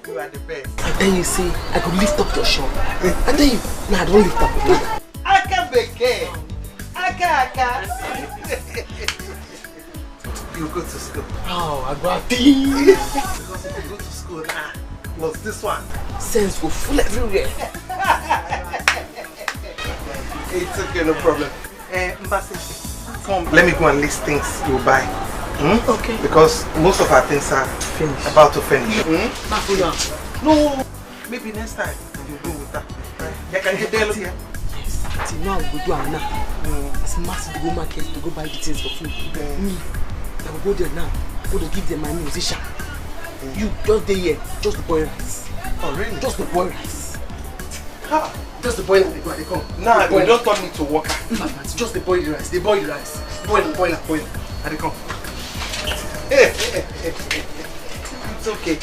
You are the best.
And then you say, I could lift up your shop. And then you, nah, don't lift up your ladder.
Akabeke. Aka. You go to school.
Oh, I got
because if you go to school, plus this one.
Sense for full everywhere.
It's okay, no problem. Mbasi, come. Let me go and list things you buy.
Okay.
Because most of our things are finished. About to finish. No. Maybe next time you go with that. You can get there. Yes.
See, now we go do now. It's massive to go market to go buy the things for food. Me, I will go there now. Go to give them my musician. You just there here, just the boil rice.
Oh really?
Just the boil rice. Just the boil and they come.
Nah, you don't turn me to worker.
It's just the boil rice. They boil the rice. Boil and they come.
It's okay.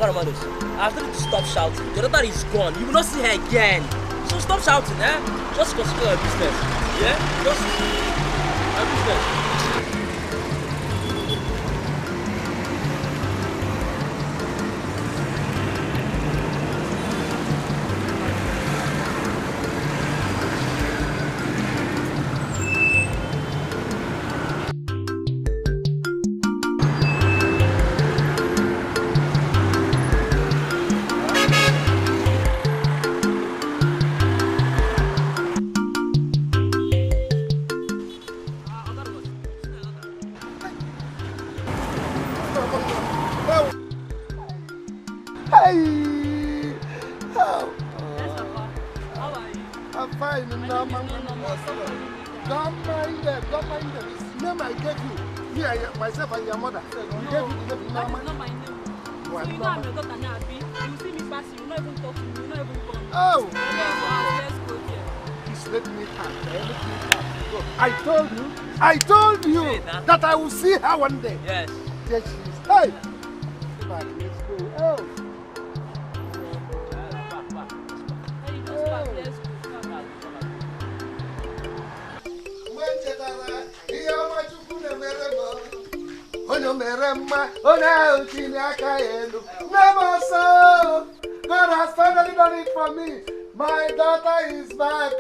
Romanos, I have to stop shouting. Your daughter is gone. You will not see her again. So stop shouting, eh? Just consider your business. Yeah? Just your business.
Myself and your mother. You gave you the name.
That is not my name. So you know I'm your daughter now, Abi. You see me pass you, not even talk to me, you not even come.
Oh!
Let's go there.
Please let me have. I told you that I will see her one day.
Yes.
Yes, she is. Hey! Come on, let's go. Oh! God has finally done it for me. My daughter is back.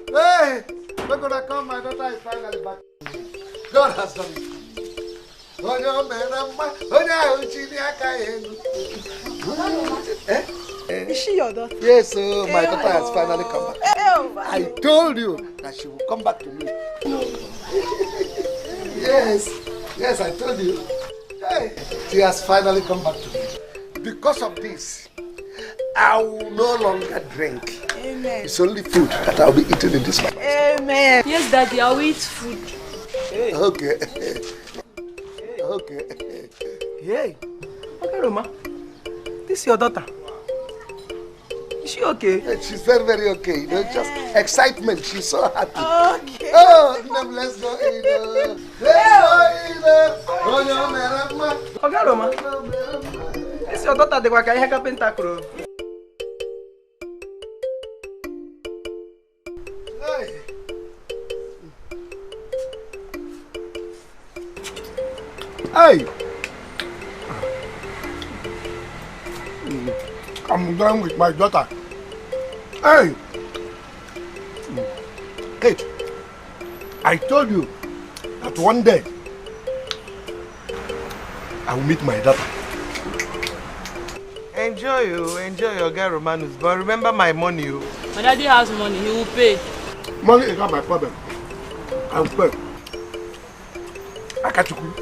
Hey, we're gonna come. My daughter is finally back. God has done it.
Is she your daughter?
Yes, my daughter has finally come back. I told you that she will come back to me. Yes, I told you. Hey, she has finally come back to me. Because of this, I will no longer drink.
Amen.
It's only food that I'll be eating in this life.
Amen.
Yes, Daddy, I'll eat food.
Okay. Okay.
Hey. Okay, Roma. This is your daughter. Is she okay?
Yeah, she's very, very okay. You know, just excitement. She's so happy.
Okay.
Oh, let's go in.
Okay, Roma. This is your daughter. The one I carpenter crew.
Hey! I'm going with my daughter. Hey! Kate, I told you that one day I will meet my daughter.
Enjoy your girl Romanus, but remember my money.
My daddy has money, he will pay.
Money is not my problem. I will pay. Akachuku.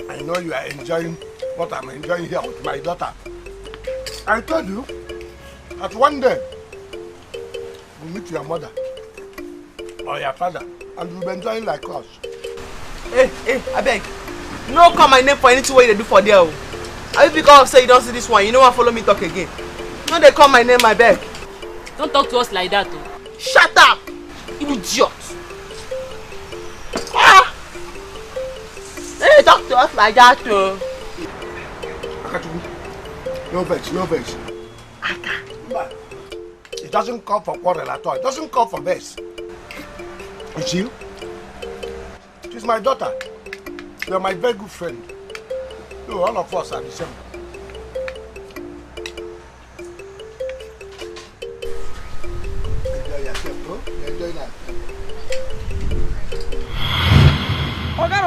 I know you are enjoying what I'm enjoying here with my daughter. I told you that one day we'll meet your mother or your father and we'll be enjoying like us.
Hey, I beg. No call my name for anything what you do for there. Are you because say you don't see this one, you know what, follow me talk again. No, they call my name, I beg.
Don't talk to us like that, oh.
Shut up, you idiot. Ah! Hey, talk to us like that, oh.
No vex. It doesn't call for quarrel at all. It doesn't call for vex. You see? She's my daughter. You're my very good friend. So all of us are the same.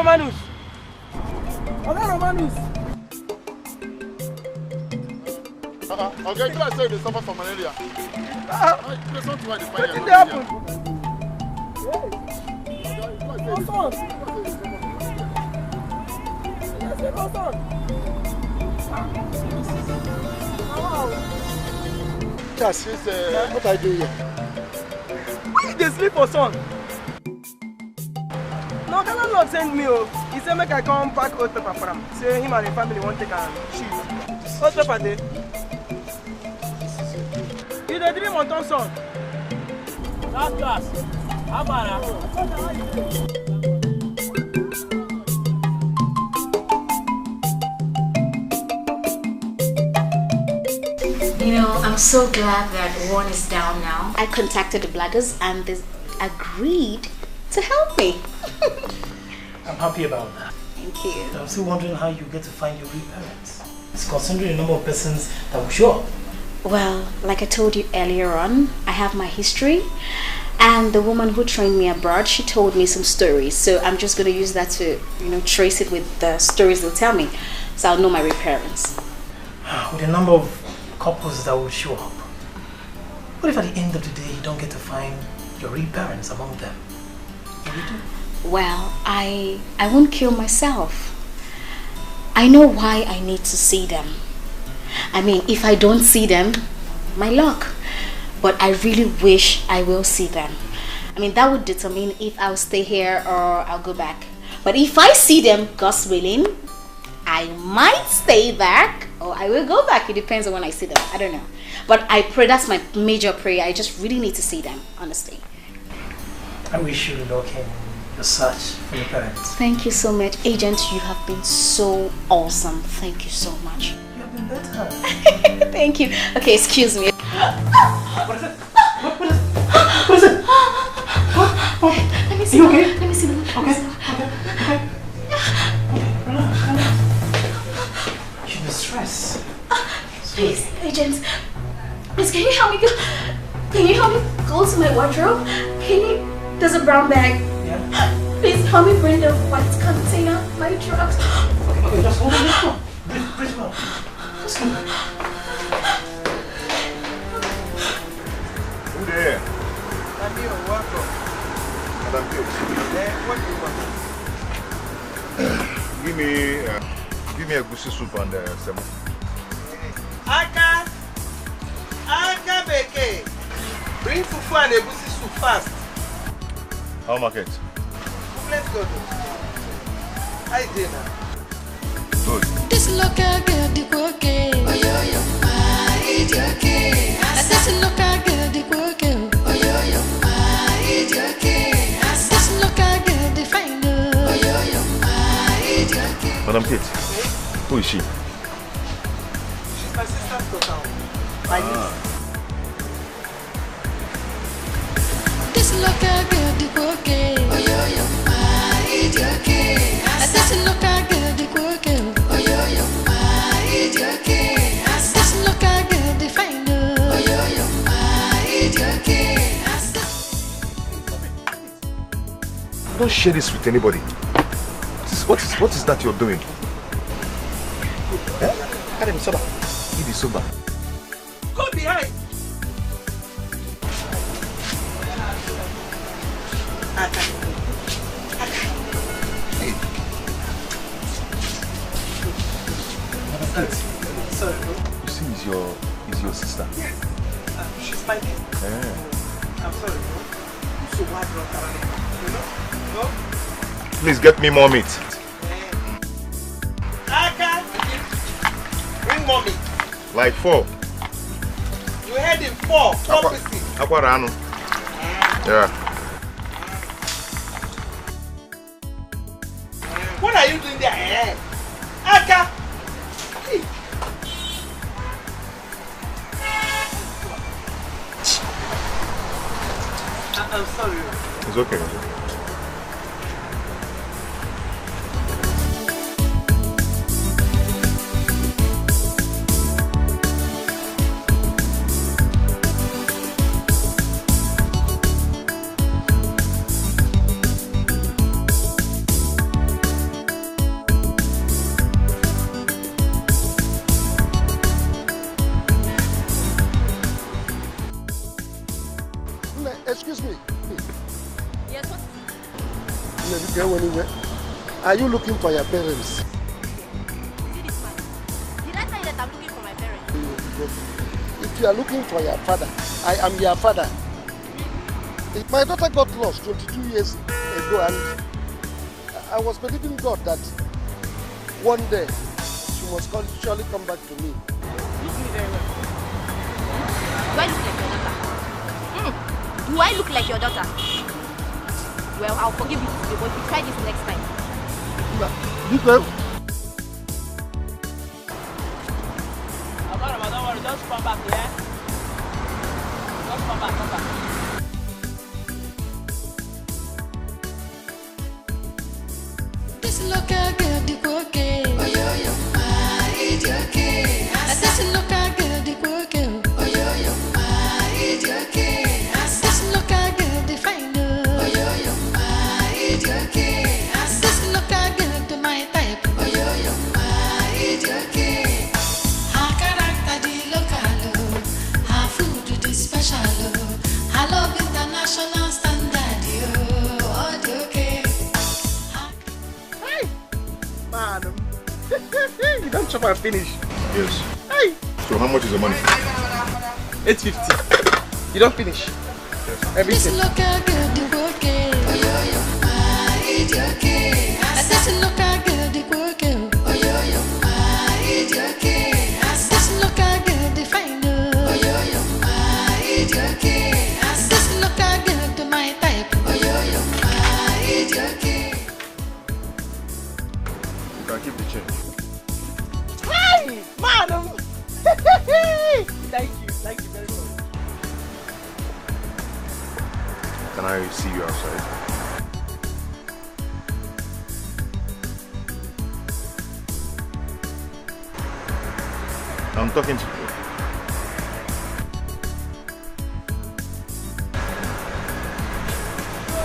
Romanus. Oga Romanus.
Okay, you guys say they suffer from malaria. There's something why they find
What did happen?
Just what I do here?
Why they sleep for son? No, the landlord sent me. He said make I come pack old paper for him. Say him and the family won't take a sheet. Old paper there. You the dream on Thompson.
Last class. Amara.
You know, I'm so glad that one is down now. I contacted the bloggers and they agreed to help me.
I'm happy about that.
Thank you.
I'm still wondering how you get to find your real parents. It's considering the number of persons that will show up.
Well, like I told you earlier on, I have my history. And the woman who trained me abroad, she told me some stories. So I'm just going to use that to, trace it with the stories they'll tell me. So I'll know my real parents.
With the number of couples that will show up, what if at the end of the day you don't get to find your real parents among them? What do you do?
Well, I won't kill myself. I know why I need to see them. I mean, if I don't see them, my luck. But I really wish I will see them. I mean, that would determine if I'll stay here or I'll go back. But if I see them, God's willing, I might stay back or I will go back. It depends on when I see them. I don't know. But I pray, that's my major prayer. I just really need to see them, honestly.
I wish you luck in the search for your parents.
Thank you so much. Agent, you have been so awesome. Thank you so much.
You have been better.
Thank you. Okay, excuse me.
What is it? What is it? What?
Let me see.
You okay?
Let me see them.
Okay. Relax. You're in stress.
Please, agent. Please, can you help me go? Can you help me go to my wardrobe? There's a brown bag.
Yeah.
Please help me bring the white container, my drugs.
Okay, just hold on. Let's go. Breathe well. Let's go.
Who there?
I'm here, welcome.
Madam Pio.
What do you want?
Give me a goosey soup and some.
Aka Beke. Bring fufu and a goosey soup fast.
How market?
Let's go. Hi, dinner.
Good.
This local girl, the okay. Oh, yo, my, it's okay. This local girl, the okay. Oh, yo, my, it's okay. This local girl, the fine. Oh, yo, my, it's okay.
Madam Kate, who is she?
She's my sister's daughter. My niece.
This local girl, the okay. Oh, yo, my, it's okay. This local girl, the okay. Oh, yo, my, it's okay. This local girl, the fine. Oh, yo, my, it's okay.
Don't share this with anybody. What is that you're doing?
Carry me sober.
Eat the soba.
Go behind. Sorry, bro.
You see, is your sister?
Yes. She's my niece. I'm sorry, bro. I'm so wide around. No?
Please get me more meat.
Aka, bring more meat.
Like 4.
You had him 4 pieces.
Aquarano. Yeah.
What are you doing there? Aka! I'm sorry.
It's okay.
go anywhere. Are you looking for your parents?
Did I tell you that I'm looking for my parents?
If you are looking for your father, I am your father. My daughter got lost 22 years ago, and I was believing God that one day she must surely come back to me.
Look me very well. Do I look like your daughter? Do I look like your daughter? Well, I'll forgive you today, but if you try this next time.
Because
Don't worry, just come back, yeah? Just come back, come back.
This local girl, the okay. Oh, yo, ma, it's okay. This local girl, the okay. Oh, yo, ma, it's okay. This local girl, the fine. Oh, yo, ma, it's okay. This local girl, the my type. Oh, yo, ma, it's okay. Her character, the local. Her food, the special. Her love, international standard. Oh, the okay.
Man, you don't chop and finish.
Yes.
Hey.
So how much is the money?
850. You don't finish.
Yes.
Everything.
This local girl, the okay. Oh, yo, ma, it's okay. This local girl, the okay. Oh, yo, ma, it's okay. This local girl, the fine. Oh, yo, ma, it's okay. This local girl, the my type. Oh, yo, ma, it's okay.
You can keep the change.
Hey, madam. Thank you very much.
Can I see you outside? I'm talking to you.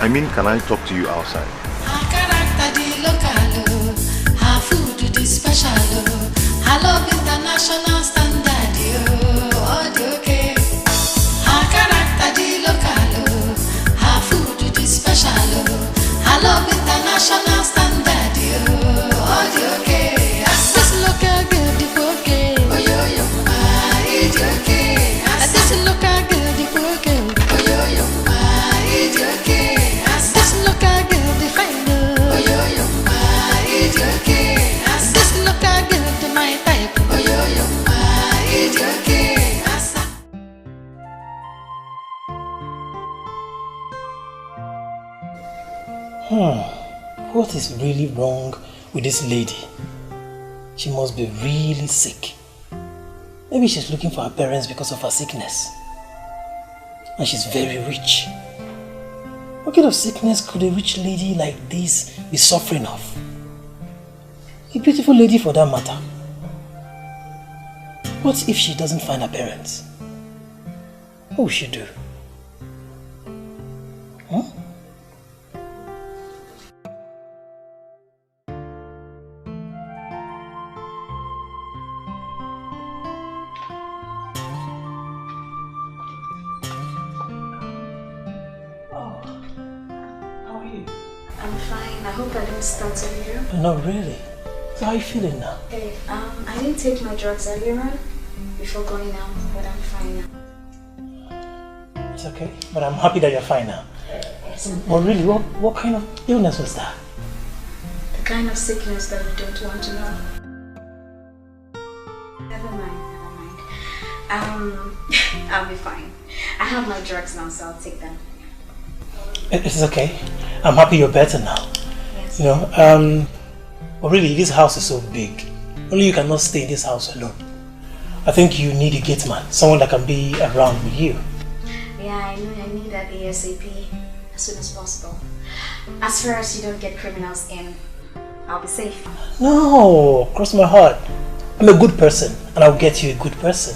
I mean, can I talk to you outside?
Her character, the local. Her food, the special. Her love, international standard. Oh, the okay. Her character, the local. Her food, the special. Her love, international standard. Oh, the okay. This local girl, the okay. Oh, yo, ma, it's okay. This local girl, the okay. Oh, yo, ma, it's okay. This local girl, the fine. Oh, yo, ma, it's okay. This local girl, the my type. Oh, yo, ma, it's okay.
What is really wrong with this lady? She must be really sick. Maybe she's looking for her parents because of her sickness. And she's very rich. What kind of sickness could a rich lady like this be suffering of? A beautiful lady for that matter. What if she doesn't find her parents? What will she do? Huh?
I'm fine. I hope I didn't startle you.
Not really. So how are you feeling now?
Hey, I didn't take my drugs earlier on before going out, but I'm fine now.
It's okay, but I'm happy that you're fine now. Well, really, what kind of illness was that?
The kind of sickness that you don't want to know. Never mind. I'll be fine. I have my drugs now, so I'll take them.
It's okay. I'm happy you're better now.
Yes.
You know, but really, this house is so big. Only you cannot stay in this house alone. I think you need a gate man, someone that can be around with you.
Yeah, I know. I need that ASAP as soon as possible. As far as you don't get criminals in, I'll be safe.
No, cross my heart. I'm a good person, and I'll get you a good person.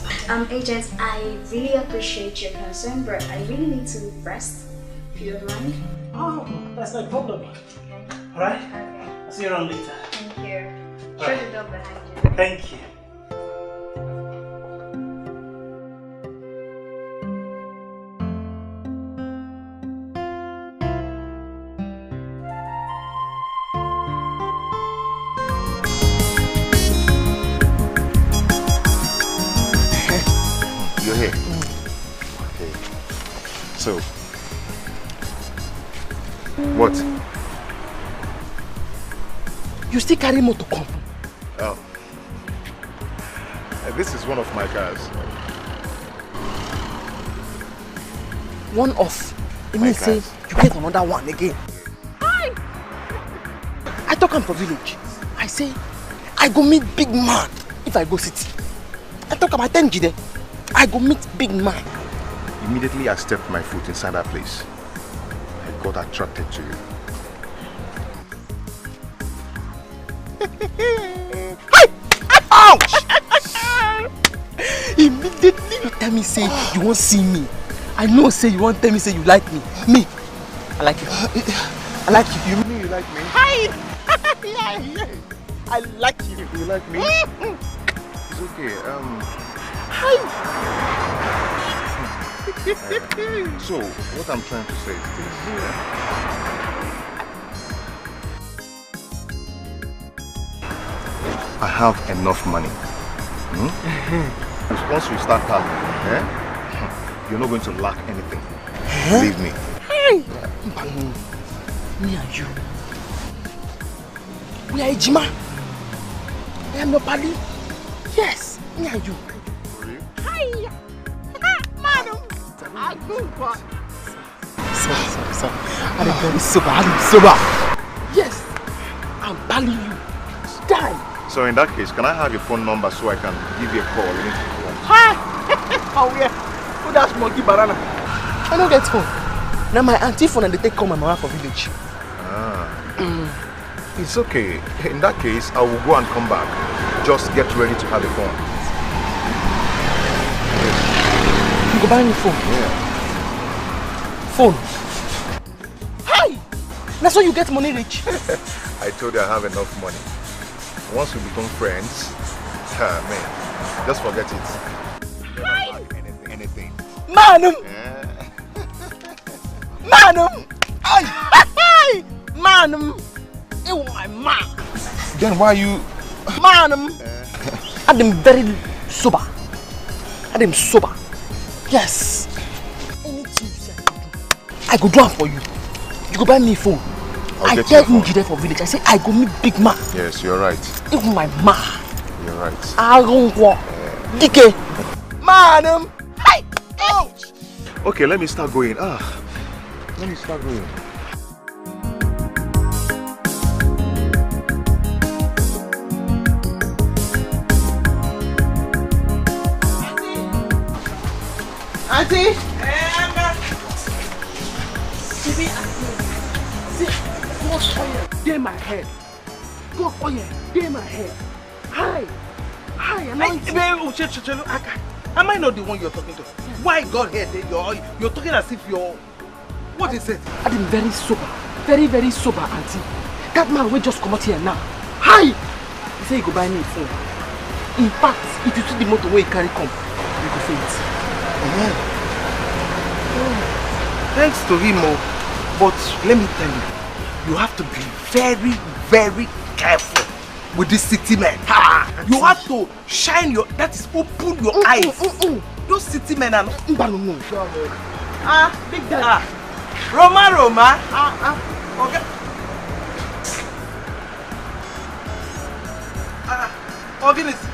Agent, I really appreciate your concern, but I really need to rest, if you don't mind.
Oh, that's no problem.
Okay.
Alright?
Okay.
I'll see you around later.
Thank you.
All
Shut
right.
the door behind you.
Thank you.
you're here. Okay. So, what?
You still carry motor come?
Oh. This is one of my cars.
One off. It means say you get another one again. I talk am for village. I say I go meet big man if I go city. I talk about 10 Jide. I go meet big man.
Immediately I stepped my foot inside that place. I got attracted to you.
Ouch! Immediately you tell me say you won't see me. I know say you won't tell me say you like me. Me, I like you. I like you.
You mean you like me?
Hi! I like you.
You like me? It's okay.
Hi!
So, what I'm trying to say is this. I have enough money. Once we start talking, you're not going to lack anything. Believe me.
Me and you. We are Ejima. I am your buddy. Yes, me and you. Hi! Madam! Sorry. I'm very sober. Yes, I'm battling you. Die.
So in that case, can I have your phone number so I can give you a call?
Hi! Oh yeah. Who that's monkey banana? I don't get phone. Now my auntie phone and they take call my mama for village.
It's okay. In that case, I will go and come back. Just get ready to have a phone.
You go buy me phone?
Yeah.
Phone? Hi! That's why you get money rich.
I told you I have enough money. Once we become friends, man, just forget it. Never lack anything.
Manum!
Yeah.
Manum! Hi! Manum! It was my mark.
Then why you...
Manum! I'm very sober. I'm sober. Yes. Anything you say I go do it for you. You go buy me a phone. I tell him there for village. I say I go meet big man.
Yes, you're right.
Even my ma.
You're right.
I don't go. DK. Manum! Hi! Ouch!
Okay, let me start going. Let me start going.
Auntie! See, God's oil, they my head. God's oil, they my head. Hi, anointing.
Am I not the one you're talking to? Why God here? You're talking as if you're... What is it?
I'm very sober. Very, very sober, auntie. That man will just come out here now. Hi! He said he go buy me a phone. In fact, if you see the motor where he carry come, you go faint.
Thanks to him, but let me tell you, you have to be very, very careful with this city men. You have to shine your, that is, open your eyes. Those city men are not...
Big daddy.
Roma. Okay. Organist.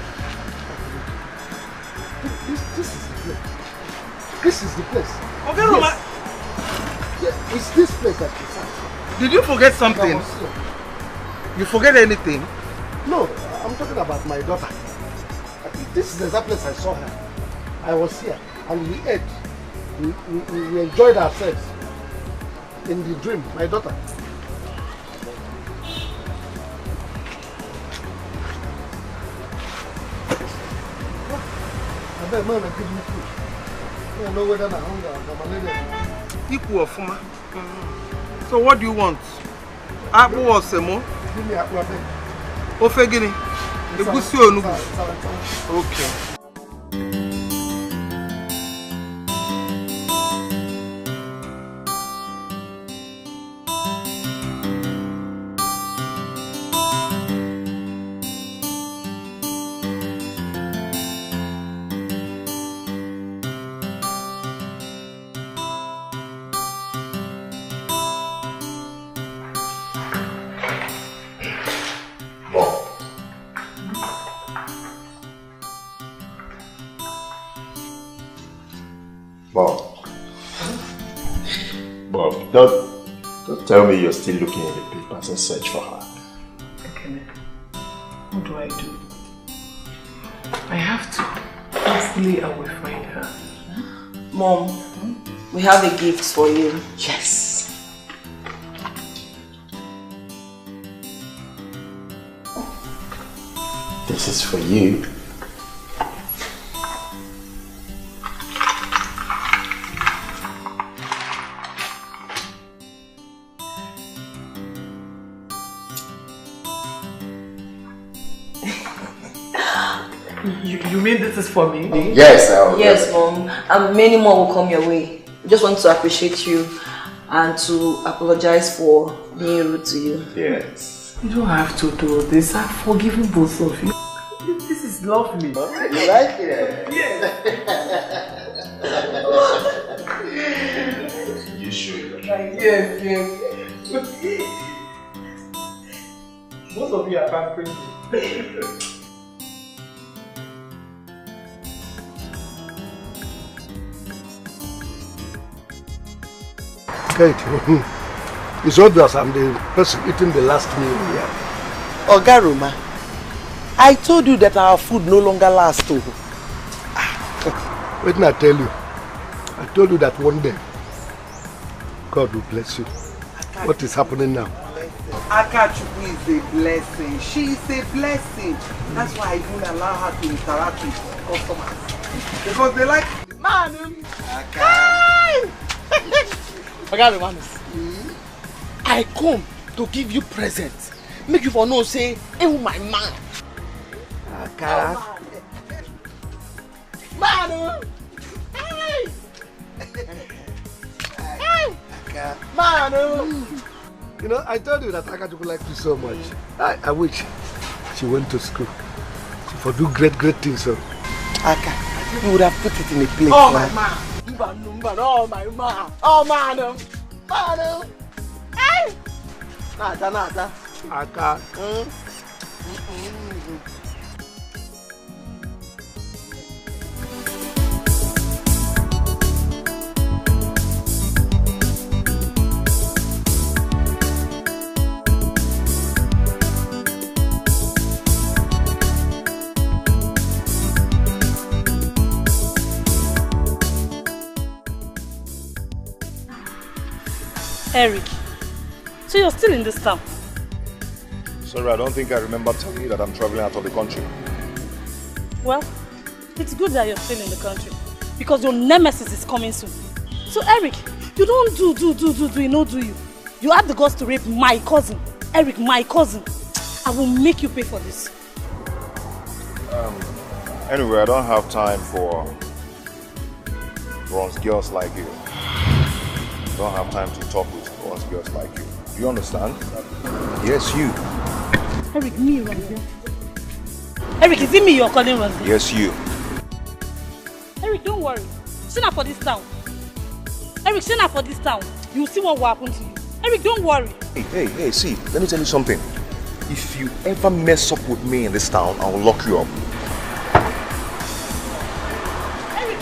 This is the place.
Okay, Roma.
Yes. Yeah, it's this place that you found.
Did you forget something? You forget anything?
No, I'm talking about my daughter. I think this is the exact place I saw her. I was here and we ate. We enjoyed ourselves in the dream, my daughter. I bet mom give me food. I don't know whether I'm hungry or malaria.
Equal Fuma. So what do you want? Apple or semo?
Give me apple.
Ofe gini? Egusi onugu. Okay.
Bob, don't tell me you're still looking in the papers and search for her.
Okay, what do I do? I have to. Hopefully I will find her.
Mom, we have a gift for you.
Yes.
This is for you.
You mean this is for me?
Yes,
yes, Mom. And many more will come your way. We just want to appreciate you and to apologize for being rude to you.
Yes.
You don't have to do this. I've forgiven both of you. This is lovely.
You like it?
Yes.
You should.
Yes. Both of you are pampering me.
Kate, it's obvious I'm the person eating the last meal here.
Ogaruma, I told you that our food no longer lasts.
Wait till I tell you. I told you that one day, God will bless you. What is happening now?
Akachuku is a blessing. She is a blessing. That's why I don't allow her to interact with customers. Because they like man. I come to give you presents. Make you for no say, hey, my man. Man.
Man. You know, I told you that Akachuku likes you so much. I wish she went to school. She for do great things. So.
Aka, you would have put it in a plate.
Oh, my man. Oh, my man. Oh, man. Man. Hey. Nada.
Aka.
Eric, so you're still in this town?
Sorry, I don't think I remember telling you that I'm traveling out of the country.
Well, it's good that you're still in the country because your nemesis is coming soon. So Eric, you don't do, you know, do you? You have the guts to rape my cousin. Eric, my cousin. I will make you pay for this.
Anyway, I don't have time for bronze girls like you. I don't have time to talk with bronze girls like you. Do you understand? Yes, you.
Eric, me, Randy. Eric, is it me you're calling Randy?
Yes, you.
Eric, don't worry. Send up for this town. Eric, send up for this town. You'll see what will happen to you. Eric, don't worry.
Hey, see, let me tell you something. If you ever mess up with me in this town, I will lock you up.
Eric,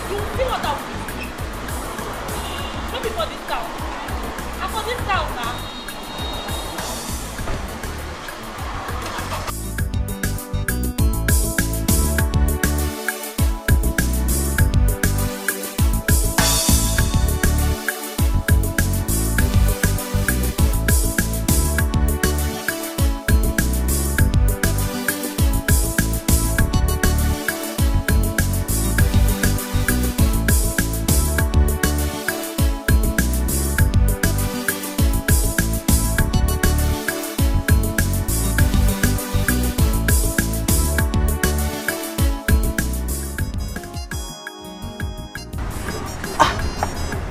you'll see what I will do. Not for this town. I'm for this town now.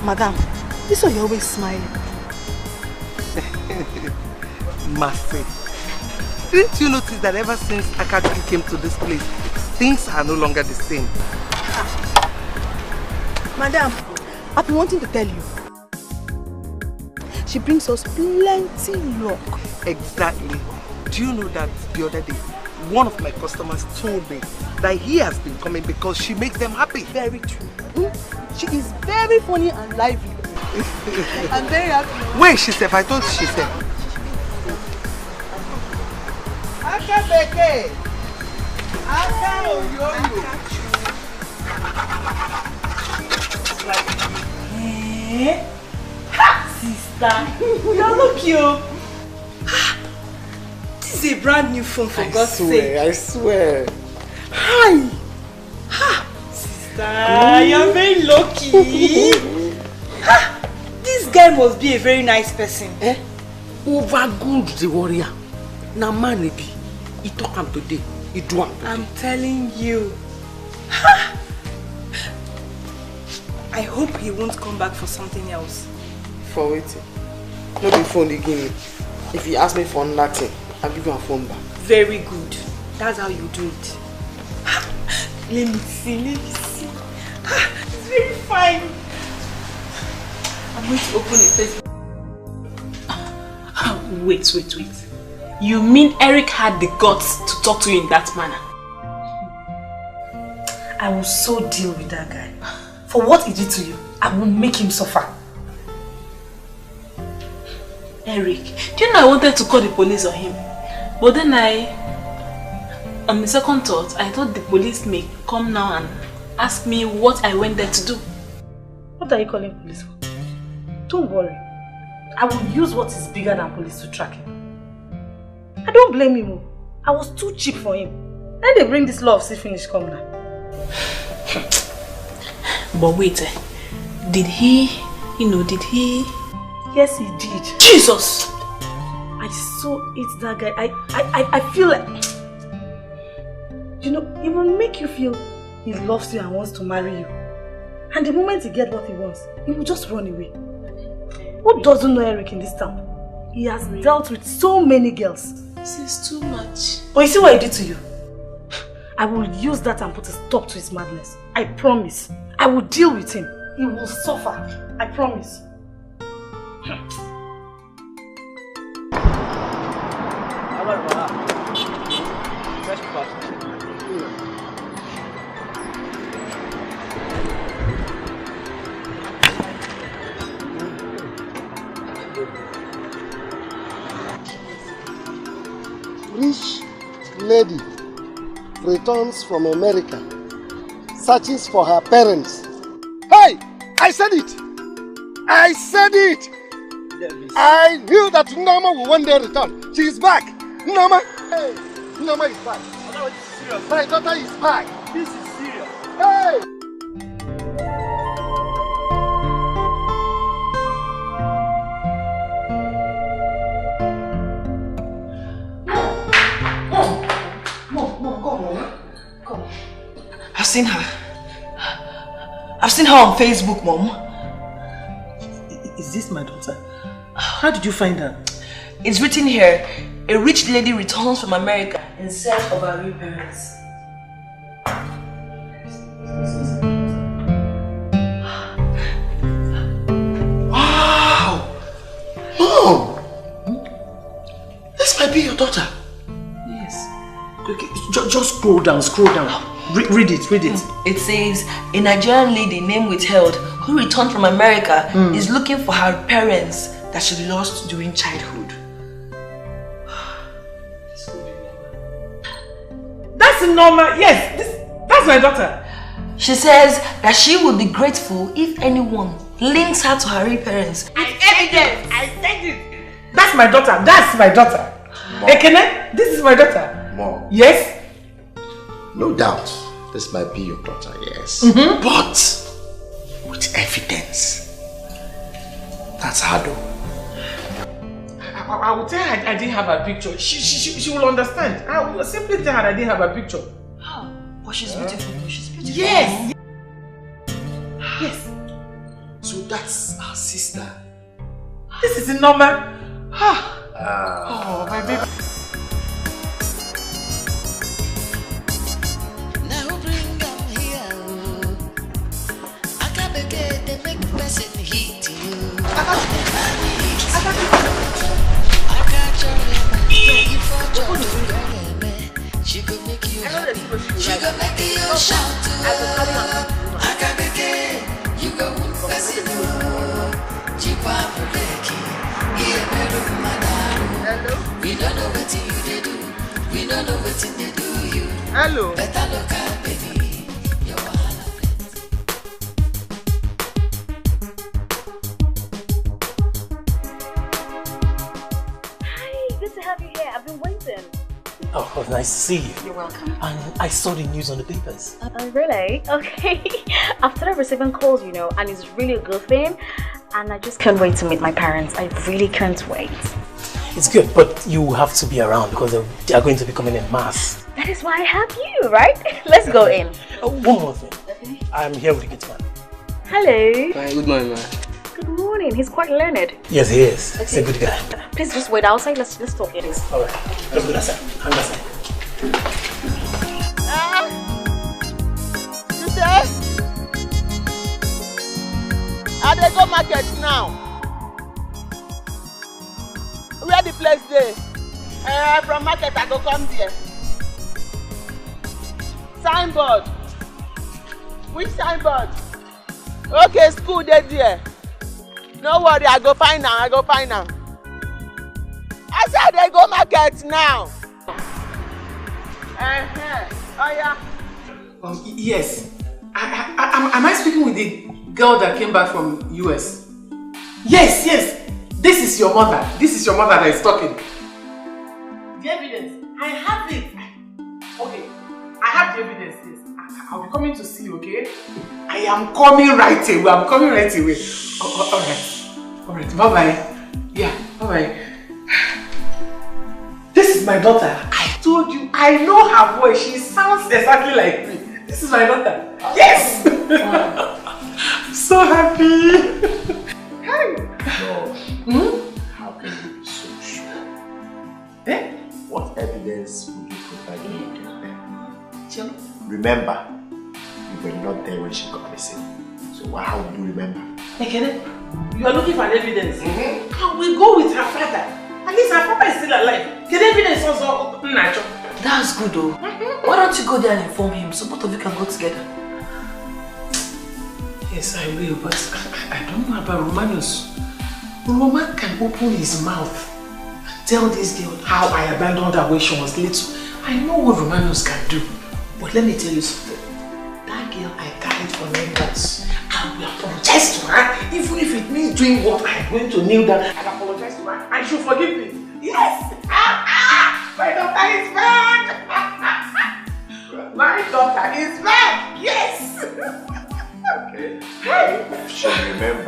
Madam, this way you're always smiling.
Mercy. Didn't you notice that ever since Akachuku came to this place, things are no longer the same?
Madam, I've been wanting to tell you. She brings us plenty luck.
Exactly.
Do you know that the other day, one of my customers told me that he has been coming because she makes them happy? Very true.
She is very funny and lively. I'm very happy.
Where is she said? I thought she said.
Akabeke. Aka oyoyo.
Ha, sister, you look cute. This is a brand new phone, for God's sake.
I swear.
Hi. Ha, sister, you're very lucky. Ha, this guy must be a very nice person.
Over good the warrior. Now man be. He talk him today. He do him today.
I'm telling you. Ha. I hope he won't come back for something else.
For waiting. No be phone they give me. If he ask me for nothing, I'll give you a phone back.
Very good. That's how you do it. Let me see. It's very fine. I'm going to open a Facebook.
Wait. You mean Eric had the guts to talk to you in that manner?
I will so deal with that guy. For what he did to you, I will make him suffer.
Eric, do you know I wanted to call the police on him? But then on the second thought, I thought the police may come now and ask me what I went there to do.
What are you calling police for? Don't worry. I will use what is bigger than police to track him. I don't blame him. I was too cheap for him. Then they bring this law of see finish come now.
But wait, did he?
Yes, he did.
Jesus!
I so hate that guy. I feel like, it will make you feel he loves you and wants to marry you. And the moment he gets what he wants, he will just run away. Who doesn't know Eric in this town? He has dealt with so many girls.
This is too much.
But you see what he did to you? I will use that and put a stop to his madness. I promise. I will deal with him. He will suffer. I promise.
Rich lady returns from America, searches for her parents. Hey! I said it! I said it! I knew that Knowng will one day return. She is back! Knowng! Hey! Knowng is back. My daughter is back.
This is serious.
Hey!
I've seen her. I've seen her on Facebook, Mom.
Is this my daughter? How did you find her?
It's written here, a rich lady returns from America in search of her real parents.
Wow! Mom! This might be your daughter.
Yes. Okay, just scroll down. Read it.
It says, a Nigerian lady named Withheld who returned from America is looking for her parents that she lost during childhood.
That's normal. Yes, that's my daughter.
She says that she would be grateful if anyone links her to her real parents.
With evidence. I said it. That's my daughter.
Mom.
Ekene, this is my daughter.
Mom.
Yes?
No doubt, this might be your daughter, yes. But with evidence. That's hard though.
I will tell her I didn't have her picture. She will understand. I will simply tell her I didn't have her picture.
How? But she's beautiful. She's beautiful.
Yes.
So that's our sister.
This is normal. Oh, my baby.
Now bring them here. Akabeke, they make person hit you. I got your She could make you happy. She could make you shout to her. Akabeke, you go person. Jikwa Puleki, we don't know what you do. We don't know what they do you.
Hello.
Better look at baby.
Good to have you here. I've been waiting.
Oh, nice to see you.
You're welcome.
And I saw the news on the papers.
Oh, really? Okay. I've started receiving calls, you know, and it's really a good thing. And I just can't wait to meet my parents. I really can't wait.
It's good, but you have to be around because they are going to be coming in mass.
That is why I have you, right? Let's go in.
One more thing. Okay. I'm here with the kids, man.
Hello.
Hi, good morning, man.
Good morning. He's quite learned.
Yes, he is.
Okay.
He's a good guy.
Please just wait outside. Let's talk, please.
All right. Let's go outside. Hang outside.
You say? I dey go market now. Where the place dey? From market I go come there. Signboard. Which signboard? Okay, school dey there. No worry, I go find am. I said they go market now. Oh yeah.
Yes. Am I speaking with the girl that came back from US? Yes. This is your mother. That is talking. The evidence. I have it. Okay. I have the evidence. Yes. I'll be coming to see you, okay? I am coming right away. All right. Bye-bye. Yeah, bye-bye. This is my daughter. I told you, I know her voice. She sounds exactly like me. This is my daughter. Yes! I'm so happy. Hey.
How can you be so sure?
Eh?
What evidence would you provide me to them? Remember, you were not there when she got missing. So how would you remember?
Ekene, you are looking for an evidence. Can we go with her father? At least her father is still alive. Can evidence also natural?
That's good though. Why don't you go there and inform him so both of you can go together?
Yes, I will, but I don't know about Romanus. Roman can open his mouth and tell this girl how I abandoned her when she was little. I know what Romanus can do. But let me tell you something. That girl I carried for 9 months. I will apologize to her, even if it means doing what I'm going to kneel down and apologize to her. And she'll forgive me. Yes! My daughter is back! My daughter is back! Yes!
Okay. If she remembers.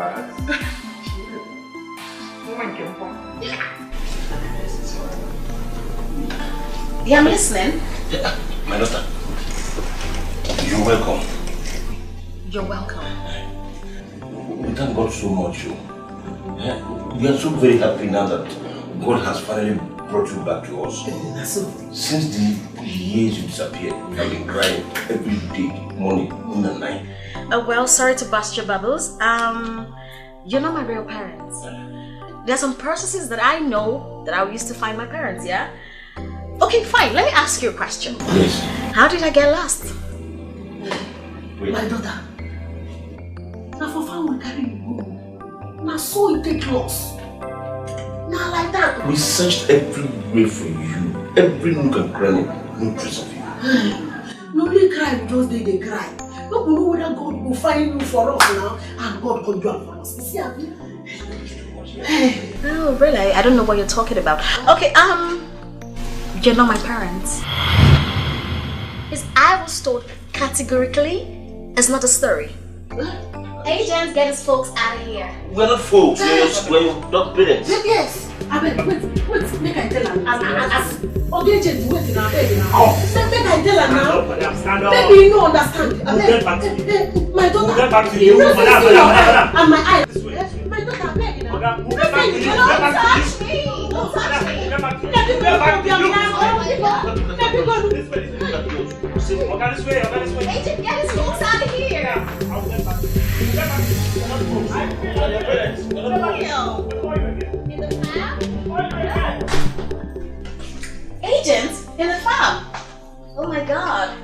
Yeah, I'm listening.
My daughter, you're welcome.
You're welcome.
We thank God so much. We are so very happy now that God has finally brought you back to us. Since the years you disappeared, we have been crying every day, morning, noon and night.
Well, sorry to burst your bubbles. You're not my real parents. There are some processes that I know that I used to find my parents, yeah? Okay, fine. Let me ask you a question.
Yes.
How did I get lost?
Wait.
My daughter. Now for fun we carry you home. Now so it take loss. Now like that.
We searched everywhere for you. Every nook and cranny, no trace of you.
Nobody cry because they cry. No know whether God will find you for us now and God will do it for us. You see,
Oh, really? I don't know what you're talking about. Okay, you're not my parents. Because I was told categorically, it's not a story. Agents, get his folks out of here.
We're not folks, we're your dog parents.
Yes. I mean, wait, make I tell her. Okay, agent, wait now, baby now. Oh. Make I tell her now.
Stand up.
Baby, you don't understand.
We'll get back to you.
My daughter.
We'll get back to you.
Madam. And my eyes. My daughter, baby now.
We'll get back to you.
Don't touch me. Don't touch me. Let me go.
This way.
Agent, get his folks out of here.
I'll get back to you.
In the farm? Agent? In the farm? my god.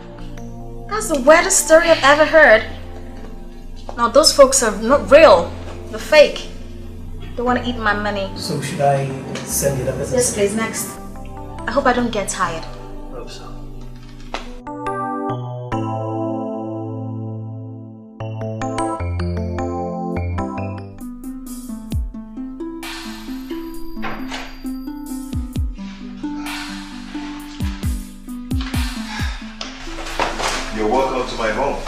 That's the weirdest story I've ever heard. Now those folks are not real. They're fake. They want to eat my money.
So should I send you the message?
Yes, please. Next. I hope I don't get tired.
Hope so.
You're welcome to my home.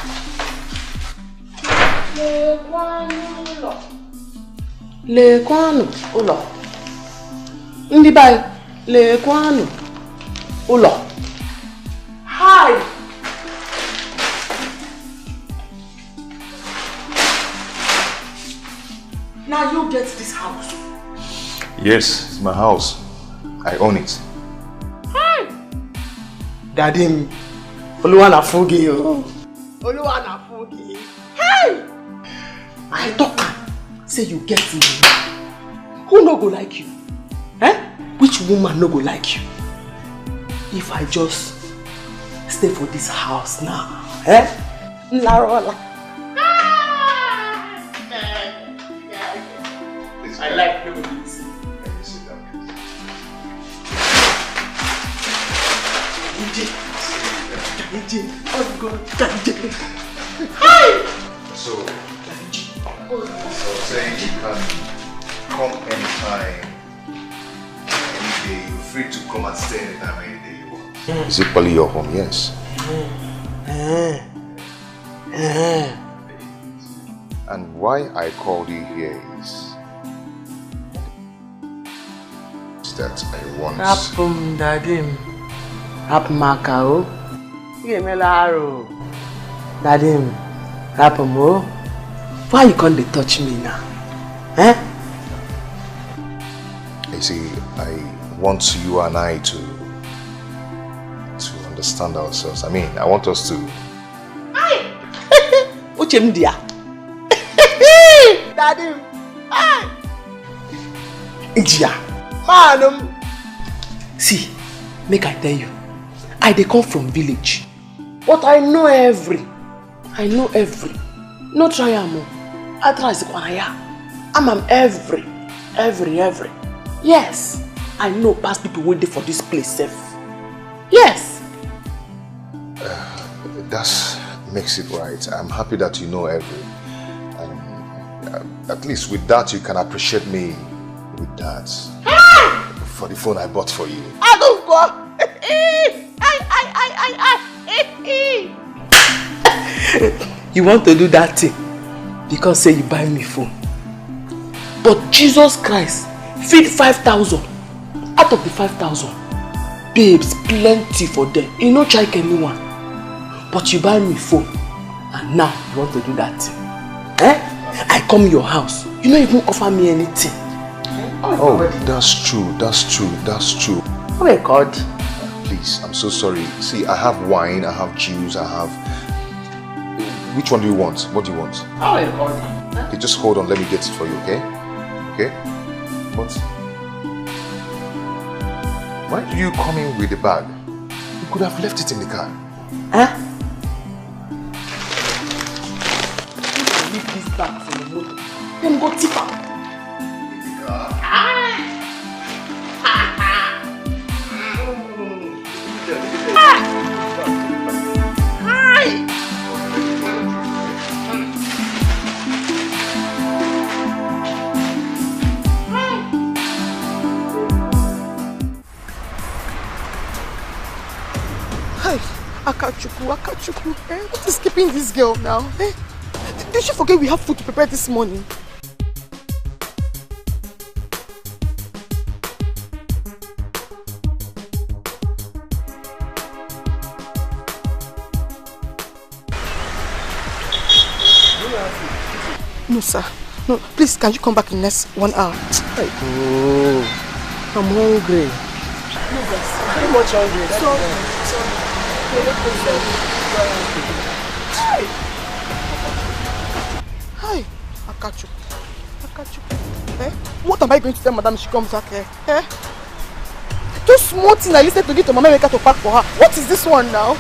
Lekwanu ụlọ. Ndị be anyị, lekwanu ụlọ.
Hi. Now you get this house.
Yes, it's my house. I own it.
Hi.
Daddy, Oluwa na fugi yo.
Oluwa na fugi. Hey!
I talk say you get me. Who no go like you? Eh? Which woman no go like you? If I just stay for this house now, eh? Larola.
I like doing this. So saying you can come anytime, any day. You're free to come and stay anytime, any day you want. Is it probably your home? Yes. And why I called you here is that I want.
Rapum dadim. Rapum makao. Gemelaro. Dadim. Rapum o. Why you can't touch me now? Eh?
You see, I want you and I to understand ourselves. I mean, I want us to.
Uchemdia. Daddy. India. Manum. See, make I tell you, I dey come from village, but I know every. No try am. I try Zikwanaya. I'm every. Yes, I know past people waiting for this place safe. Yes.
That makes it right. I'm happy that you know every. And at least with that, you can appreciate me with that. For the phone I bought for you.
I don't go. You want to do that thing because say you buy me phone. But Jesus Christ feed 5,000. Out of the 5,000, babes plenty for them. You no check anyone. But you buy me phone, and now you want to do that thing. Eh? I come your house. You don't even offer me anything.
Oh, that's true.
Oh my God.
Please, I'm so sorry. See, I have wine, I have juice, I have... Which one do you want? What do you want?
Oh my God.
Okay, just hold on, let me get it for you, okay? Okay? But... why do you come in with the bag? You could have left it in the car.
Huh? Leave this bag for the motor. Then go tip out.
Akachuku, eh? What is keeping this girl now? Eh? Did she forget we have food to prepare this morning? No, sir. No, please, can you come back in the next 1 hour?
Oh, I'm hungry.
No, yes.
Very much hungry.
Hi, Akachuku. Eh? What am I going to tell Madam if she comes back here? Eh? Those small things I listened to give to Mama Emeka to pack for her. What is this one now?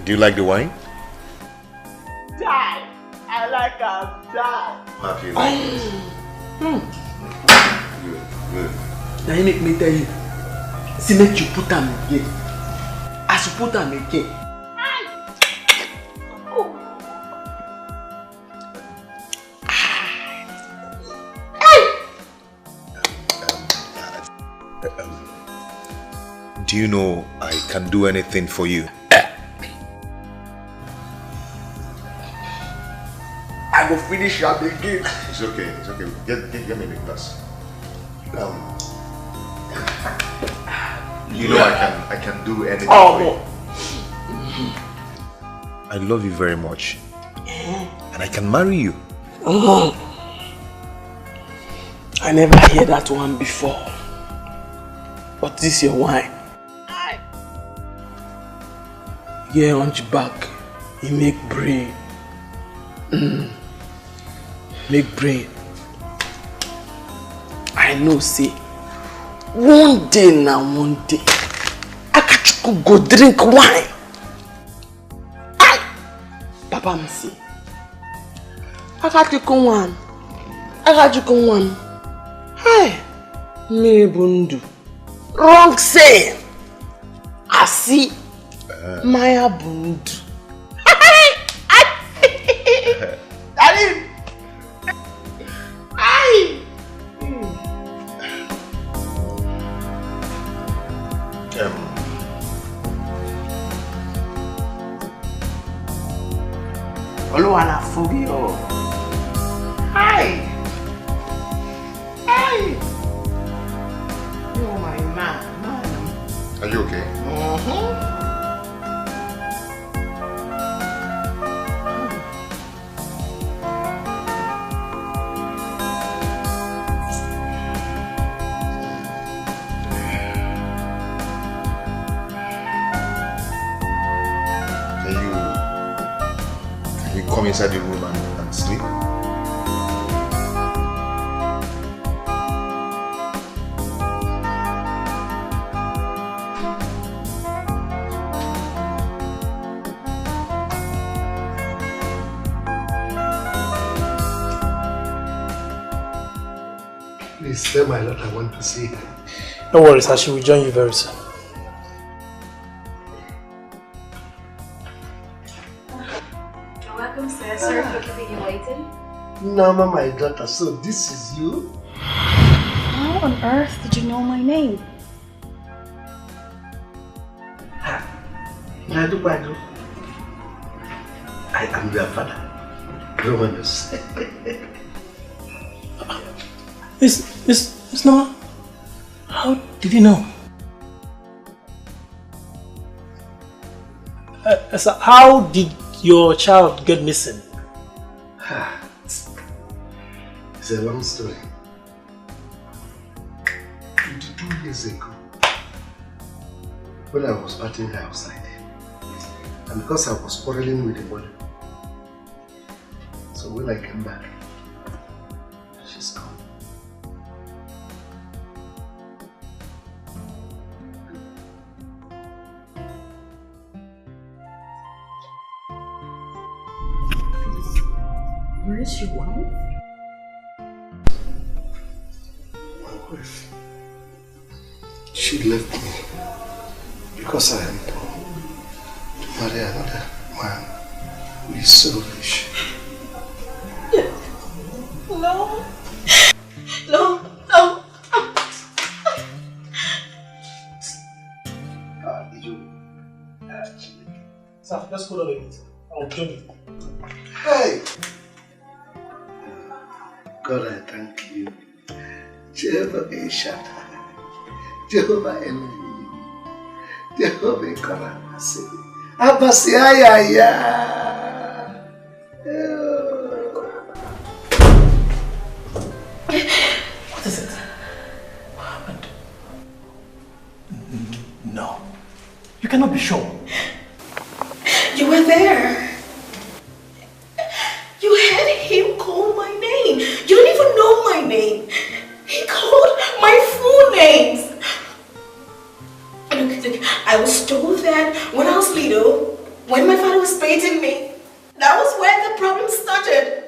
Do you like the wine?
Die. I like a die.
How do you like it? Good, good.
Now you make me tell you. See, make you put them again. As you put them again.
Do you know I can do anything for you?
I will finish your again.
It's okay, it's okay. Get me the glass. You know I can do anything for you. I love you very much. And I can marry you.
I never heard that one before. But this is your wine. Yeah, hunchback. You make brain. Make brain. I know, say, one day now, one day, Akachuku go drink wine. Papa me say, Akachuku one. Hey, me bundu. Wrong saying. I see Maya bundu. Darling. Oluwana Fubio. Hi. You're my man.
Are you okay? Can you come inside the room and sleep?
Please tell my Lord I want to see her.
No worries, I shall rejoin you very soon.
You're welcome, sir. Sorry for keeping you waiting.
Nama, my daughter, so this is you?
How on earth did you know my name?
Nadu. I am your father, Romanus.
Miss Nama, how did you know? So how did your child get missing?
It's a long story. 22 years ago, when I was batting her outside, and because I was quarreling with the mother, so when I came back, she's gone.
Where is your wife?
My wife, she left me because I am poor to marry another man who is so rich.
No.
Sir, let's go down a bit. I'll join you.
Hey! God, I thank you. Jehovah Eshata, Jehovah Elohim, Jehovah Karamasi, Abasiaya.
What is it? What happened? No. You cannot be sure.
You were there. You heard him call my name. You don't even know my name. He called my full names. Look, I was told that when I was little, when my father was beating me, that was where the problem started.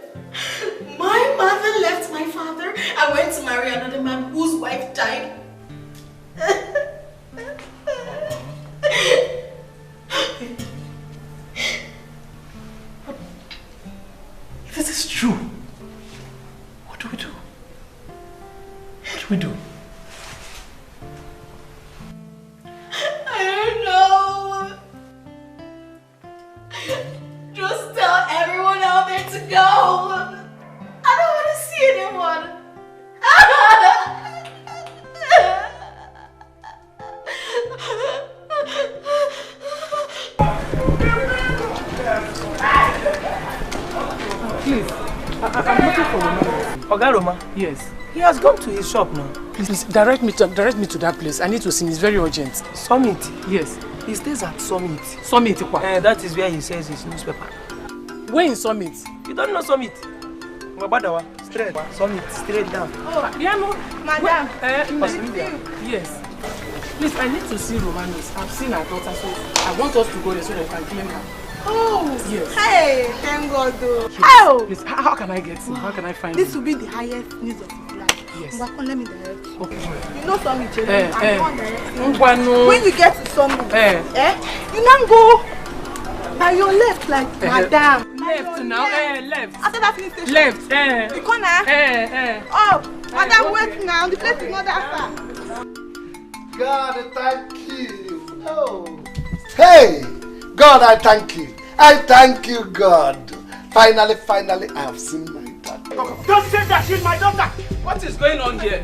My mother left my father and went to marry another man whose wife died.
If this is true, what do we do? What do we do?
I don't know. Just tell everyone out there to go. I don't want to see anyone.
Please, I'm looking for Roma. Oga Roma? Yes. He has gone to his shop now. Please, direct me to that place. I need to see him. It's very urgent. Summit? Yes. He stays at Summit. Summit? That is where he sells his newspaper. Where in Summit? You don't know Summit? Wabadawa. Straight. Summit. Straight down. Oh, yeah, no. Madam. Yes. Please, I need to see Romanos. I've seen her daughter, so I want us to go there so that I can claim her.
Oh,
yes.
Hey, thank God though.
Oh! Please, how can I get him? How can I find him?
This will be the highest news of his life.
Yes.
Mbakon, let me direct you.
Okay.
You know Summit, I'm the one
When
you get to Summit, you now go by your left, like madam.
Left now, left.
After that police station.
Left,
The corner. Up. Madam, wait now. The place is not that far.
God, thank you. Oh. Hey, God, I thank you. I thank you, God. Finally, I have seen my daughter.
Don't say that she's my daughter.
What is going on here?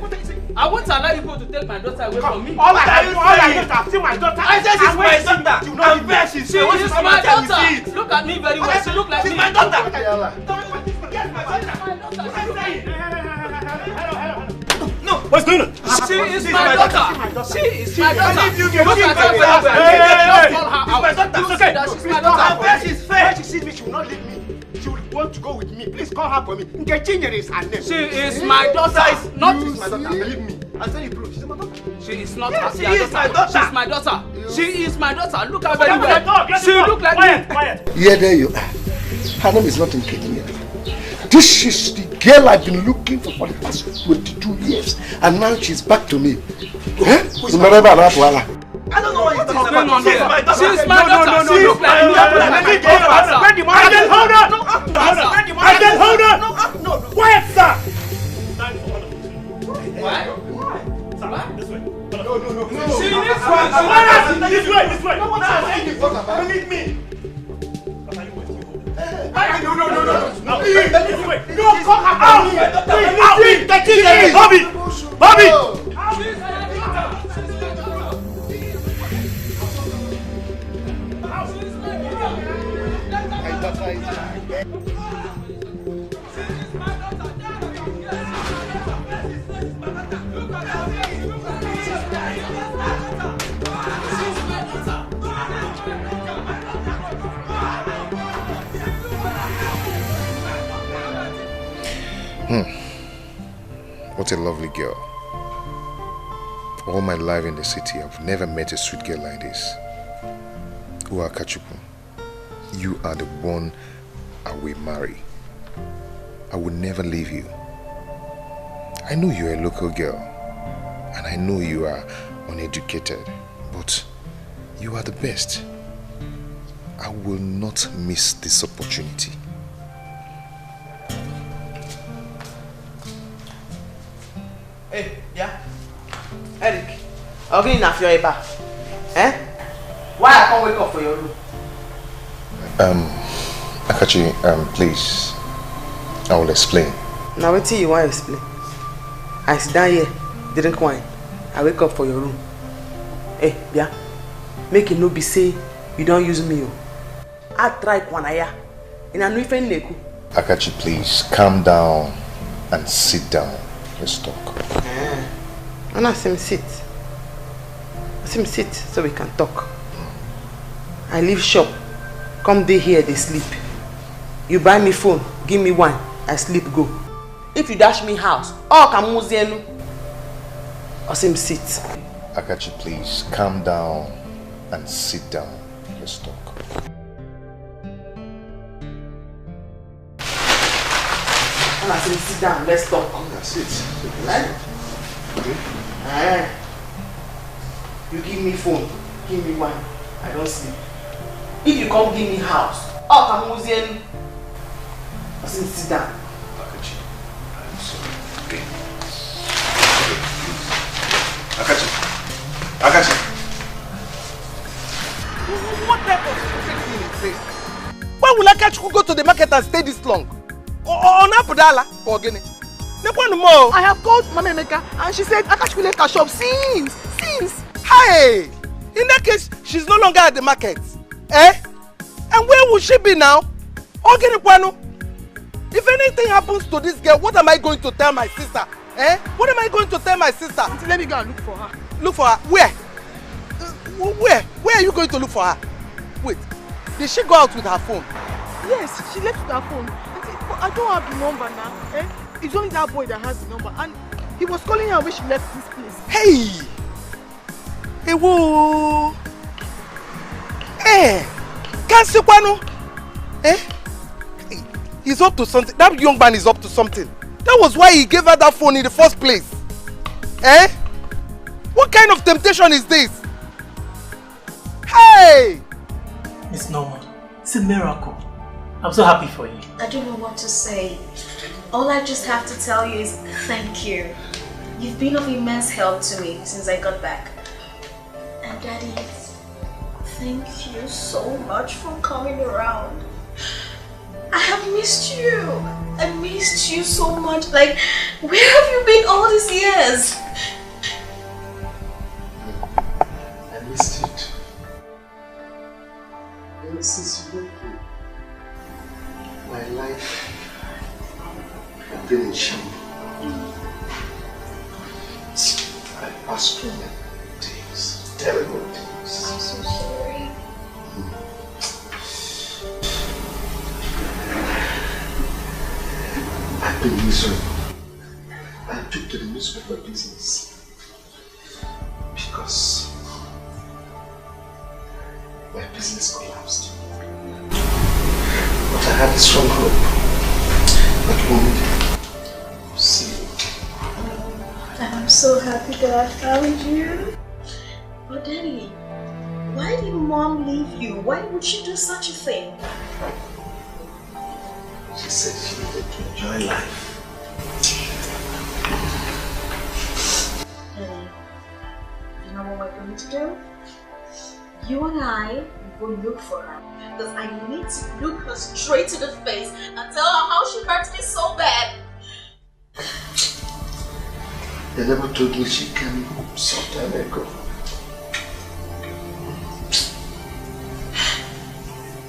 I won't allow you people to take my daughter away from me.
All I have seen my daughter.
I said she's my daughter.
I'm where she's
She is my daughter. Look at me very well. She look like me.
She's my daughter. No, what's going on?
She is my daughter. She is my daughter. Look at her very well. Don't call her out. You see that she's my daughter.
Where she's fair. She sees me, she will not leave me. She will want to go with me. Please call her for me. Nkechinyere is her name.
She is my daughter.
Not she's my daughter. Believe me. I'll tell you, bro. She's my daughter.
She is not
She is my daughter.
She's my daughter. She is my daughter. Look at her very well. She look like me.
Quiet.
Yeah, there you are. Her name is not Nkechinyere. This is the girl I've been looking for the past 22 years. And now she's back to me. Who's my daughter?
I don't know what you're talking about. She's my daughter.
She's my daughter. She look like me.
Hold on. No. Quiet, sir.
Why?
This way. No.
She
This way. No, believe me. No, come out! Bobby!
What a lovely girl. All my life in the city, I've never met a sweet girl like this. Akachukwu, you are the one I will marry. I will never leave you. I know you're a local girl, and I know you are uneducated, but you are the best. I will not miss this opportunity.
Hey, yeah? Eric, I'm going to your eba. Why I can't wake up for your room?
Akachi, please, I will explain.
Now wait till you want to explain. I sit down here, drink wine. I wake up for your room. Hey, yeah? Make it no be say you don't use me. I try kwanaya. In a new friend neku.
Akachi, please, calm down and sit down. Let's talk.
And I see him sit. I see him sit so we can talk. I leave shop come dey here, they sleep. You buy me phone, give me wine, I sleep go. If you dash me house, oh come muzienu. Osim sit.
Akachi, please calm down and sit down. Let's talk.
And I say sit down, let's talk.
That's it.
Right? You give me phone, give me wine, I don't sleep. If you come give me house, oh come muzienu. Osim sit down.
Akachi, I'm sorry. Okay. Akachi. Akachi.
What type of stupid thing is this? Why will Akachi go to the market and stay this long? On Apodala or Guinea? I have called Mama Emeka and she said Akachi left her shop since. Hey! In that case, she's no longer at the market. Eh? And where will she be now? If anything happens to this girl, what am I going to tell my sister? Eh? What am I going to tell my sister?
Auntie, let me go and look for her.
Look for her? Where? Where are you going to look for her? Wait, did she go out with her phone?
Yes, she left with her phone. Auntie, but I don't have the number now. Eh? It's only that boy that has the number. And he was calling her when she left this place.
Hey! Hey, whoa! Eh! Can't see Kwano? Eh? He's up to something. That young man is up to something. That was why he gave her that phone in the first place. Eh? What kind of temptation is this? Hey!
Miss Norma, it's a miracle. I'm so happy for you.
I don't know what to say. All I just have to tell you is thank you. You've been of immense help to me since I got back. And Daddy, thank you so much for coming around. I have missed you. I missed you so much. Like, where have you been all these years?
I missed you too. Ever since you left me, my life has been in shambles. I passed through many things, terrible things.
I'm so sorry.
I've been miserable. I took to the newspaper business because my business collapsed. But I had a strong hope that one day I'll see you.
And I'm so happy that I found you. But Daddy, why did Mom leave you? Why would she do such a thing?
She said she needed to enjoy life.
Daddy, you know what we're going to do? You and I will look for her. Because I need to look her straight to the face and tell her how she hurts me so bad.
They never told me she came home some time ago.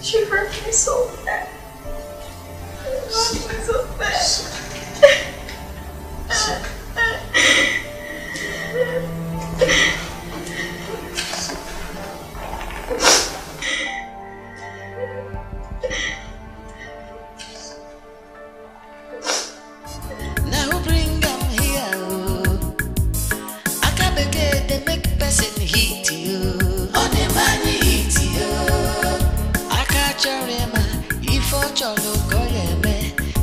She hurt me so bad. So bad.
Now bring them here. I can't begin to make person hit you. On the money hit you. I can't remember if I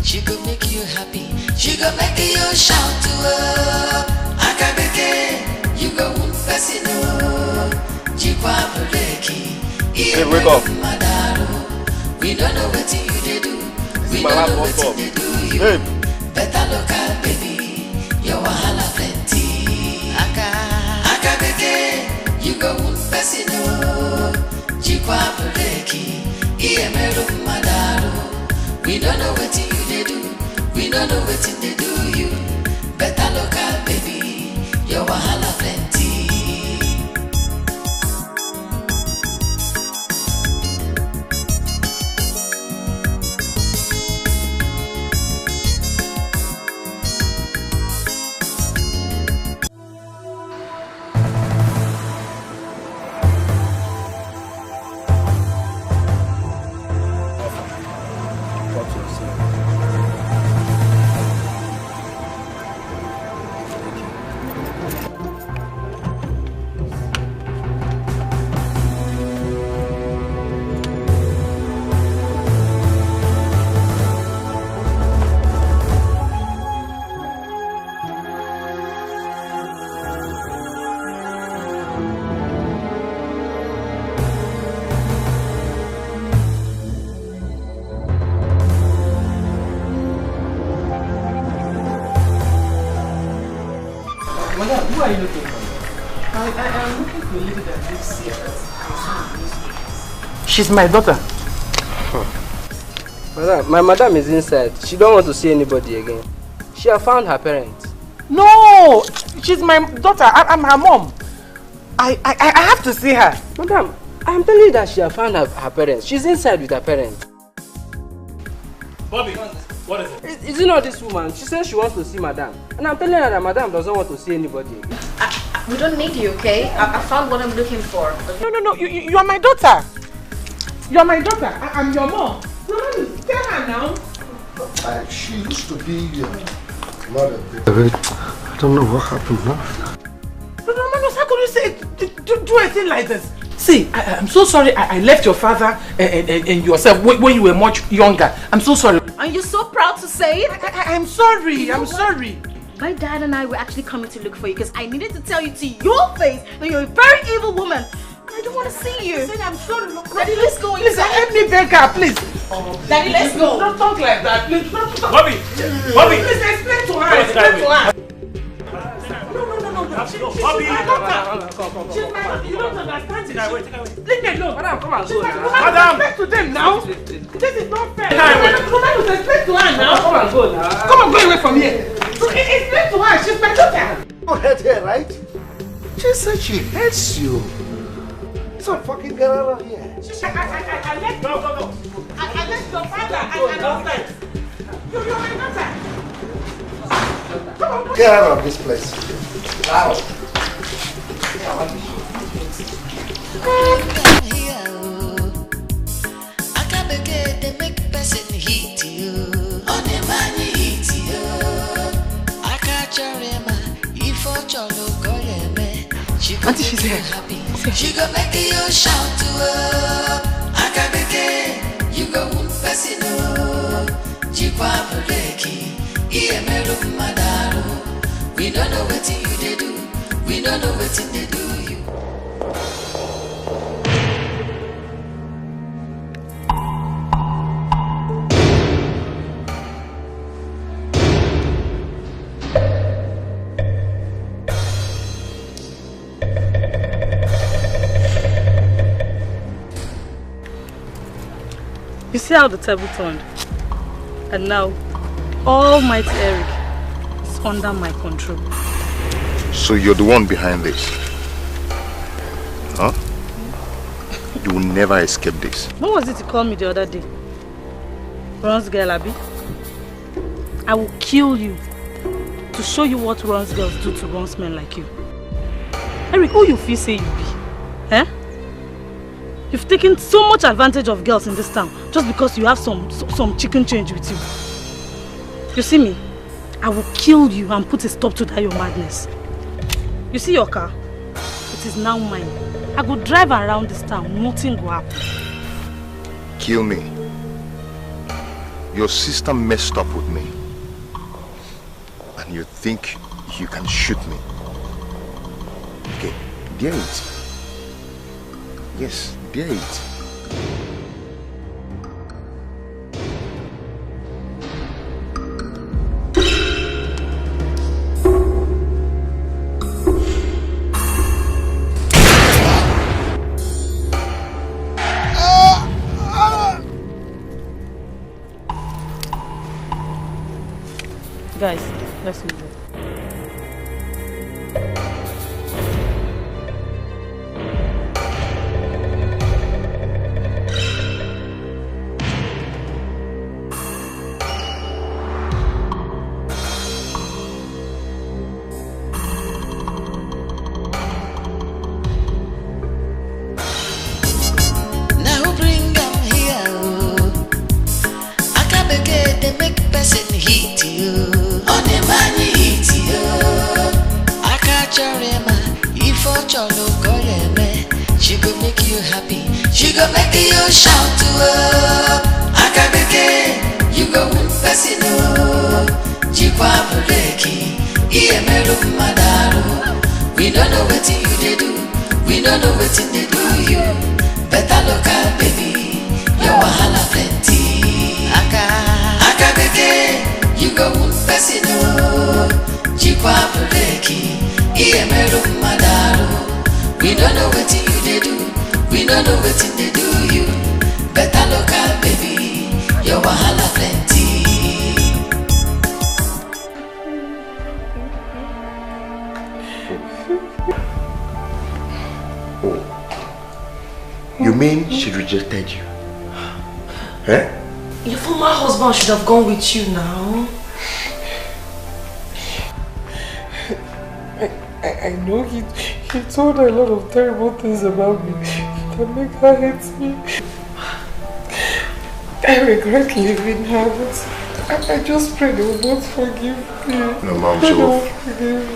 she go make you happy. She go make you shout to her. I can't begin. You go person.
Hey, wake up.
We don't know what you do. We
My
don't know
lap
what you do.
Hey.
Better look at baby. Your wahala plenty. Aka beke. You go person. Jikwa breki. Iye meru madaru. We don't know what you do. We don't know what they do you. Better look at baby. Your wahala plenty.
Madam, who are you looking for? I am looking for a lady that lives here. She's my daughter.
Madam, my madam is inside. She don't want to see anybody again. She has found her parents.
No! She's my daughter. I'm her mom. I have to see her.
Madam, I am telling you that she has found her parents. She's inside with her parents.
Bobby, what is it?
Is it not this woman? She says she wants to see madam. And I'm telling her that madam doesn't want to see anybody.
We don't need you, okay? I found what I'm looking for. Okay?
No. You are my daughter. You are my daughter. I'm your mom. Romanus, tell her now.
She used to be mother. I don't know what happened now.
Romanus, how could you say do a thing like this? See, I'm so sorry I left your father and yourself when you were much younger. I'm so sorry.
Are you so proud to say it?
I'm sorry. I'm sorry.
My dad and I were actually coming to look for you because I needed to tell you to your face that you're a very evil woman. I don't want to see you.
I'm sorry.
Daddy, let's go inside.
Listen, let me beg her, please.
Daddy, let's go.
Don't talk like that, please.
Bobby!
Please explain to her. Explain to her. No. She's my daughter. She's my daughter. You don't understand it. Leave me alone. Madam, come on. Madam, explain to them now. This is not fair. Madam, explain to her now.
Come on, go now.
Come on, go away from here. Explain to her. She's my daughter.
You heard her, right? She said she hates you. So fucking get out of here.
I left your father and your daughter. You're my daughter.
Get out of this place. Now.
They make person hit you. On the money hit you. I catch your rema. If I cholo go she go
she's here.
Happy. She go make you shout to her. Akabeke, you go person Jikwa Breki, Iemelu Madaru. We don't know what you they do. We don't know what they do you.
You see how the table turned? And now, Almighty Eric is under my control.
So you're the one behind this? Huh? You will never escape this.
What was it you called me the other day? Ron's girl, Abby? I will kill you to show you what Ron's girls do to Ron's men like you. Eric, who you feel say you be? Eh? You've taken so much advantage of girls in this town just because you have some chicken change with you. You see me? I will kill you and put a stop to that your madness. You see your car? It is now mine. I go drive around this town. Nothing will happen.
Kill me. Your sister messed up with me. And you think you can shoot me. Okay, dare it. Yes, dare it.
Guys, let's move it.
We don't know what you do. We don't know what they do you. Better look out, baby. Your wahala plenty.
Oh. You mean she rejected you? Huh?
Your former husband should have gone with you now.
I know he told a lot of terrible things about me that make her hate me. I regret leaving her, but I just pray they will not forgive me.
No, Mom, she will.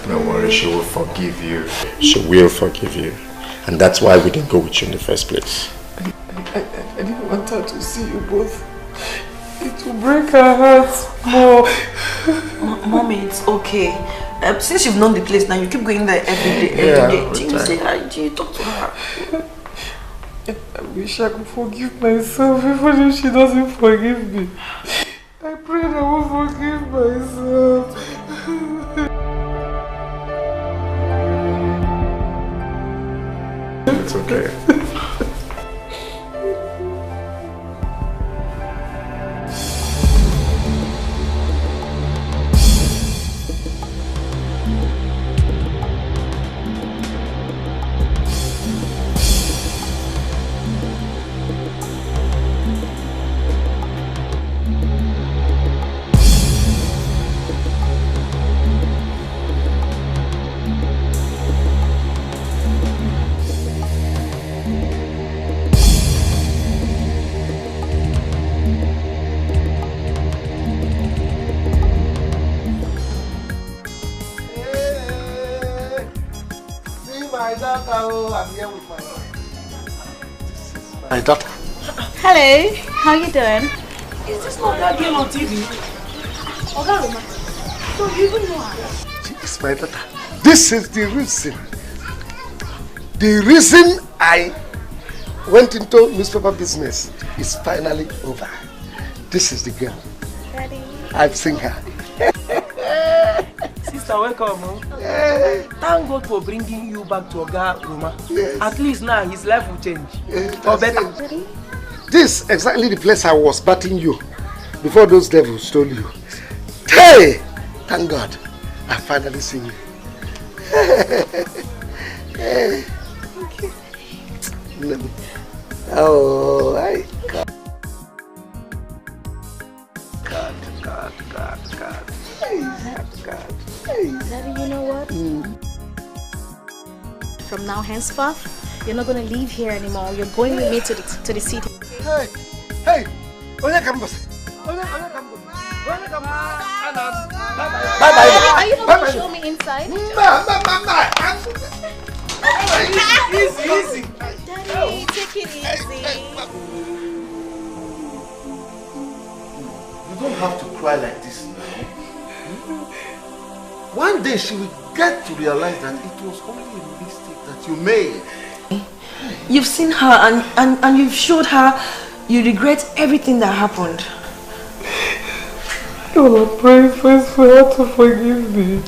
Don't worry, she will forgive you. She will forgive you. And that's why we didn't go with you in the first place.
I didn't want her to see you both. It will break her heart more.
Mommy, it's okay. Since you've known the place now, you keep going there every day. Do you say hi? Do you talk to her?
I wish I could forgive myself even if she doesn't forgive me. I pray that I will forgive myself.
It's okay.
My daughter.
Hello, how you doing?
Is this not that girl on TV?
So you even know her?
She is my daughter. This is the reason. The reason I went into newspaper business is finally over. This is the girl.
Daddy.
I've seen her.
Sister, welcome. Thank God for bringing you back to Oga Roma. Yes. At least now his life will change. Or better.
This is exactly the place I was batting you before those devils stole you. Hey! Thank God. I finally seen you. Hey. Oh, I God.
Daddy, you know what? From now henceforth, you're not going to live here anymore. You're going with me to the city.
Hey! Hey! Bye-bye.
Are you not going to show me inside?
Easy.
Daddy, take it easy.
You don't have to cry like this now. One day she will get to realize that it was only a mistake that you made.
You've seen her and you've showed her you regret everything that happened.
Lord, I pray first for her to forgive me.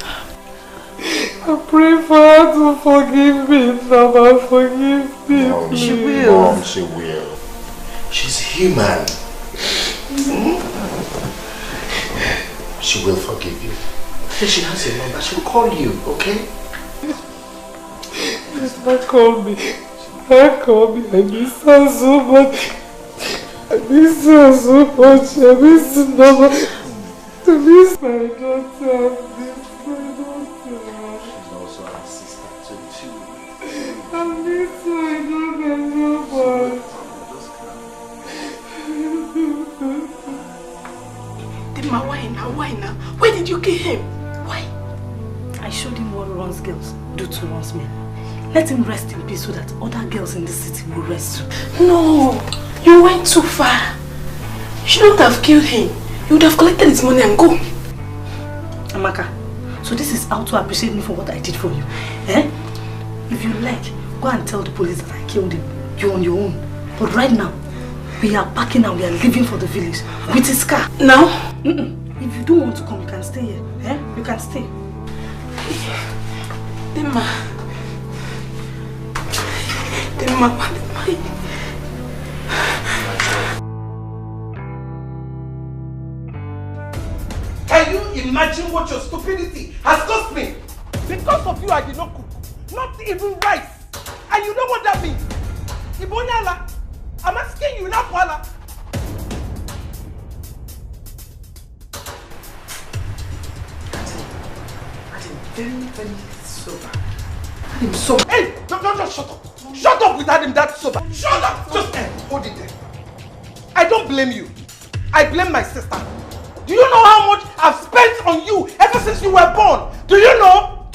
I pray for her to forgive me. Mama, forgive me.
Mom,
she will.
Mom, she will. She's human. She will forgive you. She has a number. She'll call you, okay?
Please don't call me. Don't call me. I miss her so much. I miss her so much. I miss Mama. I miss my daughter.
She's also our sister too.
I miss my daughter so much.
Why now? Where did you kill him? Why? I showed him what Ron's girls do to Ron's men. Let him rest in peace so that other girls in the city will rest too. No! You went too far. You shouldn't have killed him. You would have collected his money and go. Amaka, so this is how to appreciate me for what I did for you. Eh? If you like, go and tell the police that I killed him. You're on your own. But right now, we are packing and we are leaving for the village with his car. Now? If you don't want to come, you can stay here. Eh? You can stay. Dimma. Dimma.
Can you imagine what your stupidity has cost me? Because of you, I did not cook. Not even rice. And you know what that means? Ibonyala, I'm asking you now, Kuala.
Very sober. I'm sober.
Hey, don't shut up. Shut up without him that sober. Shut up. Just hold it there. I don't blame you. I blame my sister. Do you know how much I've spent on you ever since you were born? Do you know?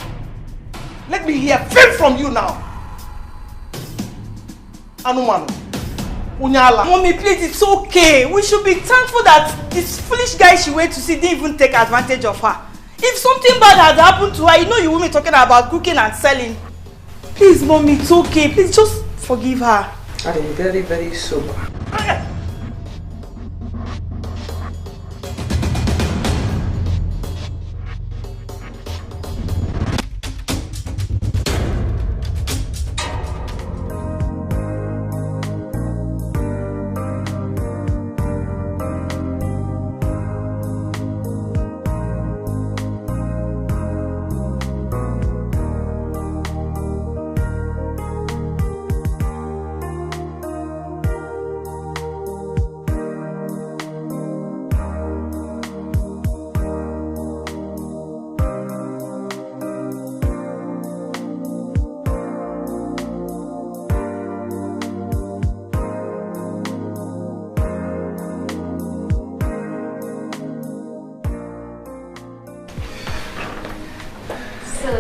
Let me hear fame from you now. Anumanu. Unyala.
Mommy, please, it's okay. We should be thankful that this foolish guy she went to see didn't even take advantage of her. If something bad had happened to her, you know you won't be talking about cooking and selling. Please, Mommy, it's okay. Please just forgive her.
I'm very sober.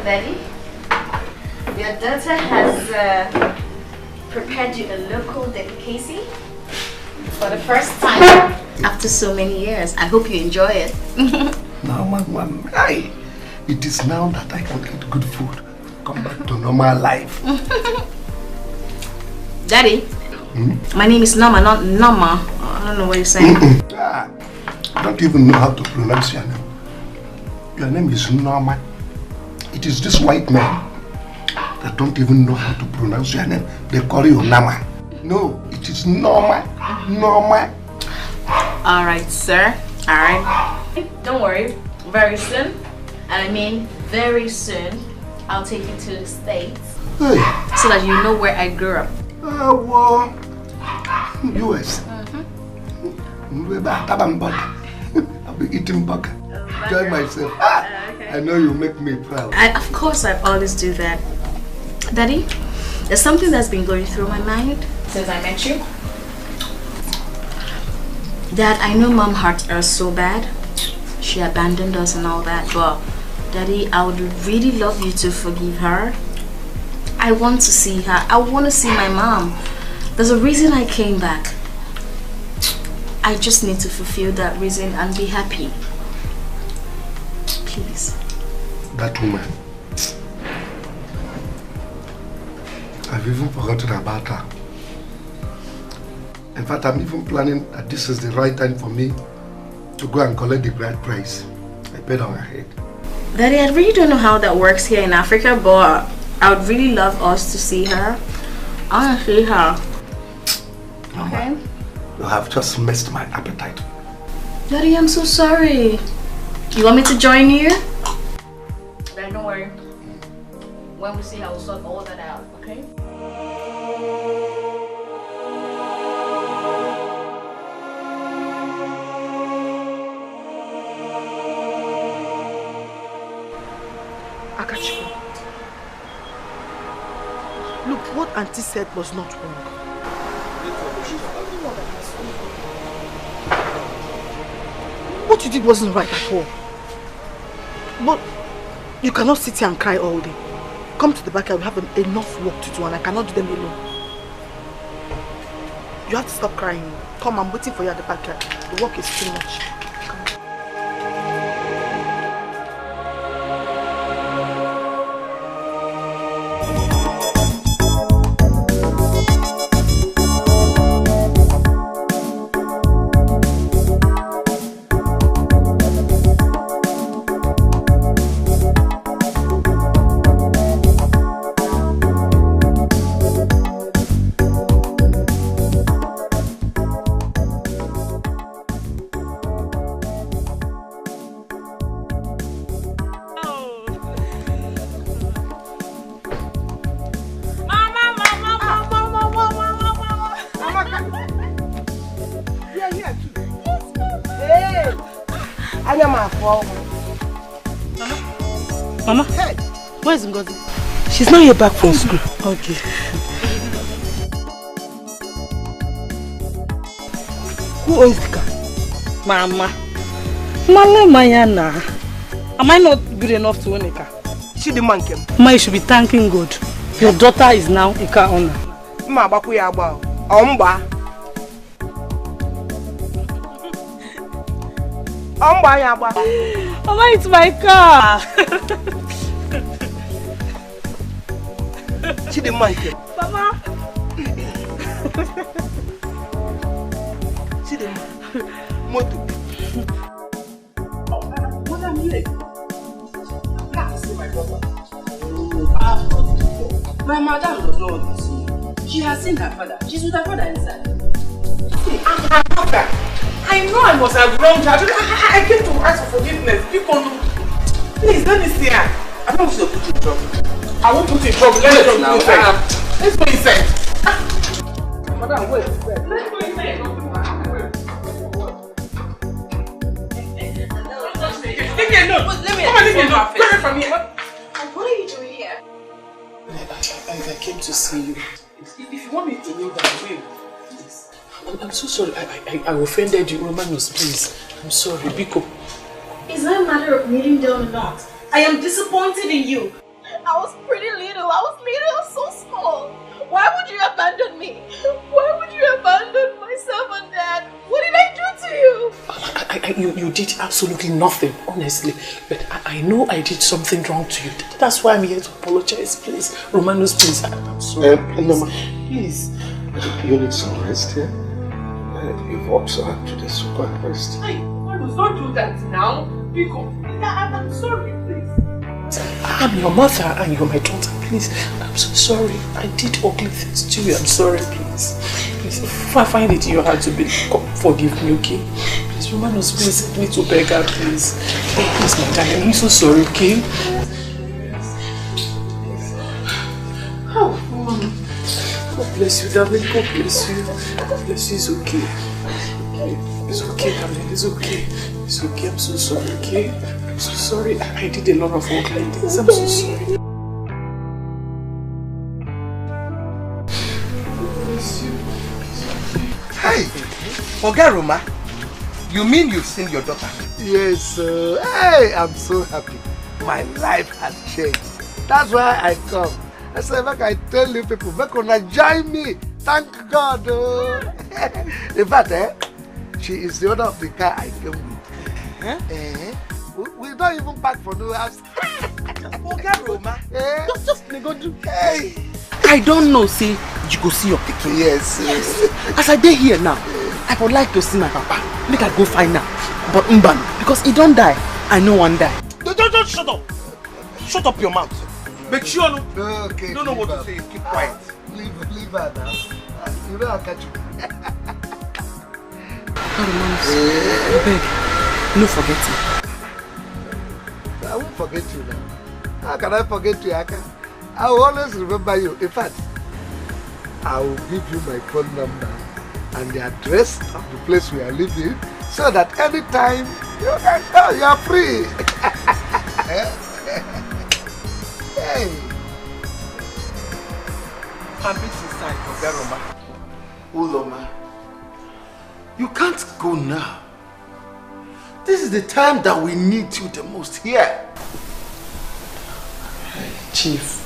Daddy, your daughter has prepared you a local delicacy for the first time after so many years. I hope you enjoy it.
Now, Mom, it is now that I can get good food. Come back to normal life.
Daddy, my name is Norma, not Norma. I don't know what you're saying.
I don't even know how to pronounce your name. Your name is Norma. It is this white man that don't even know how to pronounce your name. They call you Nama. No, it is Norma. Norma.
Alright, sir. Alright. Don't worry. Very soon, and I mean very soon, I'll take you to the States.
Hey.
So that you know where I grew up.
US. I'll be eating burger. Enjoy myself. I know you make me proud.
Of course, I always do that. Daddy, there's something that's been going through my mind since I met you. Dad, I know Mom hurt her so bad. She abandoned us and all that, but Daddy, I would really love you to forgive her. I want to see her. I want to see my mom. There's a reason I came back. I just need to fulfill that reason and be happy. Please.
That woman. I've even forgotten about her. In fact, I'm even planning that this is the right time for me to go and collect the bride price I paid on her head.
Daddy, I really don't know how that works here in Africa, but I would really love us to see her. I want to see her. Okay?
You have just missed my appetite.
Daddy, I'm so sorry. You want me to join you? Then don't worry. When we see her, we'll sort all that out, okay?
Akachiko, look, what Auntie said was not wrong. What you did wasn't right at all. But you cannot sit here and cry all day. Come to the backyard, we have enough work to do and I cannot do them alone. You have to stop crying. Come, I'm waiting for you at the backyard. The work is too much.
Mama, where's Ngozi? She's not yet back from school. Okay. Who owns the car? Mama. Mama, Mayana. Am I not good enough to own a car?
She the man came.
Ma, you should be thanking God. Your daughter is now a car owner.
Ma, bakuya ba. Omba. Omba ya ba.
Mama, it's my car.
She the man came.
Mama.
She the moto.
What am I late?
My madam does not want to see you. She has seen her father. She's with her father inside.
See, I'm her mother. I know I must have wronged her. I came to ask for forgiveness. People know. Please, let me see her. I don't want to put you in trouble. I won't put you in trouble. Let's go inside. Let's go inside. Madam, wait. Let's go inside. Leave me alone. Come on, leave me alone. Go away from here.
What are you doing here?
I came to see you. If you want me to kneel down, wait. I'm so sorry. I offended you, Romanos, please. I'm sorry, Biko.
It's not a matter of kneeling down or not. I am disappointed in you. I was pretty little. I was so small. Why would you abandon me? Why would you abandon myself and Dad? What did I do to you?
You did absolutely nothing, honestly. But I know I did something wrong to you. That's why I'm here to apologize, please. Romanos, please. I'm sorry. Please.
You need some rest here. You've also had to the super rest.
Hey, Romanos, don't do that now. Because I'm sorry, please. I'm your mother and you're my daughter, please. I'm so sorry. I did ugly things to you. I'm sorry, please. Please, if I find it in your heart to be, forgive me, okay? Please, Romanos, please help me to beg her, please. Oh, please, my darling, I'm so sorry, okay? Oh, God bless you, darling. God bless you. God bless you. It's okay. It's okay, darling. It's okay. It's okay. I'm so sorry, okay? I'm so sorry. I did a lot of ugly things. I'm so sorry.
Hey, Oga Roma, you mean you've seen your daughter?
Yes, sir. Hey, I'm so happy. My life has changed. That's why I come. I said, make I tell you people, make una join me. Thank God. In fact, she is the owner of the car I came with. We don't even pack for no house.
Oga Roma, just go do.
Hey.
I don't know, say you go see your picture.
Yes.
As I dey here now, I would like to see my papa. Make I go find out. But Mban, because he don't die, I know one die.
Don't shut up. Shut up your mouth. Make sure no.
Okay.
You don't know what to say. Keep quiet.
Leave her now. You know I'll catch you.
Beg, no forget me.
I won't forget you now. How can I forget you, Aka? I will always remember you. In fact, I will give you my phone number and the address of the place we are living so that anytime you can call, you are free. Hey.
I'm inside, Oga Roma.
Uloma, you can't go now. This is the time that we need you the most here.
Chief,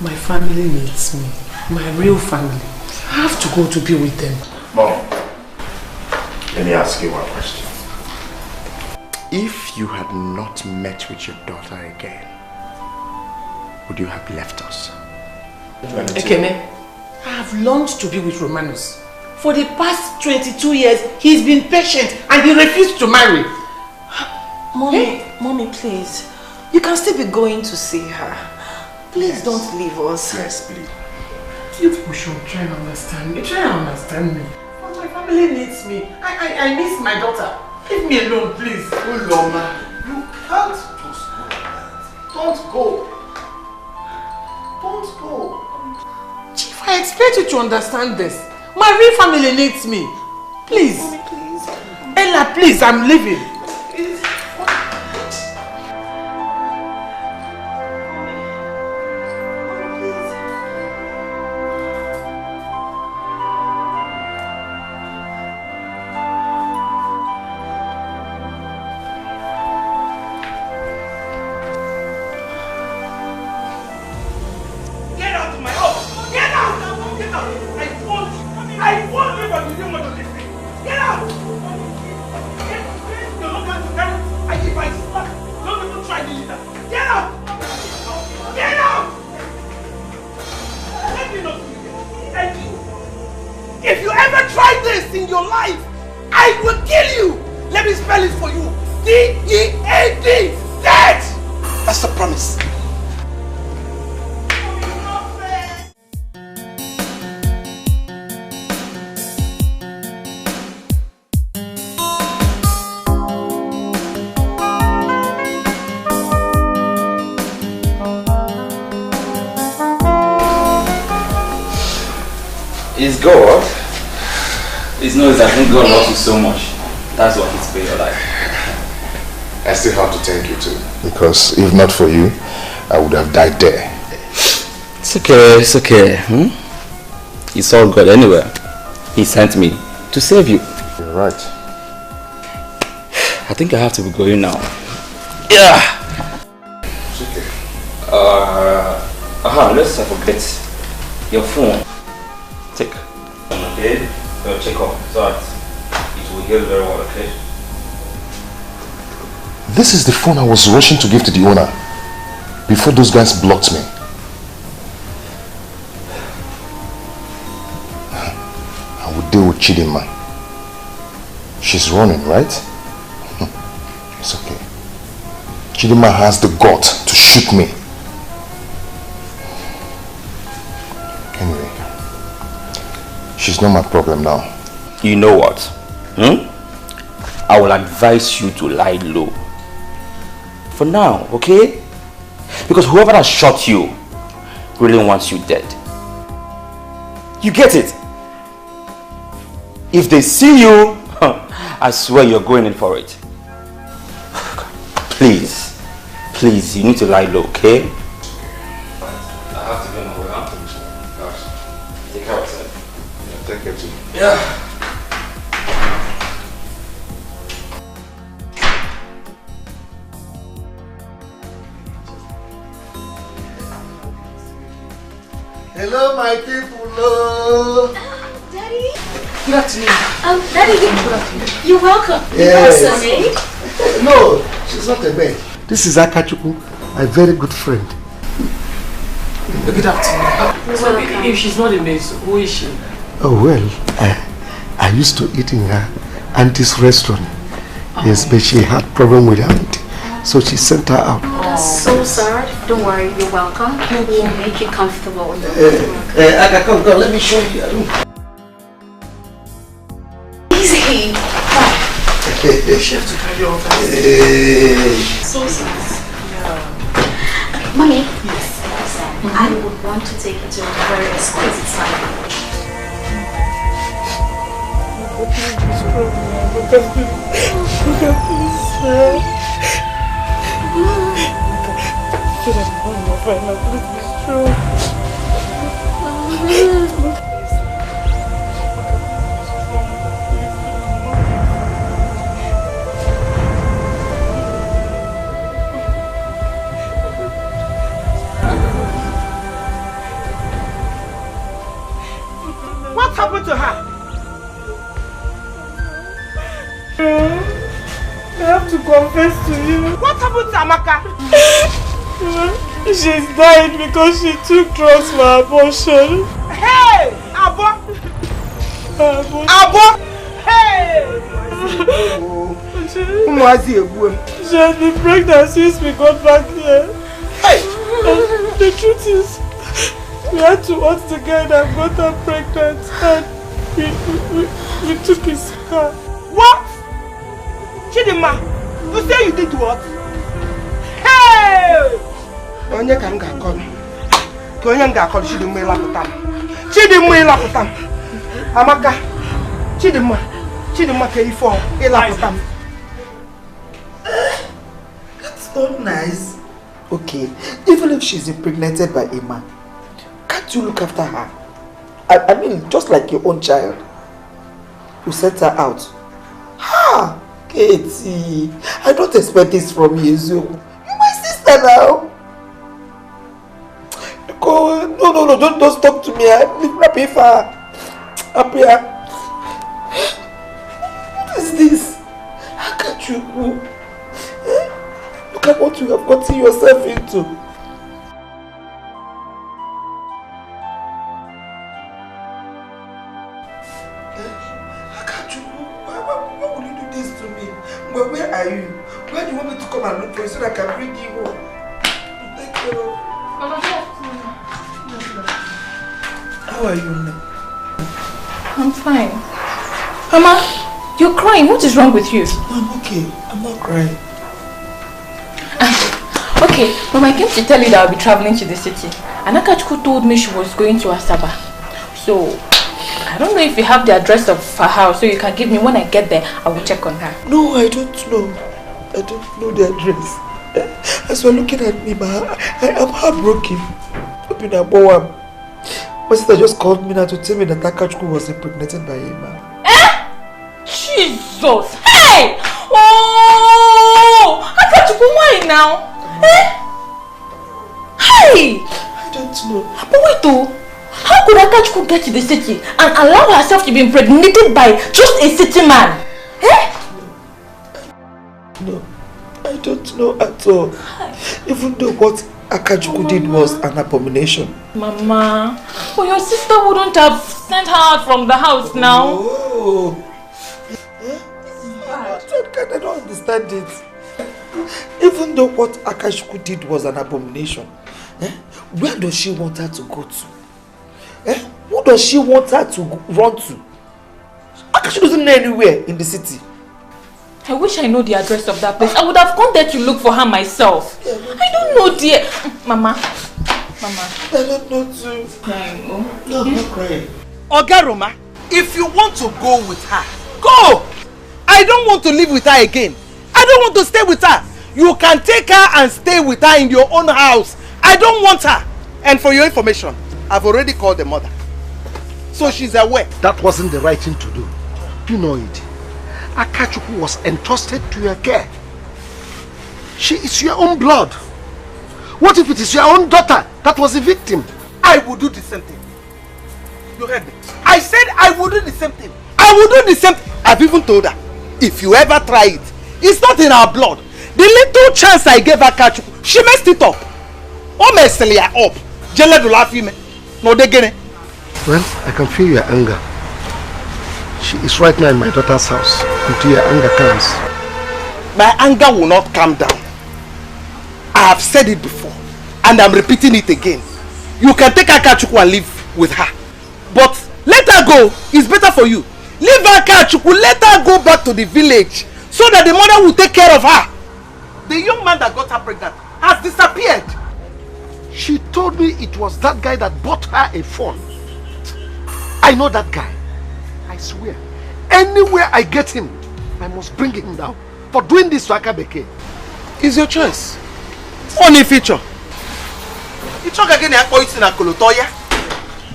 my family needs me. My real family. I have to go to be with them.
Mom, let me ask you one question. If you had not met with your daughter again, would you have left us?
Ekene, I have longed to be with Romanus. For the past 22 years, he's been patient and he refused to marry.
Mommy, please. You can still be going to see her. Please don't leave us.
Yes, please.
You people should try and understand me. Try and understand me. But my family needs me. I miss my daughter. Leave me alone, please.
Uloma, you can't just go. Don't go. Don't go.
Chief, I expect you to understand this. My real family needs me. Please.
Mommy, please.
Ella, please, I'm leaving. Please.
That's a promise.
It's God. It's not that God loves you so much. That's what He's paid your life.
I still have to thank you too. Because if not for you, I would have died there.
It's okay, it's okay. It's all good anyway. He sent me to save you.
You're right.
I think I have to be going now. Yeah.
It's okay.
Let's forget your phone. Take. Okay. Your check off so that it will heal very well, okay?
This is the phone I was rushing to give to the owner before those guys blocked me. I would deal with Chidinma. She's running, right? It's okay. Chidinma has the gut to shoot me. Anyway, she's not my problem now.
You know what? I will advise you to lie low. For now, okay? Because whoever has shot you really wants you dead. You get it? If they see you, I swear you're going in for it. Please, please, you need to lie low, okay? I have to go my way out. Take care of yourself.
Yeah, take care too.
Yeah.
Hello, my people. Hello.
Daddy.
Good afternoon.
Daddy, you're welcome.
Yes.
No,
she's not a maid. This is Akachuku, my very good friend.
Good afternoon. So if she's not a maid, who is she?
Oh, well, I used to eat in her auntie's restaurant. Yes, but she had problem with her auntie, so she sent her out.
So sorry. Don't worry, you're welcome. We'll make you comfortable.
Aka, come, let me show you a room.
Easy.
She has to carry on.
So sorry. Mommy. Yes. I would want to take you to a very exquisite side.
What happened to her?
I have to confess to you.
What happened to Amaka?
She's died because she took drugs for abortion.
Hey! Abo! Abo! Hey!
She has been pregnant since we got back here.
Hey!
And the truth is, we had to hunt the guy that got her pregnant and we took his car.
What? Chidinma, you say you did what? Hey! Onye ka m ga-akọrọ? Ka onye m ga-akọrọ Chidinma ịlapụta m. Chidinma ịlapụta m. Amaka, Chidinma ka ifo ịlapụta m.
That's not nice. Okay, even if she's impregnated by a man, can't you look after her? I mean, just like your own child. You sent her out. Ha! Katie, I don't expect this from you, You're my sister now. No, don't talk to me. I'm happy for her. Happy. What is this? How can you? Look at what you have gotten yourself into.
Where are you? Where do you want me to come and look for you so that I can bring you home?
How are you now?
I'm fine. Mama, you're crying. What is wrong with you?
I'm okay. I'm not crying.
Okay, Mama, I came to tell you that I'll be traveling to the city. And Akachukwu told me she was going to Asaba. So, I don't know if you have the address of her house, so you can give me. When I get there, I will check on her.
No, I don't know. I don't know the address. As you're looking at me, I am heartbroken. My sister just called me now to tell me that Akachukwu was impregnated by him.
Jesus! Hey! Oh! Akachukwu, why now? Hey!
I don't know.
But wait though. How could Akachukwu get to the city and allow herself to be impregnated by just a city man?
No, I don't know at all. Even though what Akachukwu did was an abomination.
Mama, but your sister wouldn't have sent her out from the house now.
Oh. I don't understand it. Even though what Akachukwu did was an abomination, where does she want her to go to? Who does she want her to run to? Akachukwu doesn't know anywhere in the city.
I wish I know the address of that place. I would have gone there to look for her myself. I don't know, dear. Mama.
I don't know too. No, I'm not crying.
Oga Roma, if you want to go with her, go! I don't want to live with her again. I don't want to stay with her. You can take her and stay with her in your own house. I don't want her. And for your information, I've already called the mother. So she's aware.
That wasn't the right thing to do. You know it. Akachukwu was entrusted to your care. She is your own blood. What if it is your own daughter that was a victim?
I will do the same thing. You heard me. I said I will do the same thing. I will do the same thing. I've even told her, if you ever try it, it's not in our blood. The little chance I gave Akachukwu, she messed it up. Oh, messed her up.
Well, I can feel your anger. She is right now in my daughter's house until your anger comes.
My anger will not calm down. I have said it before and I'm repeating it again. You can take Akachukwu and live with her. But let her go. It's better for you. Leave Akachukwu. Let her go back to the village so that the mother will take care of her. The young man that got her pregnant has disappeared.
She told me it was that guy that bought her a phone. I know that guy. I swear, anywhere I get him, I must bring him down for doing this to Akabeke.
It's your choice. Only feature. You talk again and point in a Kolotoya.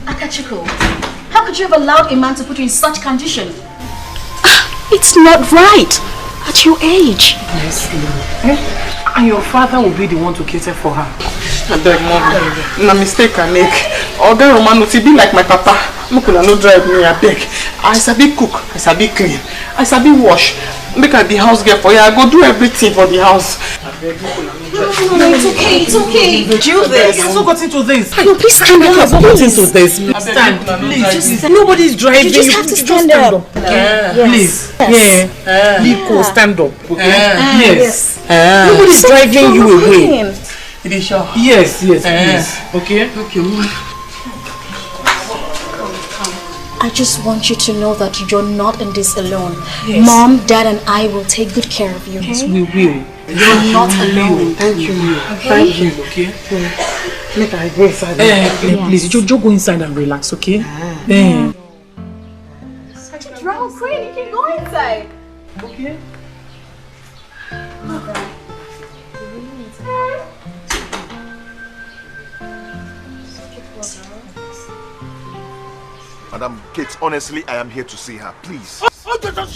Akachukwu, how could you have allowed a man to put you in such condition? It's not right at your age.
Yes, and your father will be the one to cater for her. I beg, Mom. No mistake I make. Oga Romano, to be like my papa. Mukula no drive me, I beg. I sabi cook, I sabi clean, I sabi wash. Make her the house girl for you. I go do everything for the house.
No, it's okay, it's okay. Do this.
Let's not get into this.
No, please stand up.
Let's not get into this. Stand. Please, just nobody's driving.
You just have to stand up.
Please.
Yes.
Liko, stand up. Okay?
Yes.
Nobody's driving you away.
Fine.
Yes, please. Okay? Okay.
I just want you to know that you're not in this alone.
Yes.
Mom, Dad, and I will take good care of you.
Yes, we will.
You're not alone.
Thank you.
Okay?
Thank you. Okay? Make I go inside. Please, just go inside and relax, okay?
Such a drama queen. You can go inside.
Okay.
Madam Kate, honestly, I am here to see her. Please.
Shut up.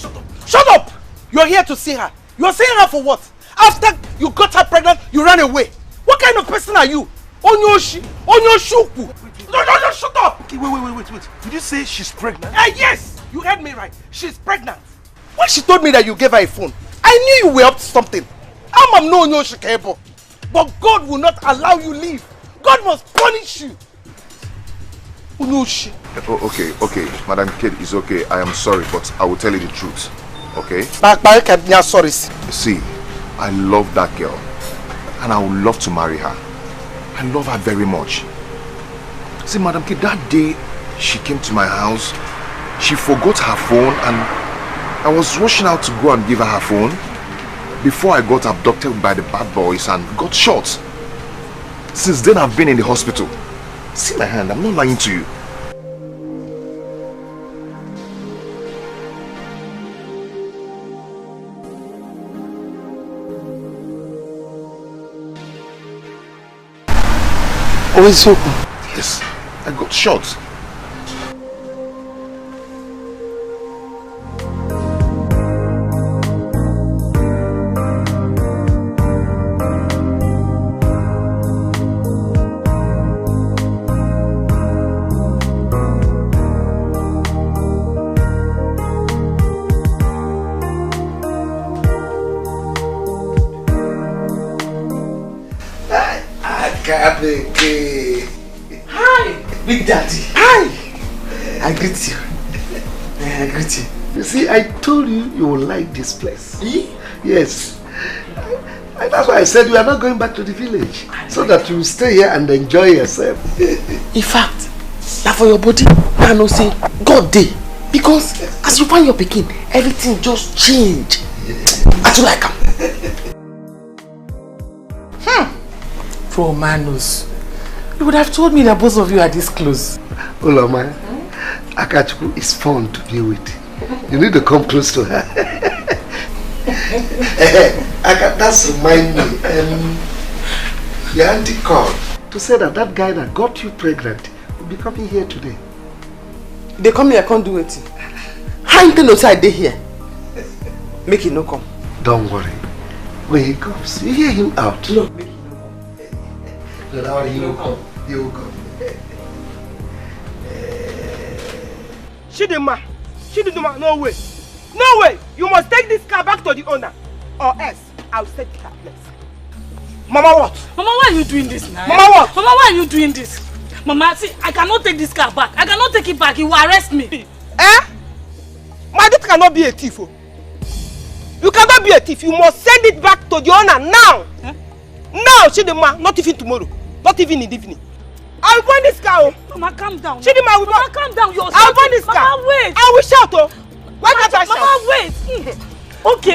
Shut up! You're here to see her. You're seeing her for what? After you got her pregnant, you ran away. What kind of person are you? Onyoshi? Onyoshuku? No, shut up!
Okay, wait. Did you say she's pregnant?
Yes! You heard me right. She's pregnant. When she told me that you gave her a phone, I knew you were up to something. I'm no Onyoshi Kebo. But God will not allow you leave. God must punish you. Onyoshi.
Okay, Madam Kate, it's okay. I am sorry, but I will tell you the truth. Okay?
Sorry.
See, I love that girl. And I would love to marry her.
I love her very much. See, Madam K, that day she came to my house, she forgot her phone and I was rushing out to go and give her her phone before I got abducted by the bad boys and got shot. Since then I've been in the hospital. See my hand, I'm not lying to you.
Wazico?
Yes, I got shot.
Hi, Big Daddy. Hi. I greet you. I greet you. You see, I told you you will like this place. Yes. And that's why I said we are not going back to the village. So that you will stay here and enjoy yourself.
In fact, now for your body, I know say God day. Because as you find your pikin, everything just change. I do like him.
Romanos. You would have told me that both of you are this close.
Oloma, Akachuku is fun to deal with. You need to come close to her. That's remind me. Your auntie called to say that that guy that got you pregnant will be coming here today.
They come here, I can't do it. How you think outside they here? Make it no come.
Don't worry. When he comes, you hear him out.
No.
No, he will come. He will come.
Chidinma, no way. No way. You must take this car back to the owner. Or else, I'll set the car place. Mama, what?
Mama, why are you doing this now?
Mama, what?
Mama, why are you doing this? Mama, see, I cannot take this car back. I cannot take it back. He will arrest me.
Eh? My daughter cannot be a thief. Oh. You cannot be a thief. You must send it back to the owner now. Eh? Now, Chidinma, not even tomorrow. Not even in the evening. I'll burn this car. Oh.
Mama, calm down.
Chidinma,
Mama, calm down.
I'll burn this car.
Mama, wait.
I will shout. Oh. Why can't I shout?
Mama, wait. Okay.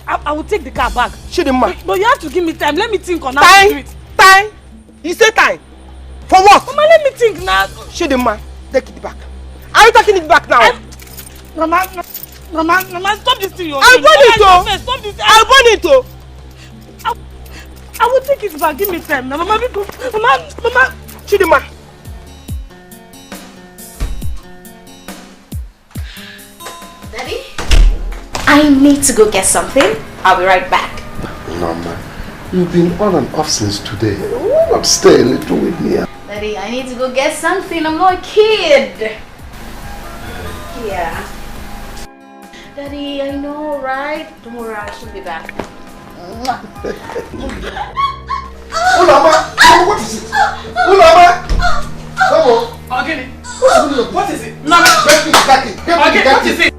I will take the car back.
Chidinma.
But you have to give me time. Let me think on how to do it.
Time? You say time? For what?
Mama, let me think now.
Chidinma, take it back. Are you taking it back now?
Mama, stop this thing you're
doing. I'll burn it.
Stop this.
I'll burn it.
I will take it back. Give me time. Mama, Mama.
Chidinma.
Daddy? I need to go get something. I'll be right back.
No, man. You've been on and off since today. Why not stay a little with me?
Daddy, I need to go get something. I'm not a kid. Yeah. Daddy, I know, right? Don't worry, I should be back.
Ulama! What is it? Ulama! Come on!
Okay. What is it?
No, get me the khaki. Get me the khaki.
What is it?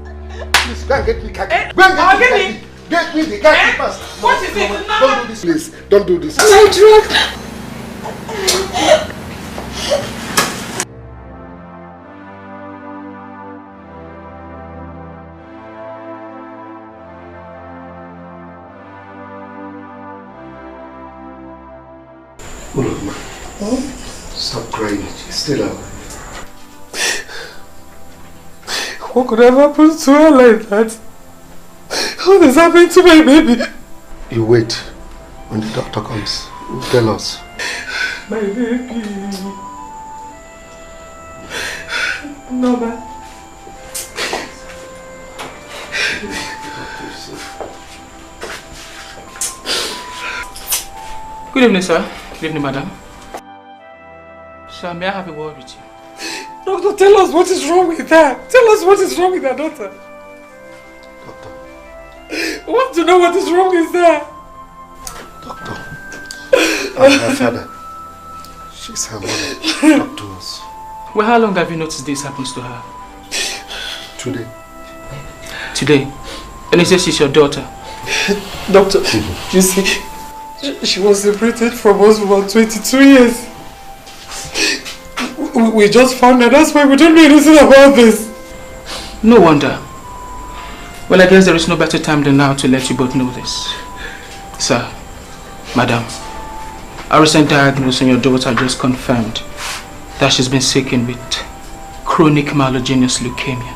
Please, go and get me khaki. Go and get me the khaki. Get me the khaki first.
What is it?
Don't do this, please. Don't do this.
My drug.
Ulama, stop crying. Stay down.
What could have happened to her like that? What is happening to my baby?
You wait. When the doctor comes, he'll tell us.
My baby. No, man.
Good evening, sir. Good evening, madam. Sir, may I have a word with you?
Doctor, tell us what is wrong with her. Tell us what is wrong with her daughter.
Doctor.
I want to know what is wrong with her.
Doctor. I'm her father. She's her mother. Talk to us.
Well, how long have you noticed this happens to her?
Today.
Today? And he says she's your daughter.
Doctor, you see, She was separated from us for about 22 years. We just found her. That's why we don't know anything about this.
No wonder. Well, I guess there is no better time than now to let you both know this. Sir, madam, our recent diagnosis on your daughter just confirmed that she's been sick with chronic myelogenous leukemia.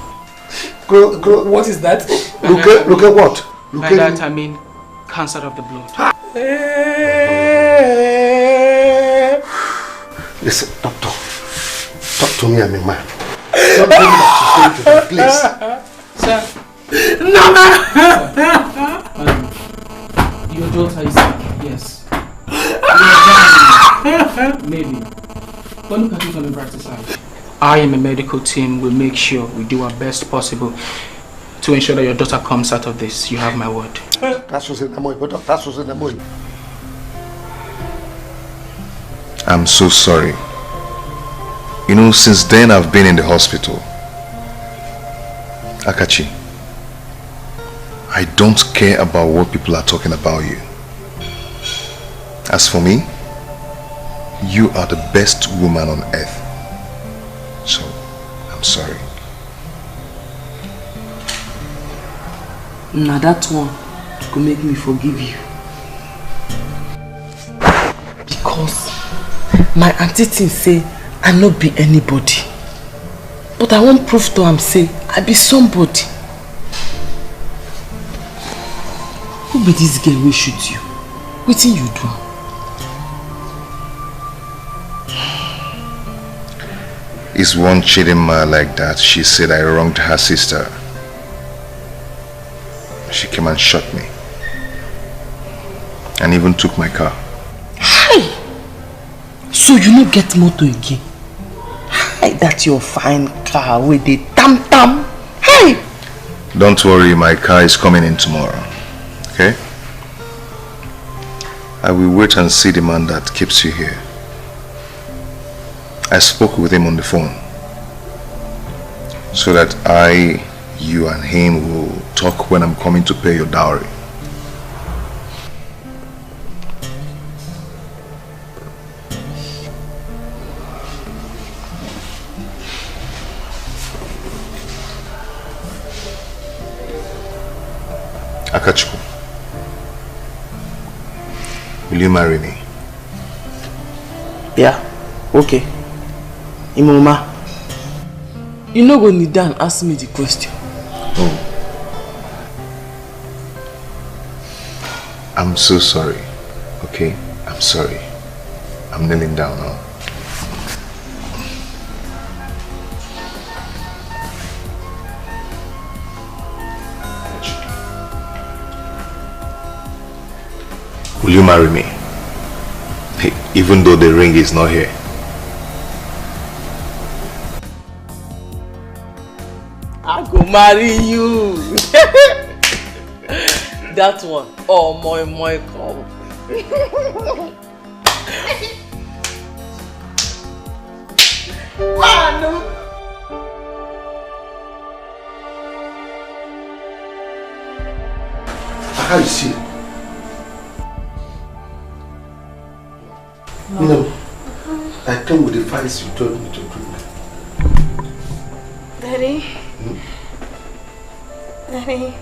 What is that?
Look at what?
By that I mean cancer of the blood.
Listen, doctor. Talk to me, I'm a man. Don't tell me that she's going to that place.
Sir.
No!
Your daughter is sick, yes. Maybe. But look at it on the brighter side. I and my medical team will make sure we do our best possible to ensure that your daughter comes out of this. You have my word.
That's what's in the money, but that's what's in the money.
I'm so sorry. You know, since then I've been in the hospital. Akachi, I don't care about what people are talking about you. As for me, you are the best woman on earth. So, I'm sorry.
Now that one could make me forgive you. Because my auntie thing say I not be anybody. But I won't prove to am say I be somebody. Who be this girl wey shoot you? Wetin you do?
It's one cheating man like that. She said I wronged her sister. She came and shot me. And even took my car.
Hi! So you no get motor again? Hi, that's your fine car with the tam-tam. Hey!
Don't worry, my car is coming in tomorrow. Okay? I will wait and see the man that keeps you here. I spoke with him on the phone. So that you and him will talk when I'm coming to pay your dowry. Akachuku, will you marry me?
Yeah, okay. Imoma, you no go kneel down and ask me the question.
Oh. I'm so sorry. Okay? I'm sorry. I'm kneeling down now. Will you marry me? Hey, even though the ring is not here.
I go marry you. That one. Oh, my come. Mano.
How you see? No. I come with the files you told me to bring.
Daddy. Daddy.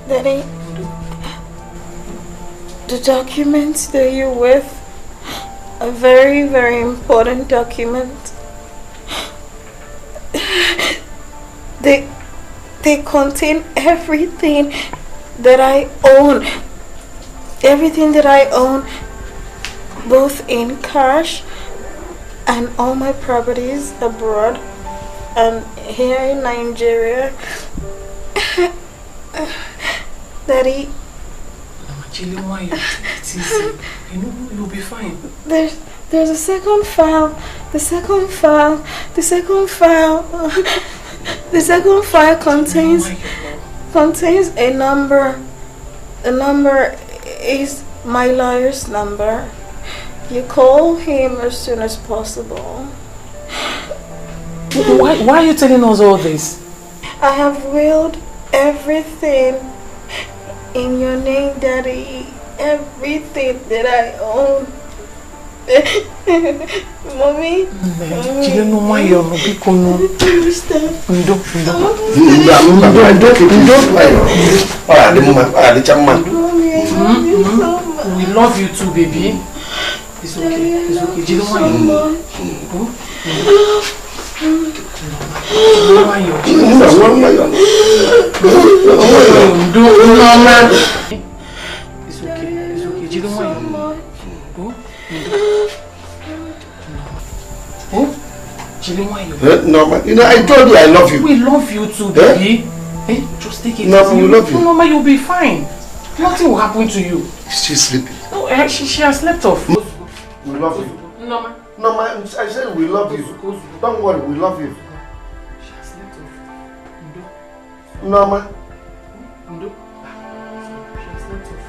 Daddy. The documents that you're with are very, very important documents. They contain everything that I own. Everything that I own, both in cash and all my properties abroad and here in Nigeria. Daddy.
Chili, why you take it easy? You know you'll be fine.
There's a second file. The second file contains a number. The number is my lawyer's number. You call him as soon as possible.
Why are you telling us all this?
I have willed
everything in your name, Daddy. Everything that I own. Mommy?
You don't know why you're not people. We love you too, baby. It's okay. It's okay. You don't want
No, you know, I told you I love you.
We love you too, baby. Hey, just take it.
No, we love you.
No, Mama, you'll be fine. Nothing will happen to you.
She's sleeping.
No, she has slept off.
We love you.
No,
I said we love you. Don't worry, we love you.
She has slept off.
Norma.
She has slept off.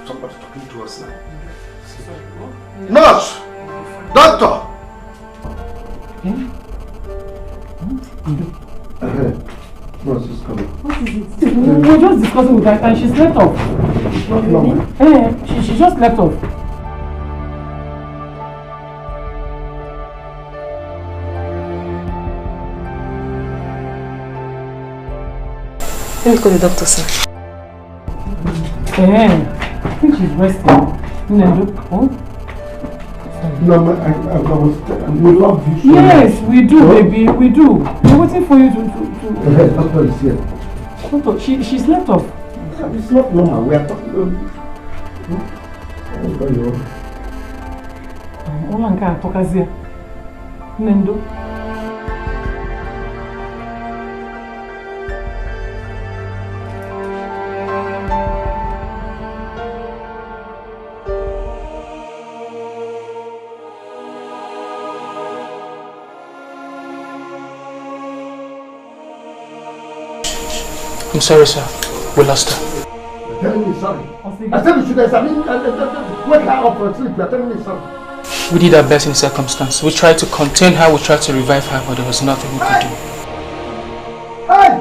Somebody talking to us now. Nurse! Doctor! Nurse is coming.
What is it? We were just discussing with her and she slept off. Really? She just slept off.
Let me call the doctor, sir.
I think she's resting.
No, we love you.
Yes, we do, baby, we do. We're waiting for you to.
Doctor is here.
Doctor, she slept off.
It's not normal. We are talking.
Olanka tokazia. Nendo. I'm sorry, sir. We lost her.
You're telling me sorry. I said you should examine wake her up from sleep. You're telling me sorry.
We did our best in the circumstance. We tried to contain her, we tried to revive her, but there was nothing we could do.
Hey!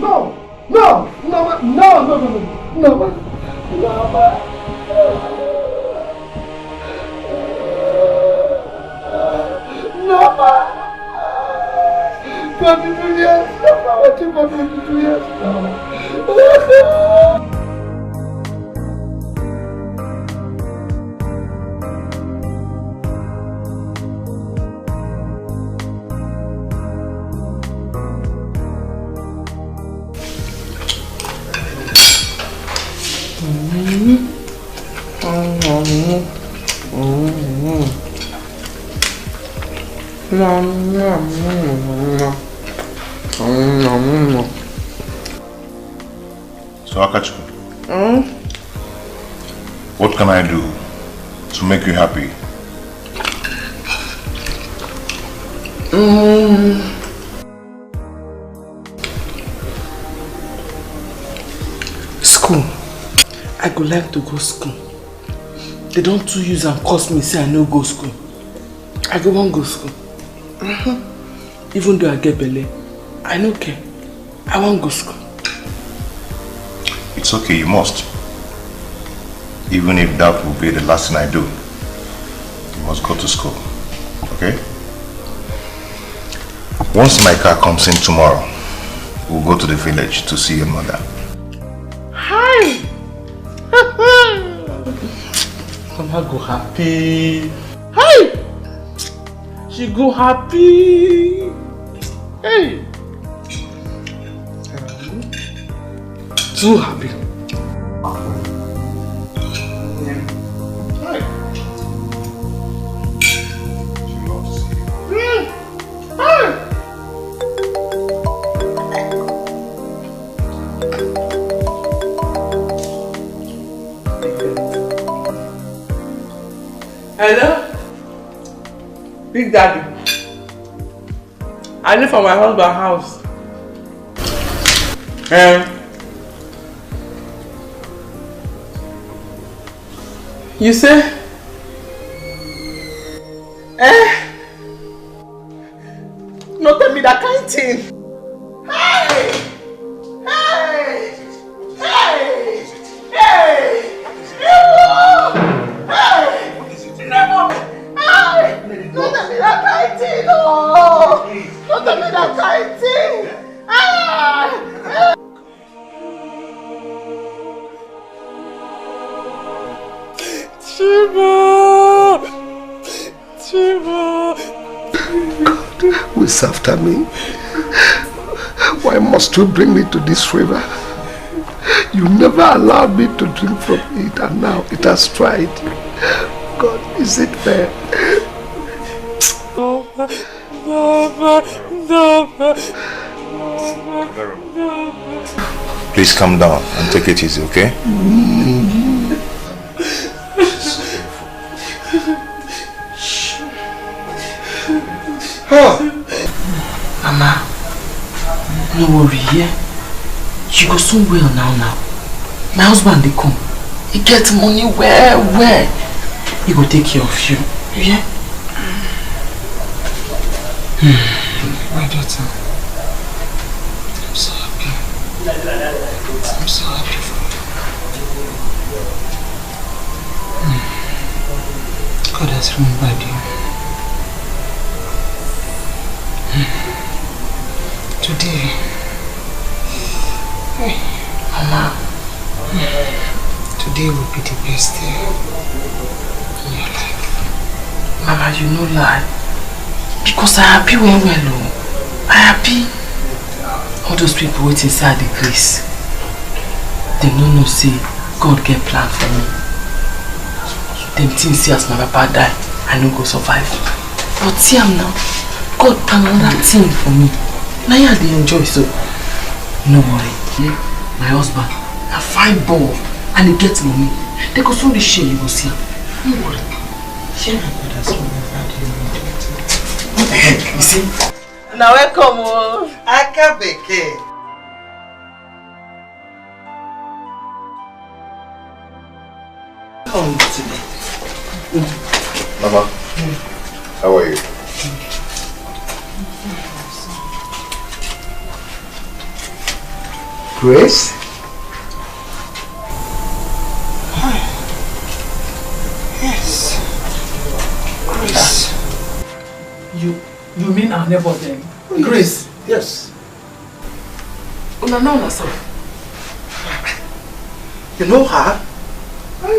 No! What you got to do years now?
So Akachuku, what can I do to make you happy?
School. I go like to go school. They don't too use and cost me say I no go school. I go won't go school. Even though I get belly, I no care. I won't go school.
It's okay, you must. Even if that will be the last thing I do, you must go to school. Okay? Once my car comes in tomorrow, we'll go to the village to see your mother.
Hi! Mama go happy. Hi! She go happy. Hey! Too happy. Hello? Big Daddy. I live for my husband's house. You say? No tell me that kind of thing.
always after me? Why must you bring me to this river? You never allowed me to drink from it, and now it has tried. God, is it fair?
Please calm down and take it easy, okay?
Mama, no worry, yeah? You go soon well now. My husband, they come. He gets money where? He go take care of you, yeah? My daughter, I'm so happy. I'm so happy for you. God has remembered you. Today, Mama, today will be the best day in your life. Mama, you know lie. Because I happy well. I happy. All those people waiting inside the grace. They don't know say God get plan for me. Them things see as my papa die, I no go survive. But see am now, God plan another thing for me. Now I dey enjoy so. No worry. Yeah, my husband, a fine ball, and he gets money. They go soon share, you go see. No worry. Share my brother's money. You see?
Now welcome, Akabeke. Come today.
Mama, how are you?
Grace?
Yes. Grace. You mean our neighbor then?
Oh,
Grace?
Yes.
No, sir.
You know her?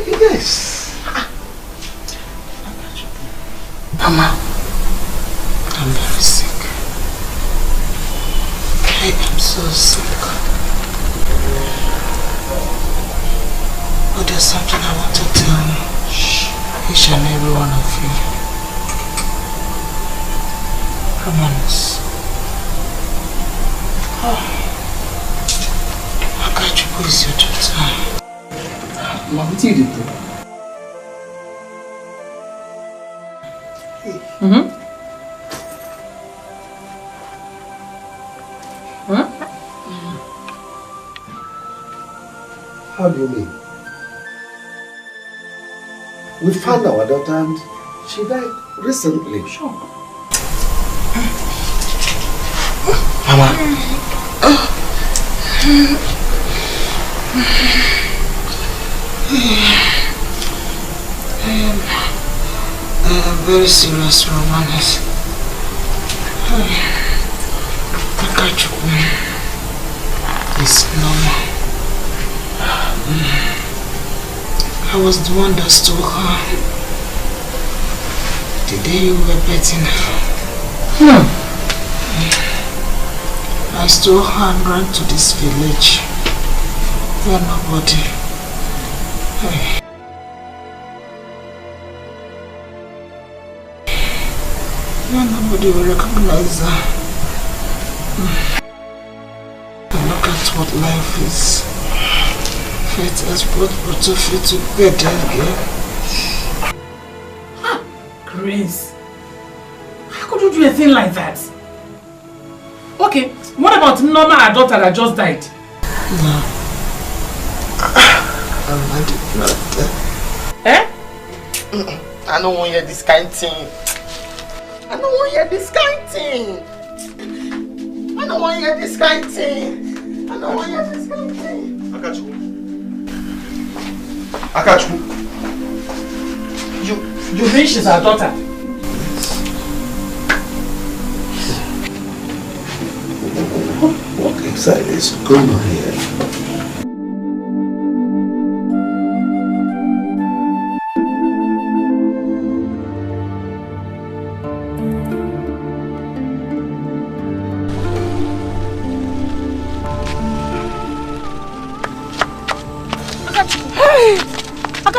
Yes.
Mama, I'm very sick. I am so sick. But there's something I want to tell you. Each and every one of you. Promise. Akachuku is your daughter.
Mama, what did you do?
How do you mean? We found our daughter and she died recently.
Sure.
Mama. I am very serious, Romanus. Akachuku is normal. I was the one that stole her the day you were betting her. I stole her and ran to this village where nobody. Where nobody will recognize her. And look at what life is. Fate has brought both of you together again.
Grace, how could you do a thing like that? Okay, what about Norma, our daughter that just died?
No. I did not.
Eh?
I don't want to hear this kind of thing. I don't want to hear this kind of thing. I don't want to hear this kind of thing. I don't want to hear this kind of thing.
Akachu.
You mean she's our daughter?
Walk inside this. Come on here.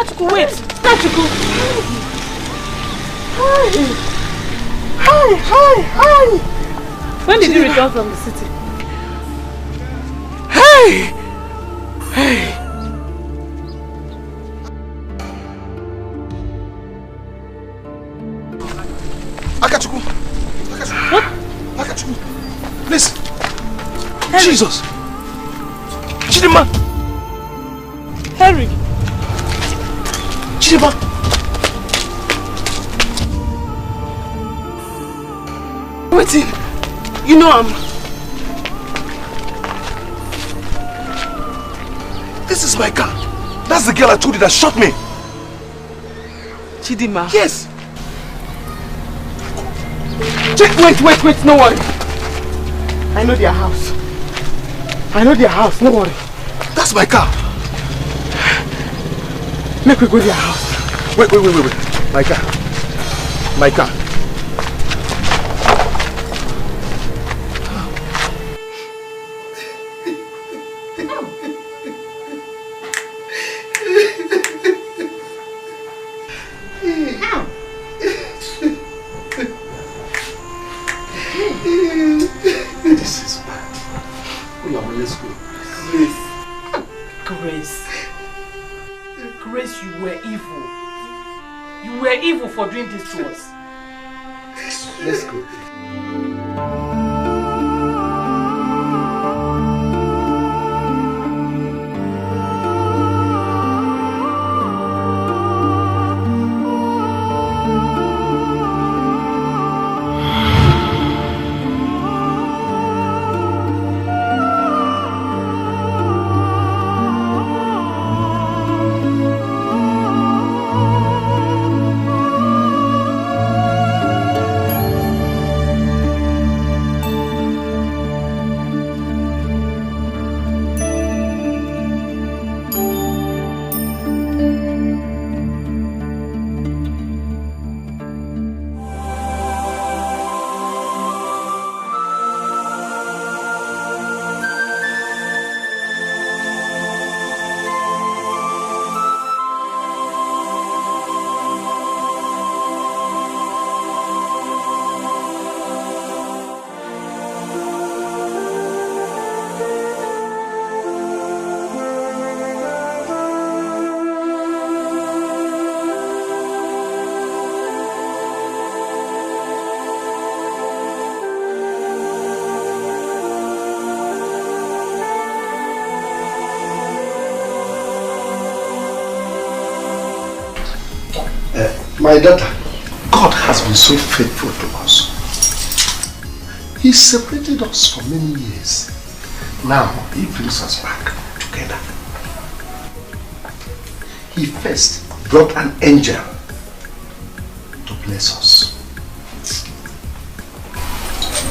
Akachukwu, wait. Akachukwu.
Hi.
When did you return from the city?
Hey.
Akachukwu.
What?
Akachukwu. Please.
Henry.
Jesus. Chidima.
Henry.
Chidima.
Waiting. You know
This is my car. That's the girl I told you that shot me.
Chidima.
Yes.
Wait, no worry. I know their house. No worry.
That's my car.
Make we go to their house.
Wait. My car. This is bad. Let's go.
Grace, you were evil. You were evil for doing this to us.
Let's go. My daughter, God has been so faithful to us. He separated us for many years. Now, He brings us back together. He first brought an angel to bless us.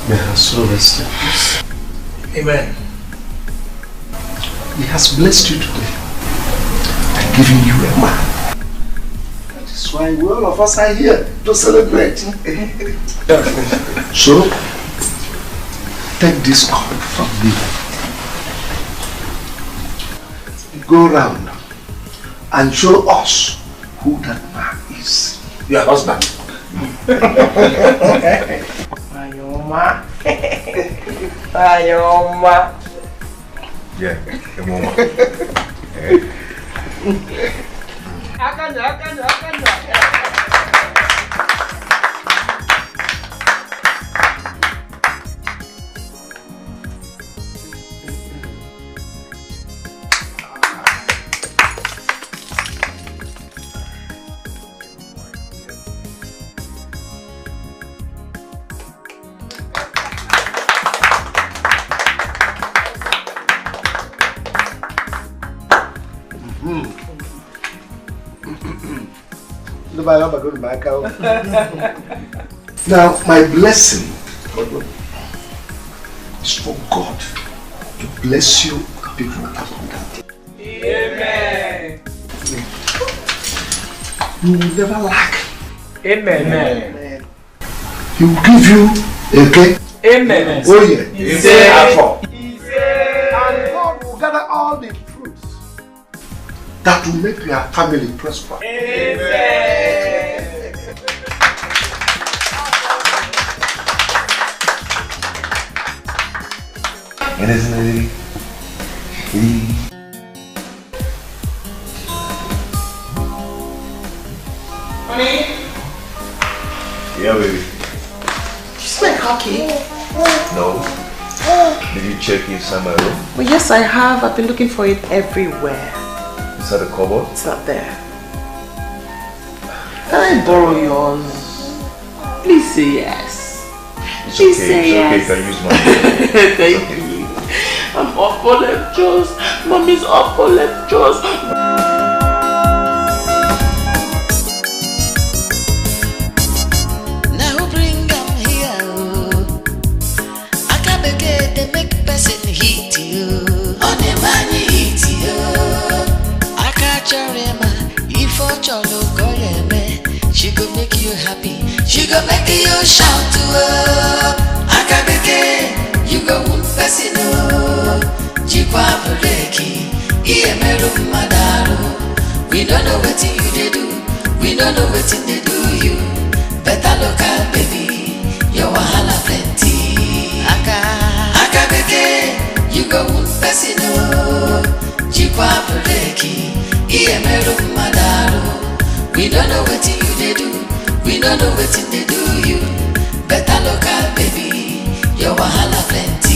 May her soul rest in peace.
Amen.
He has blessed you today and given you a man. That's why all of us are here to celebrate. So, take this cup from me. Go round and show us who that man is. Your husband.
Ayoma. Ayoma.
Yeah, come on. Now, my blessing is for God to bless you people abundantly.
Amen.
You will never lack.
Amen. Amen.
He will give you a cake.
Amen.
Oh yeah.
Amen.
And God will gather all the fruits
that will make your family prosper.
Amen.
Honey?
Yeah, baby.
You smell cocky.
No. Did you check inside my room?
Well, yes, I have. I've been looking for it everywhere.
Inside the cupboard?
It's not there. Can I borrow yours? Please say yes.
It's
Please
okay,
say
it's
yes.
okay. You can use mine.
Thank you. I'm up for lectures. Mommy's up for lectures.
Now bring them here. I can't begin to make person hit you. On the man hit you. I can't remember if I go she go make you happy. She go make you shout to her. I can't begin. You go one person. Jikwa Buleki. Iemelu Madaru. We don't know what you they do. We don't know what they do you. Better local baby, your wahala plenty. Aka beke, you go one person. Jikwa Buleki, Iemelu Madaru. We don't know what you they do. We don't know what they do you. Better local baby, your wahala plenty.